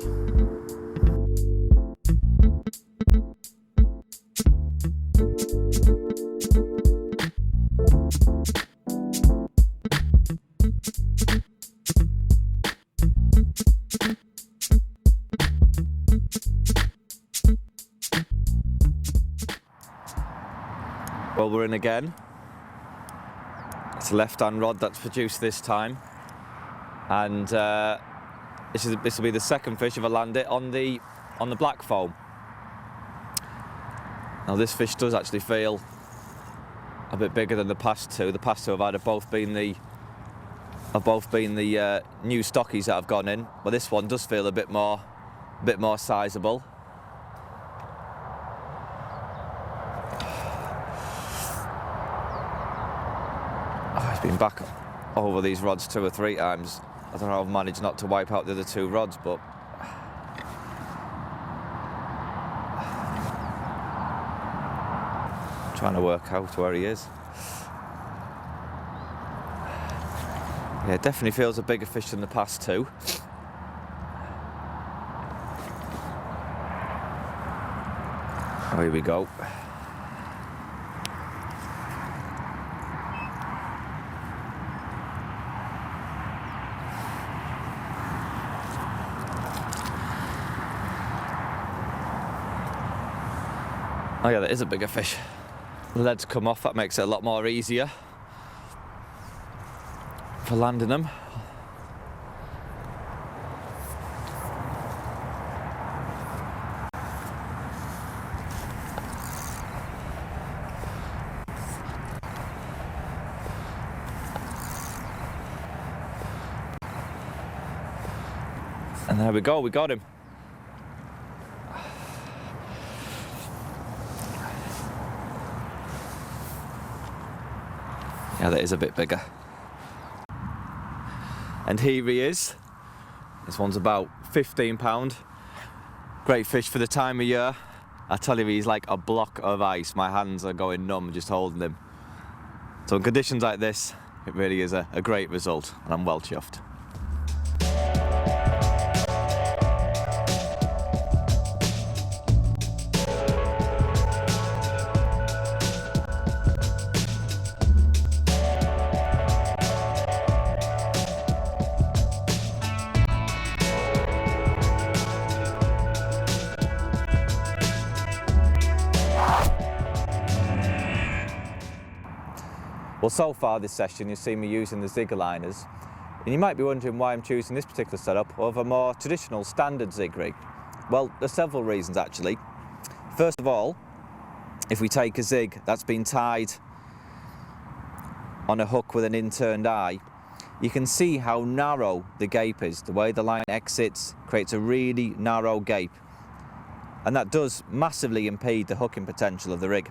[SPEAKER 10] Well, we're in again. It's a left-hand rod that's produced this time, and this will be the second fish if I land it on the black foam. Now this fish does actually feel a bit bigger than the past two. The past two have both been the new stockies that have gone in, but this one does feel a bit more sizable. Been back over these rods 2 or 3 times. I don't know how I've managed not to wipe out the other 2 rods, but I'm trying to work out where he is. Yeah, it definitely feels a bigger fish than the past 2. Oh, here we go. Oh yeah, that is a bigger fish. The leads come off, that makes it a lot more easier for landing them. And there we go, we got him. Yeah, that is a bit bigger. And here he is. This one's about £15. Great fish for the time of year. I tell you, he's like a block of ice. My hands are going numb just holding him. So in conditions like this, it really is a great result, and I'm well chuffed. Well, so far this session you've seen me using the zig aligners, and you might be wondering why I'm choosing this particular setup over a more traditional standard zig rig. Well, there's several reasons actually. First of all, if we take a zig that's been tied on a hook with an in-turned eye, you can see how narrow the gape is. The way the line exits creates a really narrow gape, and that does massively impede the hooking potential of the rig.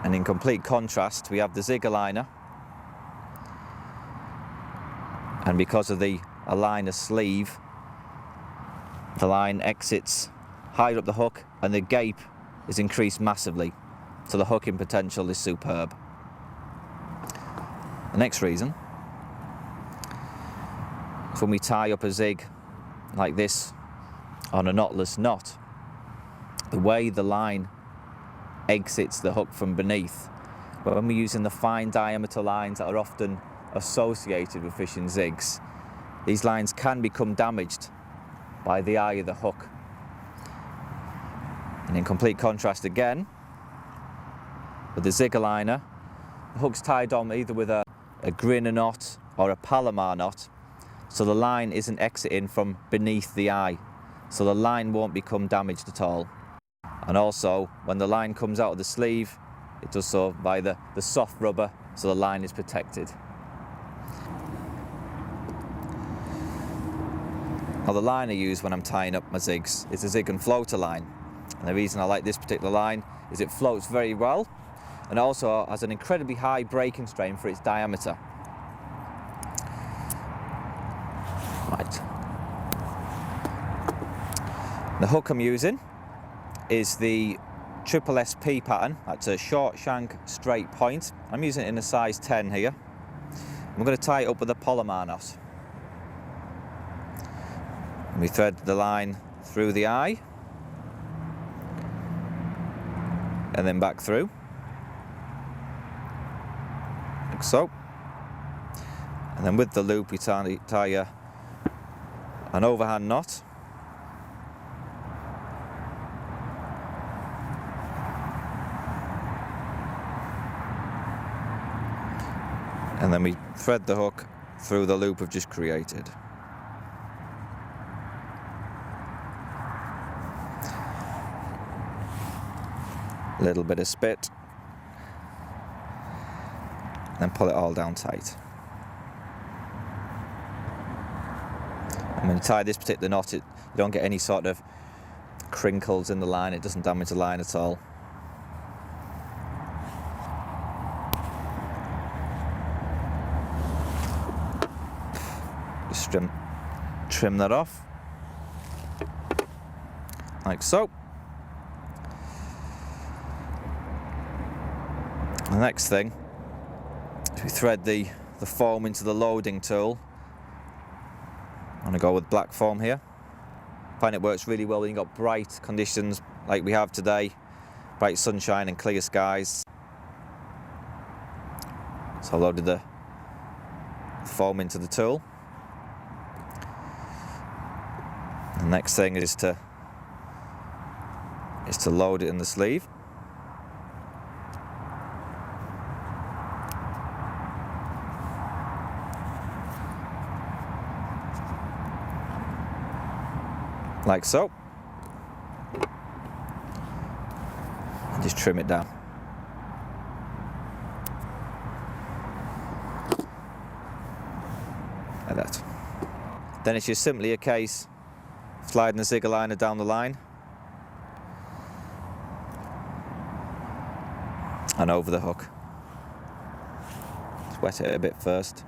[SPEAKER 10] And in complete contrast, we have the zig aligner, and because of the aligner sleeve, the line exits higher up the hook and the gape is increased massively, so the hooking potential is superb. The next reason is when we tie up a zig like this on a knotless knot, the way the line exits the hook from beneath. But when we're using the fine diameter lines that are often associated with fishing zigs, these lines can become damaged by the eye of the hook. And in complete contrast again, with the zig aligner, the hook's tied on either with a grinner knot or a Palomar knot, so the line isn't exiting from beneath the eye, so the line won't become damaged at all. And also, when the line comes out of the sleeve, it does so by the soft rubber, so the line is protected. Now, the line I use when I'm tying up my zigs is a zig and floater line. And the reason I like this particular line is it floats very well, and also has an incredibly high breaking strain for its diameter. Right. The hook I'm using is the triple SP pattern. That's a short shank straight point. I'm using it in a size 10 here. I'm going to tie it up with a Palomar knot. And we thread the line through the eye and then back through, like so. And then with the loop we tie an overhand knot. And then we thread the hook through the loop we've just created. A little bit of spit, then pull it all down tight. And when you tie this particular knot, you don't get any sort of crinkles in the line. It doesn't damage the line at all. Just trim that off, like so. The next thing is we thread the foam into the loading tool. I'm going to go with black foam here. I find it works really well when you've got bright conditions like we have today, bright sunshine and clear skies. So I loaded the foam into the tool. The next thing is to load it in the sleeve. Like so, and just trim it down. Like that.
[SPEAKER 4] Then it's just simply a case of sliding the zigger liner down the line and over the hook. Just wet it a bit first.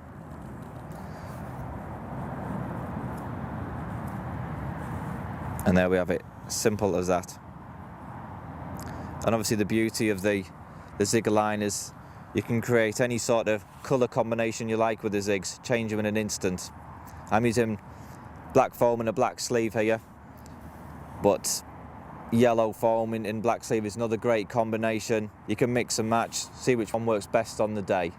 [SPEAKER 4] And there we have it, simple as that. And obviously the beauty of the zigger line is you can create any sort of colour combination you like with the zigs, change them in an instant. I'm using black foam and a black sleeve here, but yellow foam in black sleeve is another great combination. You can mix and match, see which one works best on the day.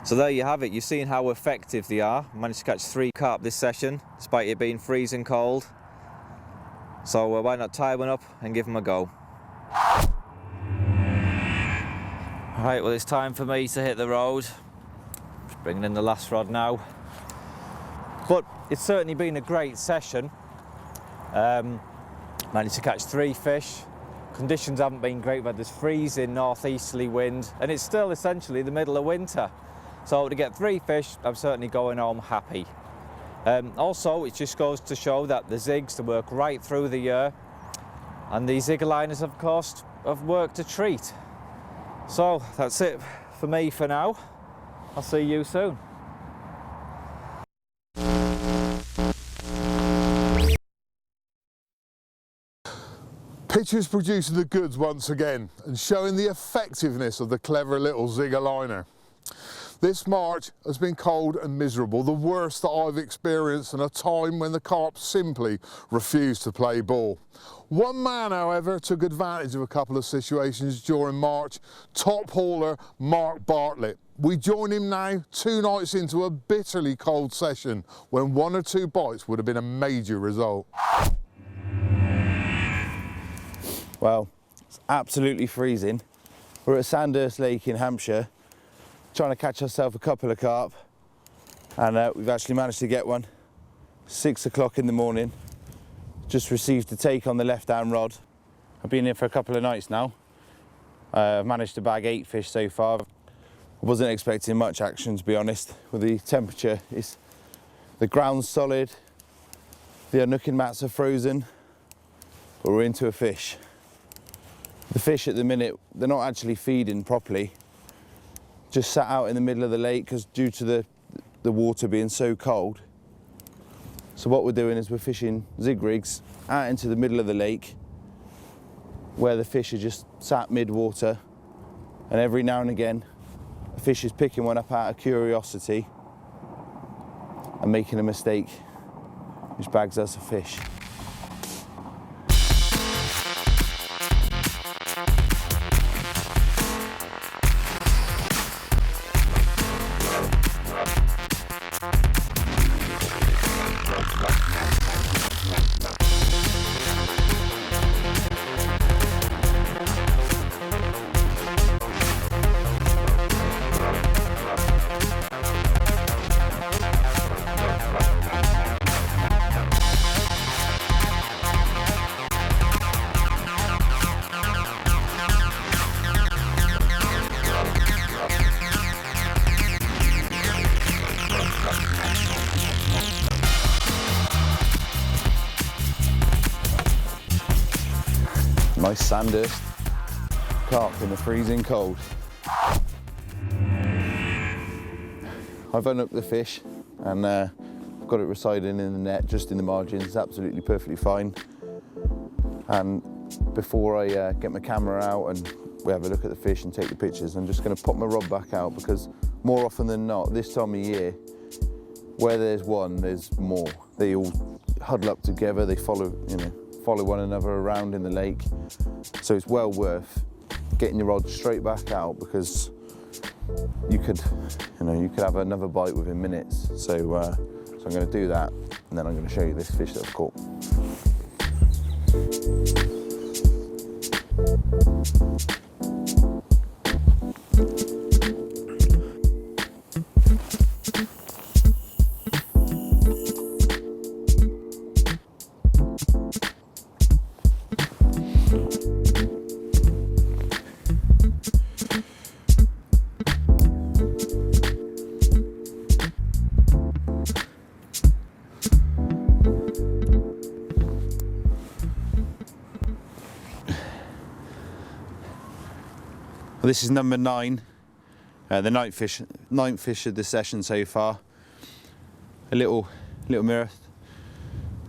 [SPEAKER 4] So there you have it, you've seen how effective they are. I managed to catch 3 carp this session, despite it being freezing cold. So why not tie one up and give them a go. Right, well it's time for me to hit the road. Just bringing in the last rod now. But it's certainly been a great session. Managed to catch 3 fish. Conditions haven't been great, but there's freezing northeasterly wind and it's still essentially the middle of winter. So to get 3 fish, I'm certainly going home happy. Also, it just goes to show that the zigs, they work right through the year, and the zigger liners, of course, have worked a treat. So that's it for me for now. I'll see you soon.
[SPEAKER 5] Pictures producing the goods once again and showing the effectiveness of the clever little zigger liner. This March has been cold and miserable, the worst that I've experienced in a time when the carp simply refused to play ball. One man, however, took advantage of a couple of situations during March, top hauler Mark Bartlett. We join him now 2 nights into a bitterly cold session when 1 or 2 bites would have been a major result.
[SPEAKER 12] Well, it's absolutely freezing. We're at Sandhurst Lake in Hampshire, trying to catch ourselves a couple of carp, and we've actually managed to get one. 6 o'clock in the morning. Just received a take on the left-hand rod. I've been here for a couple of nights now. I've managed to bag 8 fish so far. I wasn't expecting much action, to be honest. With the temperature, the ground's solid, the unhooking mats are frozen, but we're into a fish. The fish at the minute, they're not actually feeding properly. Just sat out in the middle of the lake because due to the water being so cold. So what we're doing is we're fishing zig rigs out into the middle of the lake where the fish are just sat mid-water, and every now and again a fish is picking one up out of curiosity and making a mistake, which bags us a fish. Nice Sandhurst carp in the freezing cold. I've unhooked the fish and got it residing in the net, just in the margins. It's absolutely perfectly fine. And before I get my camera out and we have a look at the fish and take the pictures, I'm just going to pop my rod back out, because more often than not, this time of year, where there's one, there's more. They all huddle up together, they follow one another around in the lake. So it's well worth getting your rod straight back out, because you could have another bite within minutes. So I'm going to do that, and then I'm going to show you this fish that I've caught. This is number 9, the ninth fish of the session so far. A little mirror,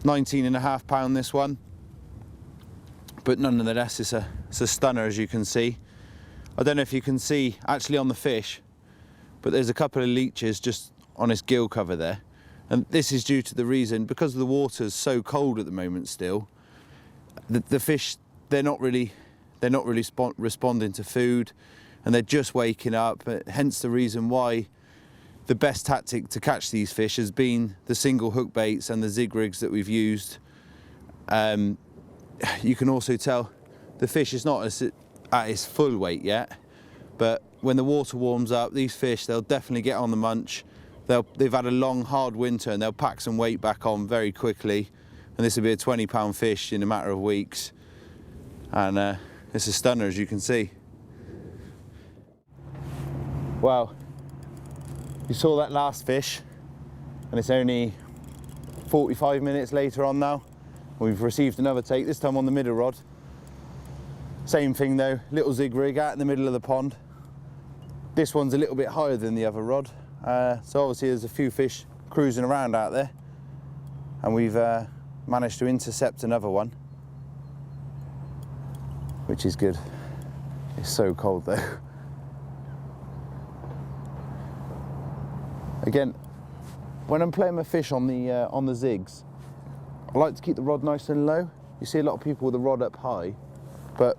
[SPEAKER 12] 19.5 pound this one, but nonetheless it's a stunner, as you can see. I don't know if you can see actually on the fish, but there's a couple of leeches just on his gill cover there, and this is due to the reason because the water's so cold at the moment still. The fish, they're not really responding to food, and they're just waking up. Hence the reason why the best tactic to catch these fish has been the single hook baits and the zig rigs that we've used. You can also tell the fish is not at its full weight yet, but when the water warms up, these fish, they'll definitely get on the munch. They've had a long, hard winter, and they'll pack some weight back on very quickly. And this will be a 20-pound fish in a matter of weeks. And it's a stunner, as you can see. Well, you saw that last fish, and it's only 45 minutes later on now. We've received another take, this time on the middle rod. Same thing though, little zig rig out in the middle of the pond. This one's a little bit higher than the other rod, so obviously there's a few fish cruising around out there, and we've managed to intercept another one, which is good. It's so cold though. Again, when I'm playing my fish on the zigs, I like to keep the rod nice and low. You see a lot of people with the rod up high, but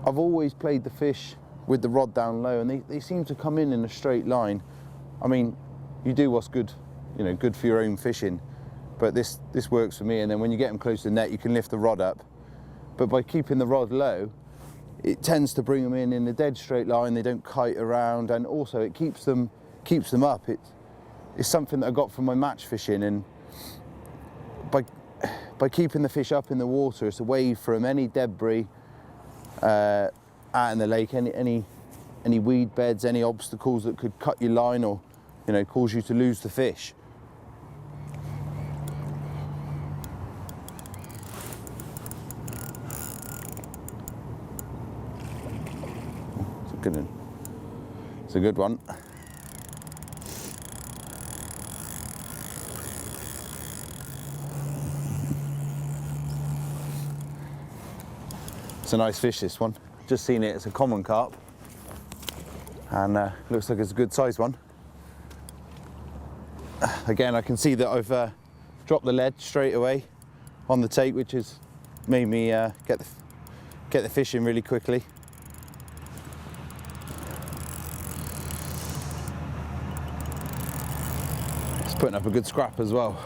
[SPEAKER 12] I've always played the fish with the rod down low, and they seem to come in a straight line. I mean, you do what's good, you know, good for your own fishing, but this works for me. And then when you get them close to the net, you can lift the rod up. But by keeping the rod low, it tends to bring them in a dead straight line. They don't kite around, and also it keeps them up. It's something that I got from my match fishing, and by keeping the fish up in the water, it's away from any debris out in the lake, any weed beds, any obstacles that could cut your line or, you know, cause you to lose the fish. It's a good one. It's a nice fish, this one. Just seen it, it's a common carp, and looks like it's a good sized one. Again, I can see that I've dropped the lead straight away on the take, which has made me get the fish in really quickly. It's putting up a good scrap as well.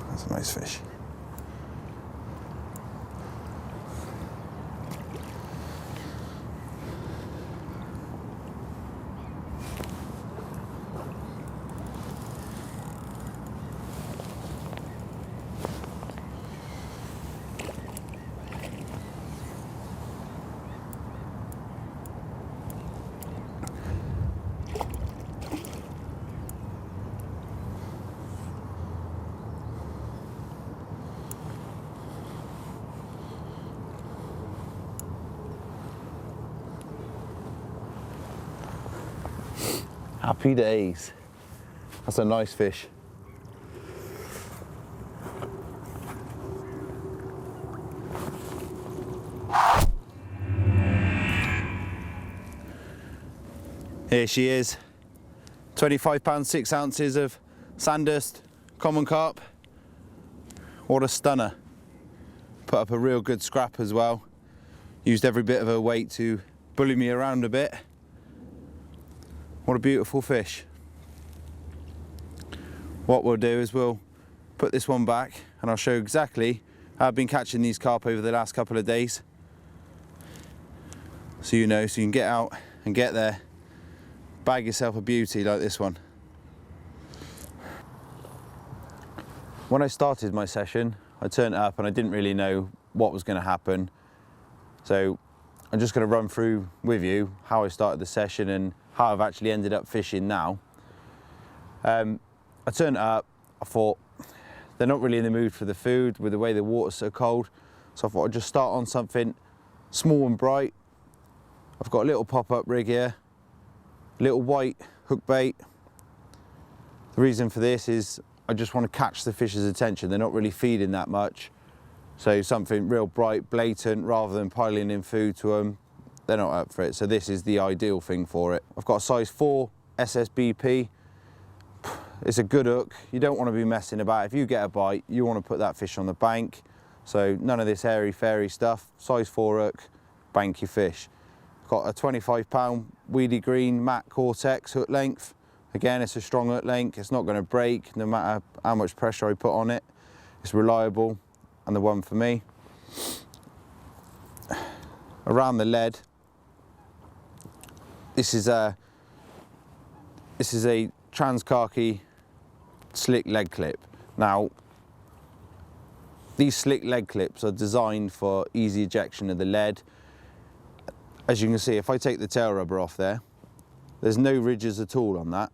[SPEAKER 12] That's a nice fish. Happy days. That's a nice fish. Here she is. 25 pounds 6 ounces of Sandhurst common carp. What a stunner. Put up a real good scrap as well. Used every bit of her weight to bully me around a bit. What a beautiful fish. What we'll do is we'll put this one back, and I'll show you exactly how I've been catching these carp over the last couple of days. So you know, so you can get out and get there, bag yourself a beauty like this one. When I started my session, I turned it up and I didn't really know what was going to happen. So I'm just going to run through with you how I started the session and how how I've actually ended up fishing now. I turned it up, I thought they're not really in the mood for the food with the way the water's so cold, so I thought I'd just start on something small and bright. I've got a little pop-up rig here, little white hook bait. The reason for this is I just want to catch the fish's attention. They're not really feeding that much, so something real bright, blatant, rather than piling in food to them. They're not up for it, so this is the ideal thing for it. I've got a size 4 SSBP. It's a good hook. You don't want to be messing about. If you get a bite, you want to put that fish on the bank. So none of this airy-fairy stuff. Size 4 hook, bank your fish. Got a 25-pound weedy green matte Cortex hook length. Again, it's a strong hook length. It's not going to break no matter how much pressure I put on it. It's reliable, and the one for me. Around the lead, this is a Transkhaki slick leg clip. Now, these slick leg clips are designed for easy ejection of the lead. As you can see, if I take the tail rubber off there, there's no ridges at all on that.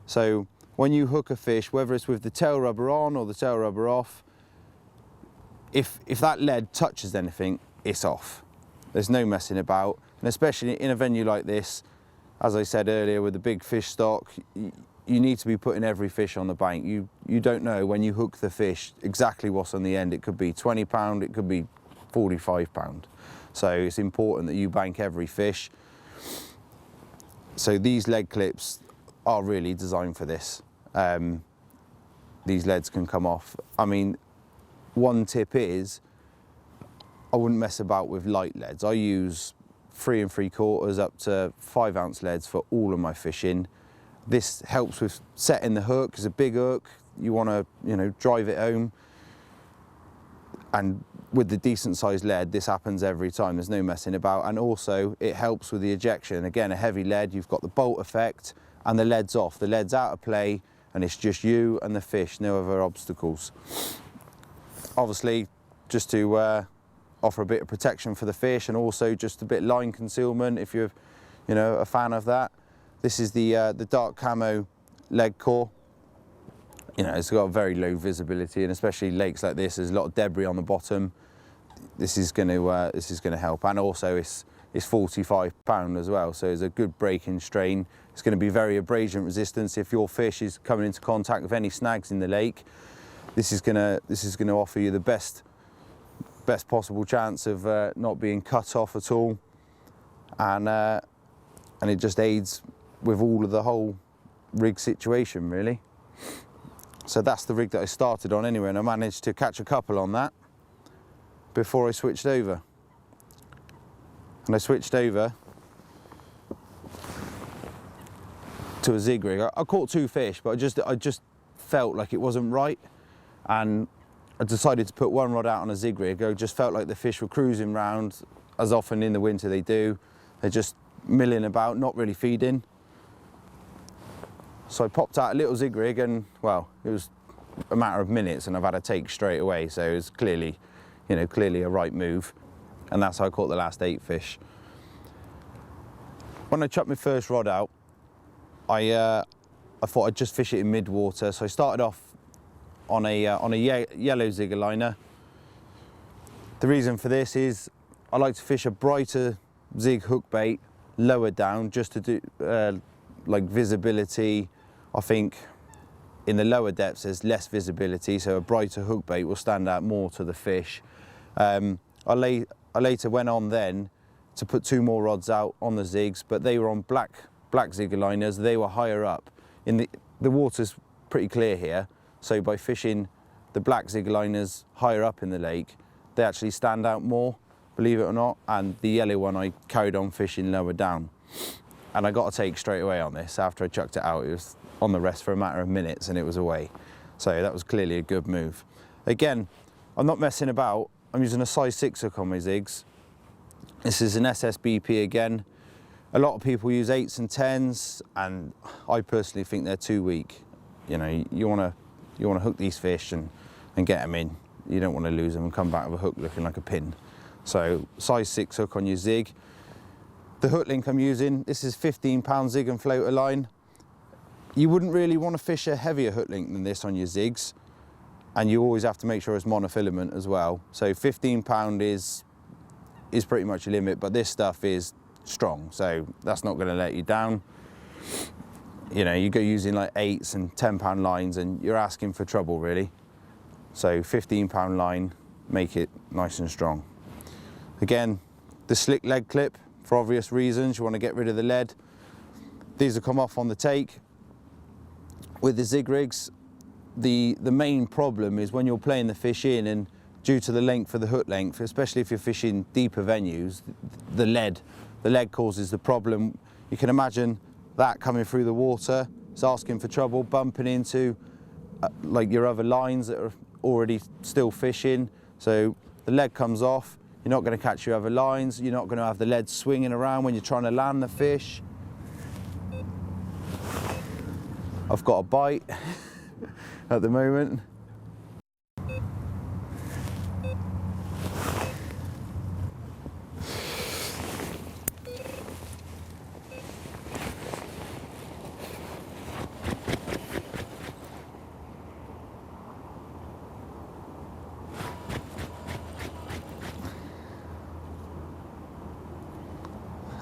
[SPEAKER 12] So when you hook a fish, whether it's with the tail rubber on or the tail rubber off, if that lead touches anything, it's off. There's no messing about, and especially in a venue like this, as I said earlier, with the big fish stock, you need to be putting every fish on the bank. You don't know when you hook the fish exactly what's on the end. It could be 20 pound, it could be 45 pound. So it's important that you bank every fish. So these leg clips are really designed for this. These leads can come off. I mean, one tip is, I wouldn't mess about with light leads. I use 3 3/4 up to 5 ounce leads for all of my fishing. This helps with setting the hook. It's a big hook. You want to, drive it home. And with the decent sized lead, this happens every time. There's no messing about. And also it helps with the ejection. Again, a heavy lead, you've got the bolt effect and the lead's off. The lead's out of play and it's just you and the fish, no other obstacles. Obviously, just to offer a bit of protection for the fish and also just a bit line concealment if you're, a fan of that. This is the dark camo leg core. It's got very low visibility, and especially lakes like this, there's a lot of debris on the bottom. This is going to help, and also it's 45 pound as well, so it's a good breaking strain. It's going to be very abrasion resistant. If your fish is coming into contact with any snags in the lake, this is going to offer you the best possible chance of not being cut off at all, and it just aids with all of the whole rig situation really. So that's the rig that I started on anyway, and I managed to catch a couple on that before I switched over. And I switched over to a zig rig. I caught 2 fish, but I just felt like it wasn't right, and I decided to put 1 rod out on a zig rig. I just felt like the fish were cruising round, as often in the winter they do. They're just milling about, not really feeding. So I popped out a little zig rig, and well, it was a matter of minutes and I've had a take straight away. So it was clearly a right move. And that's how I caught the last 8 fish. When I chucked my first rod out, I thought I'd just fish it in mid-water. So I started off on a yellow zigger liner. The reason for this is I like to fish a brighter zig hook bait lower down, just to do like visibility. I think in the lower depths there's less visibility, so a brighter hook bait will stand out more to the fish. I later went on then to put 2 more rods out on the zigs, but they were on black zigger liners. They were higher up. The water's pretty clear here, so by fishing the black zigger liners higher up in the lake, they actually stand out more, believe it or not, and the yellow one I carried on fishing lower down. And I got a take straight away on this. After I chucked it out, it was on the rest for a matter of minutes and it was away. So that was clearly a good move. Again, I'm not messing about. I'm using a size 6 hook on my zigs. This is an SSBP again. A lot of people use 8s and 10s, and I personally think they're too weak. You want to hook these fish and get them in. You don't want to lose them and come back with a hook looking like a pin. So size 6 hook on your zig. The hook link I'm using, this is 15-pound zig and floater line. You wouldn't really want to fish a heavier hook link than this on your zigs, and you always have to make sure it's monofilament as well. So 15-pound is pretty much a limit, but this stuff is strong, so that's not going to let you down. You know, you go using like 8s and 10-pound lines and you're asking for trouble really. So 15-pound line, make it nice and strong. Again, the slick leg clip, for obvious reasons, you want to get rid of the lead. These will come off on the take. With the zig rigs, the main problem is when you're playing the fish in, and due to the length of the hook length, especially if you're fishing deeper venues, the lead causes the problem. You can imagine that coming through the water, it's asking for trouble, bumping into like your other lines that are already still fishing. So the lead comes off, you're not going to catch your other lines, you're not going to have the lead swinging around when you're trying to land the fish. I've got a bite at the moment.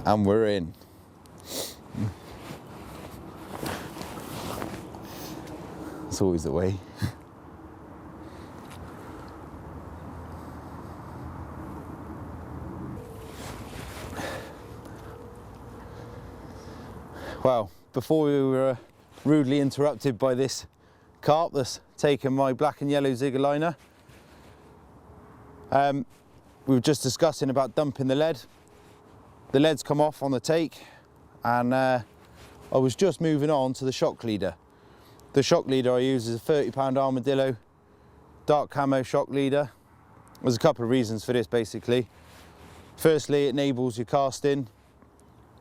[SPEAKER 12] And we're in. It's always the way. Well, before we were rudely interrupted by this carp that's taken my black and yellow zigger liner, we were just discussing about dumping the lead. The lead's come off on the take, and I was just moving on to the shock leader. The shock leader I use is a 30-pound Armadillo dark camo shock leader. There's a couple of reasons for this basically. Firstly, it enables your casting.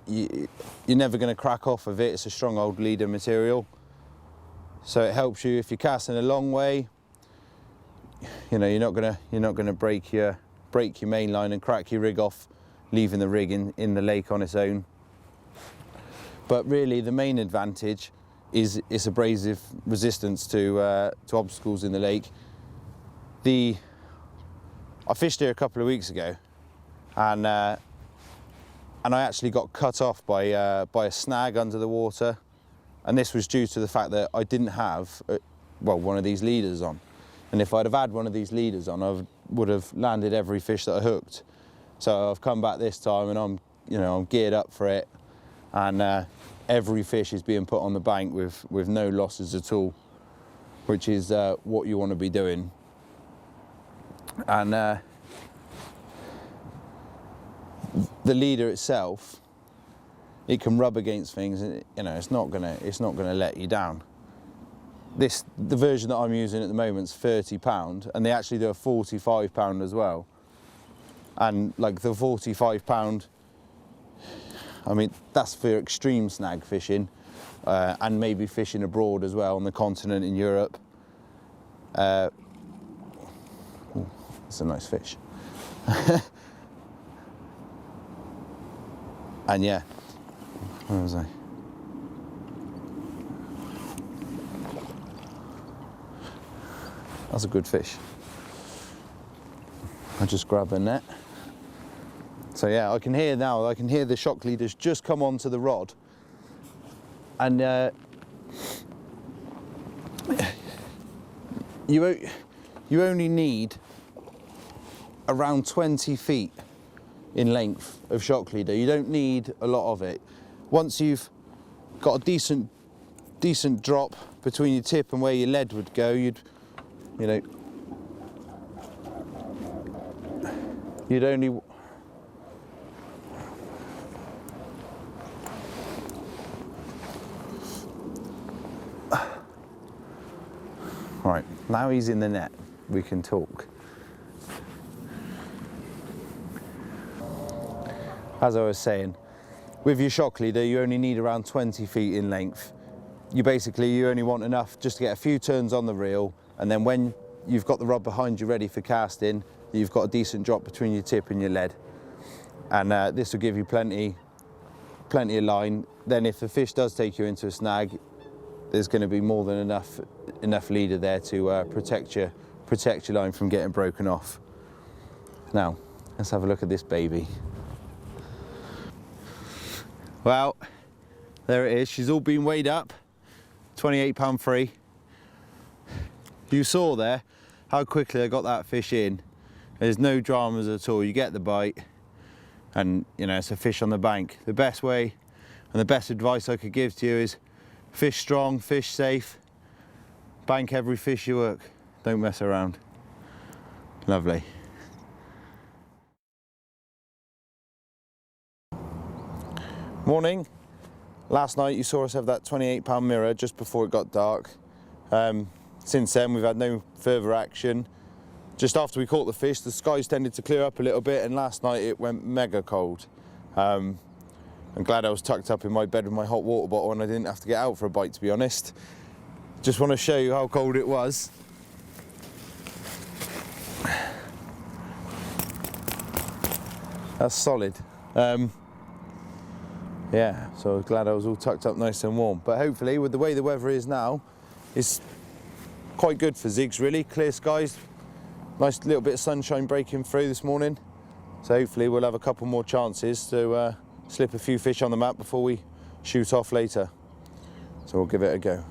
[SPEAKER 12] You're never going to crack off of it. It's a strong old leader material, so it helps you if you're casting a long way. You know, you're not gonna break your main line and crack your rig off, leaving the rig in the lake on its own. But really the main advantage is its abrasive resistance to obstacles in the lake. I fished here a couple of weeks ago, and I actually got cut off by a snag under the water, and this was due to the fact that I didn't have one of these leaders on. And if I'd have had one of these leaders on, I would have landed every fish that I hooked. So I've come back this time and I'm geared up for it, and every fish is being put on the bank with no losses at all, which is what you want to be doing. And the leader itself, it can rub against things, and it's not gonna let you down. The version that I'm using at the moment is £30, and they actually do a £45 as well. And like the £45, I mean, that's for extreme snag fishing, and maybe fishing abroad as well on the continent in Europe. It's a nice fish. And yeah, where was I? That's a good fish. I just grab a net. So yeah, I can hear the shock leaders just come onto the rod, and you only need around 20 feet in length of shock leader. You don't need a lot of it. Once you've got a decent drop between your tip and where your lead would go, you'd only right, now he's in the net, we can talk. As I was saying, with your shock leader, you only need around 20 feet in length. You only want enough just to get a few turns on the reel, and then when you've got the rod behind you ready for casting, you've got a decent drop between your tip and your lead. And this will give you plenty plenty of line. Then if the fish does take you into a snag, there's going to be more than enough leader there to protect your line from getting broken off. Now, let's have a look at this baby. Well, there it is. She's all been weighed up, 28 pound free. You saw there how quickly I got that fish in. There's no dramas at all. You get the bite and you know, it's a fish on the bank. The best way and the best advice I could give to you is fish strong, fish safe, bank every fish you hook. Don't mess around. Lovely. Morning. Last night you saw us have that 28 pound mirror just before it got dark. Since then we've had no further action. Just after we caught the fish, the skies tended to clear up a little bit, and last night it went mega cold. I'm glad I was tucked up in my bed with my hot water bottle and I didn't have to get out for a bite, to be honest. Just want to show you how cold it was. That's solid. Yeah, so I was glad I was all tucked up nice and warm. But hopefully, with the way the weather is now, it's quite good for zigs really. Clear skies, nice little bit of sunshine breaking through this morning. So hopefully we'll have a couple more chances to slip a few fish on the map before we shoot off later. So we'll give it a go.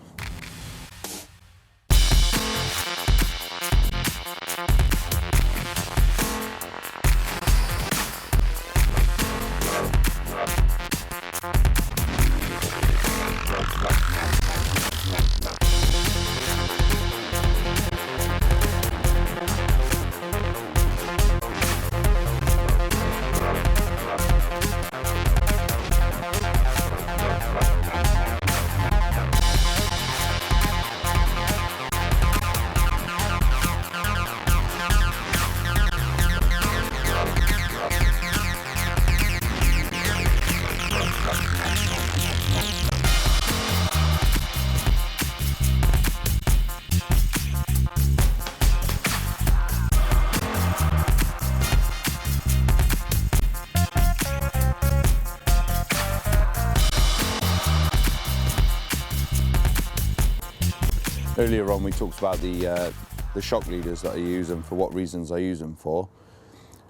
[SPEAKER 12] Earlier on we talked about the shock leaders that I use and for what reasons I use them for.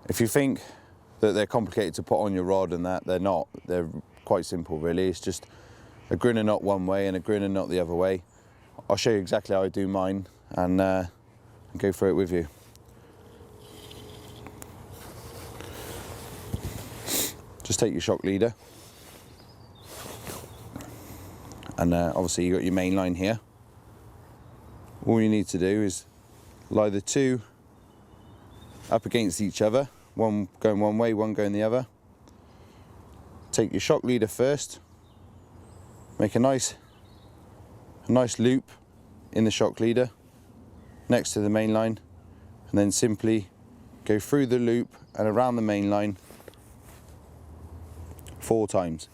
[SPEAKER 12] If you think that they're complicated to put on your rod and that, they're not. They're quite simple really. It's just a grinner knot one way and a grinner knot the other way. I'll show you exactly how I do mine and go through it with you. Just take your shock leader and obviously you've got your main line here. All you need to do is lie the two up against each other, one going one way, one going the other. Take your shock leader first, make a nice loop in the shock leader next to the main line, and then simply go through the loop and around the main line 4 times.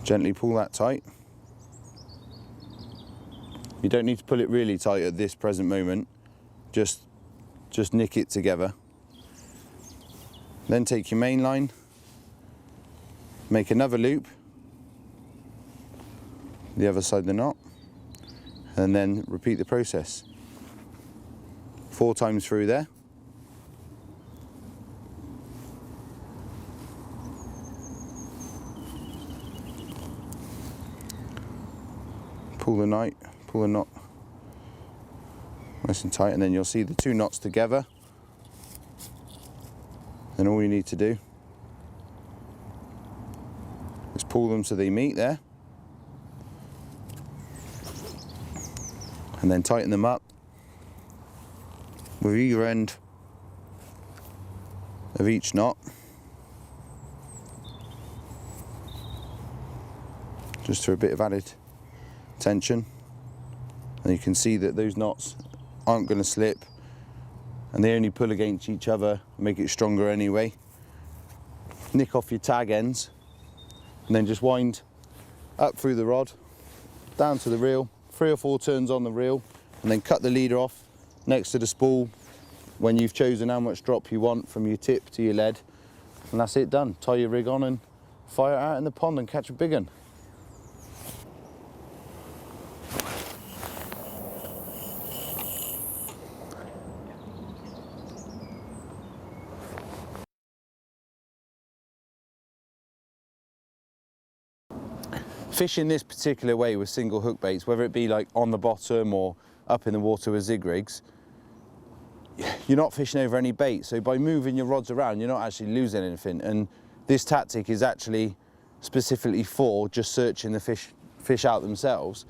[SPEAKER 12] Gently pull that tight. You don't need to pull it really tight at this present moment, just nick it together. Then take your main line, make another loop, the other side of the knot, and then repeat the process. 4 times through there. Pull the knot nice and tight, and then you'll see the 2 knots together. Then all you need to do is pull them so they meet there, and then tighten them up with either end of each knot, just for a bit of added tension. And you can see that those knots aren't going to slip and they only pull against each other, make it stronger anyway. Nick off your tag ends and then just wind up through the rod, down to the reel, 3 or 4 turns on the reel, and then cut the leader off next to the spool when you've chosen how much drop you want from your tip to your lead, and that's it, done. Tie your rig on and fire it out in the pond and catch a big one. Fishing this particular way with single hook baits, whether it be like on the bottom or up in the water with zig rigs, you're not fishing over any bait. So by moving your rods around, you're not actually losing anything. And this tactic is actually specifically for just searching the fish out themselves.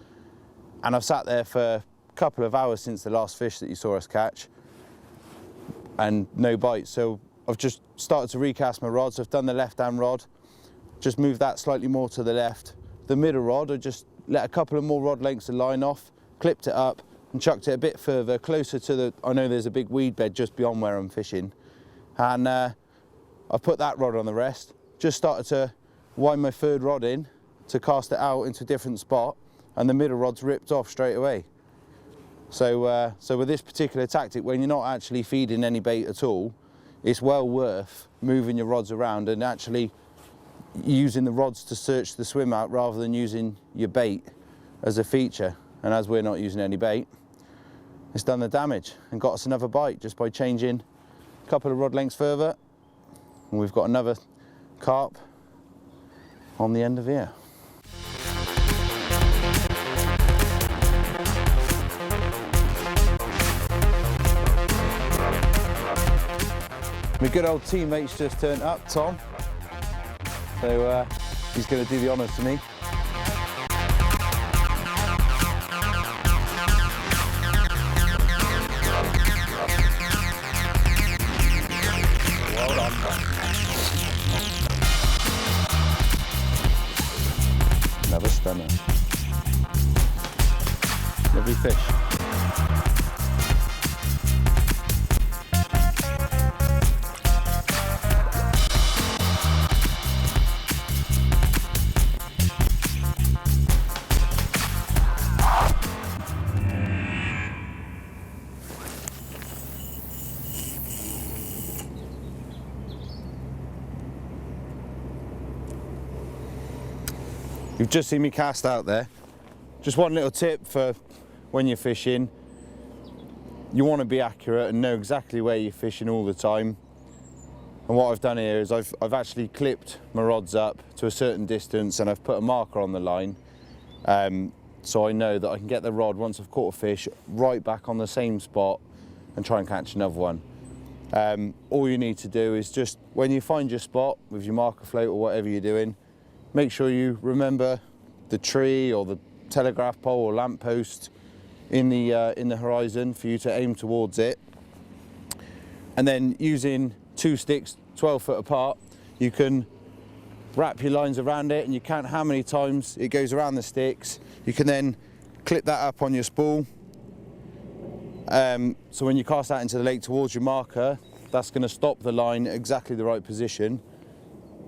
[SPEAKER 12] And I've sat there for a couple of hours since the last fish that you saw us catch and no bites. So I've just started to recast my rods. I've done the left-hand rod, just moved that slightly more to the left. The middle rod, I just let a couple of more rod lengths of line off, clipped it up and chucked it a bit further, closer to the, I know there's a big weed bed just beyond where I'm fishing. And I put that rod on the rest, just started to wind my third rod in to cast it out into a different spot, and the middle rod's ripped off straight away. So, so with this particular tactic, when you're not actually feeding any bait at all, it's well worth moving your rods around and actually using the rods to search the swim out rather than using your bait as a feature. And as we're not using any bait, it's done the damage and got us another bite just by changing a couple of rod lengths further, and we've got another carp on the end of here. My good old teammate's just turned up, Tom. So he's going to do the honours to me. Well done, man. Another stunner. Lovely fish. You've just seen me cast out there. Just one little tip for when you're fishing. You want to be accurate and know exactly where you're fishing all the time. And what I've done here is I've actually clipped my rods up to a certain distance and I've put a marker on the line. So I know that I can get the rod, once I've caught a fish, right back on the same spot and try and catch another one. All you need to do is just, when you find your spot with your marker float or whatever you're doing, make sure you remember the tree or the telegraph pole or lamp post in the horizon for you to aim towards it. And then using two sticks 12 foot apart, you can wrap your lines around it and you count how many times it goes around the sticks. You can then clip that up on your spool. So when you cast out into the lake towards your marker, that's going to stop the line at exactly the right position.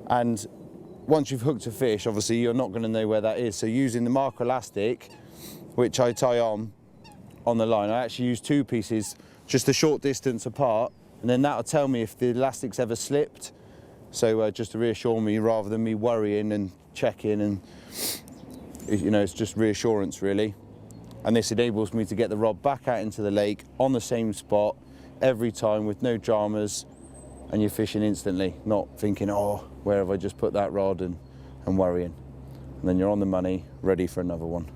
[SPEAKER 12] And once you've hooked a fish, obviously you're not going to know where that is. So using the marker elastic, which I tie on the line, I actually use two pieces just a short distance apart, and then that'll tell me if the elastic's ever slipped. So just to reassure me rather than me worrying and checking, and you know, it's just reassurance really. And this enables me to get the rod back out into the lake on the same spot every time with no dramas, and you're fishing instantly, not thinking, oh, where have I just put that rod, and worrying. And then you're on the money, ready for another one.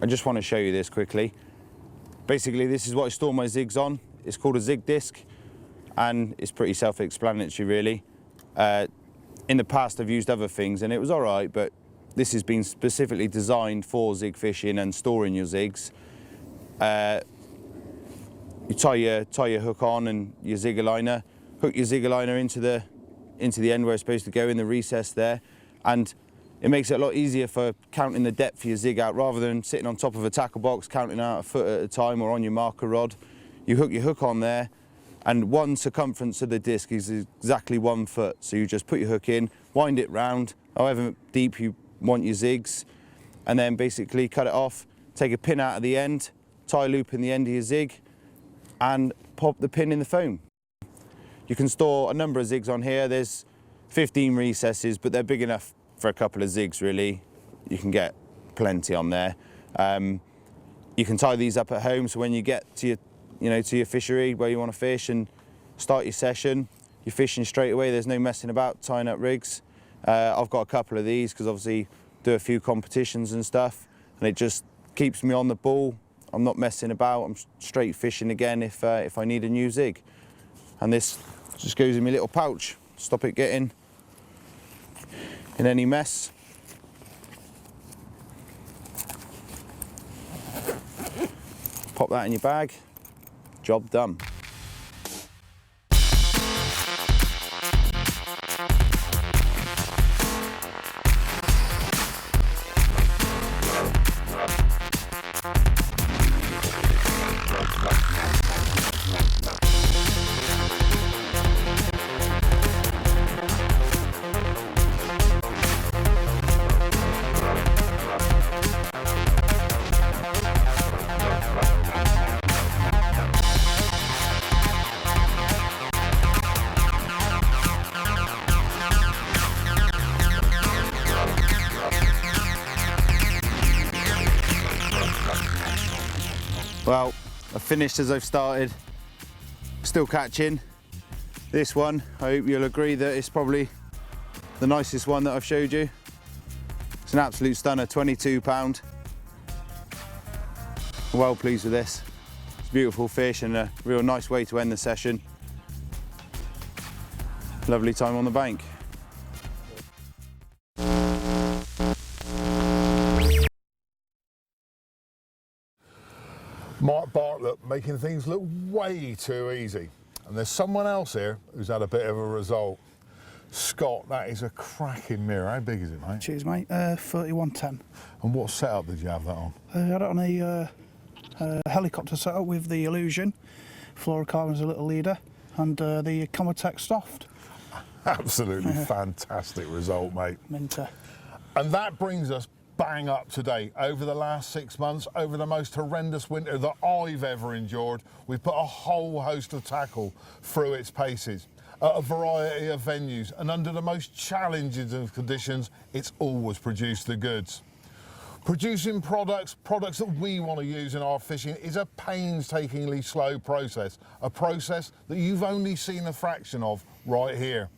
[SPEAKER 12] I just want to show you this quickly. Basically, this is what I store my zigs on. It's called a zig disc, and it's pretty self-explanatory really. In the past I've used other things and it was alright, but this has been specifically designed for zig fishing and storing your zigs. You tie your hook on and your zigger liner, hook your zigger liner into the end where it's supposed to go, in the recess there, and it makes it a lot easier for counting the depth of your zig out rather than sitting on top of a tackle box counting out a foot at a time or on your marker rod. You hook your hook on there, and one circumference of the disc is exactly 1 foot. So you just put your hook in, wind it round, however deep you want your zigs, and then basically cut it off, take a pin out of the end, tie a loop in the end of your zig, and pop the pin in the foam. You can store a number of zigs on here. There's 15 recesses, but they're big enough for a couple of zigs really. You can get plenty on there. You can tie these up at home, so when you get to your fishery where you want to fish and start your session, you're fishing straight away. There's no messing about tying up rigs. I've got a couple of these because obviously do a few competitions and stuff, and it just keeps me on the ball. I'm not messing about. I'm straight fishing again if I need a new zig. And this just goes in my little pouch. Stop it getting in any mess. Pop that in your bag. Job done. Well, I've finished as I've started. Still catching. This one, I hope you'll agree that it's probably the nicest one that I've showed you. It's an absolute stunner, 22 pound. Well pleased with this. It's a beautiful fish and a real nice way to end the session. Lovely time on the bank.
[SPEAKER 5] Mark Bartlett making things look way too easy. And there's someone else here who's had a bit of a result. Scott, that is a cracking mirror. How big is it, mate?
[SPEAKER 3] Cheers, mate. 3110.
[SPEAKER 5] And what setup did you have that on?
[SPEAKER 3] I had it on a helicopter setup with the Illusion, fluorocarbon as a little leader, and the Camouflage soft.
[SPEAKER 5] Absolutely fantastic result, mate.
[SPEAKER 3] Minter.
[SPEAKER 5] And that brings us bang up to date. Over the last 6 months, over the most horrendous winter that I've ever endured, we've put a whole host of tackle through its paces at a variety of venues, and under the most challenging of conditions, it's always produced the goods. Producing products that we want to use in our fishing is a painstakingly slow process, a process that you've only seen a fraction of right here.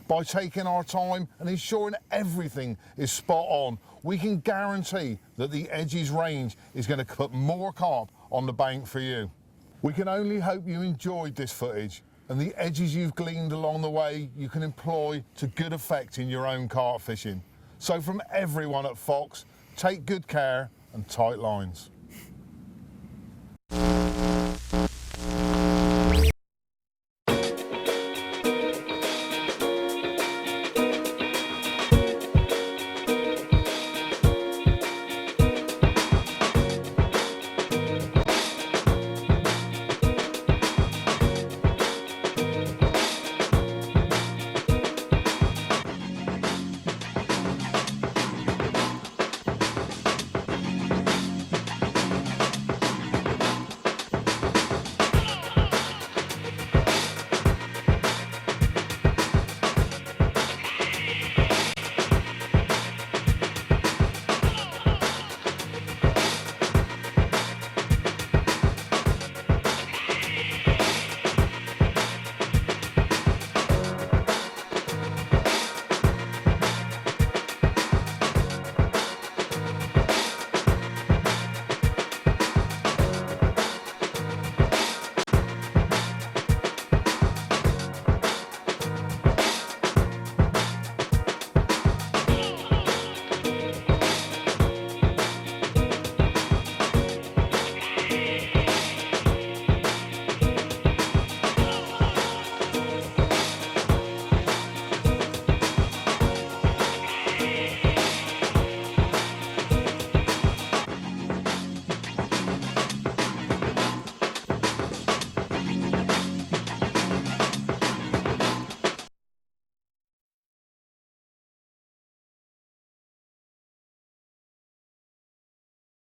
[SPEAKER 5] By taking our time and ensuring everything is spot on, we can guarantee that the Edges range is going to put more carp on the bank for you. We can only hope you enjoyed this footage, and the edges you've gleaned along the way you can employ to good effect in your own carp fishing. So from everyone at Fox, take good care and tight lines.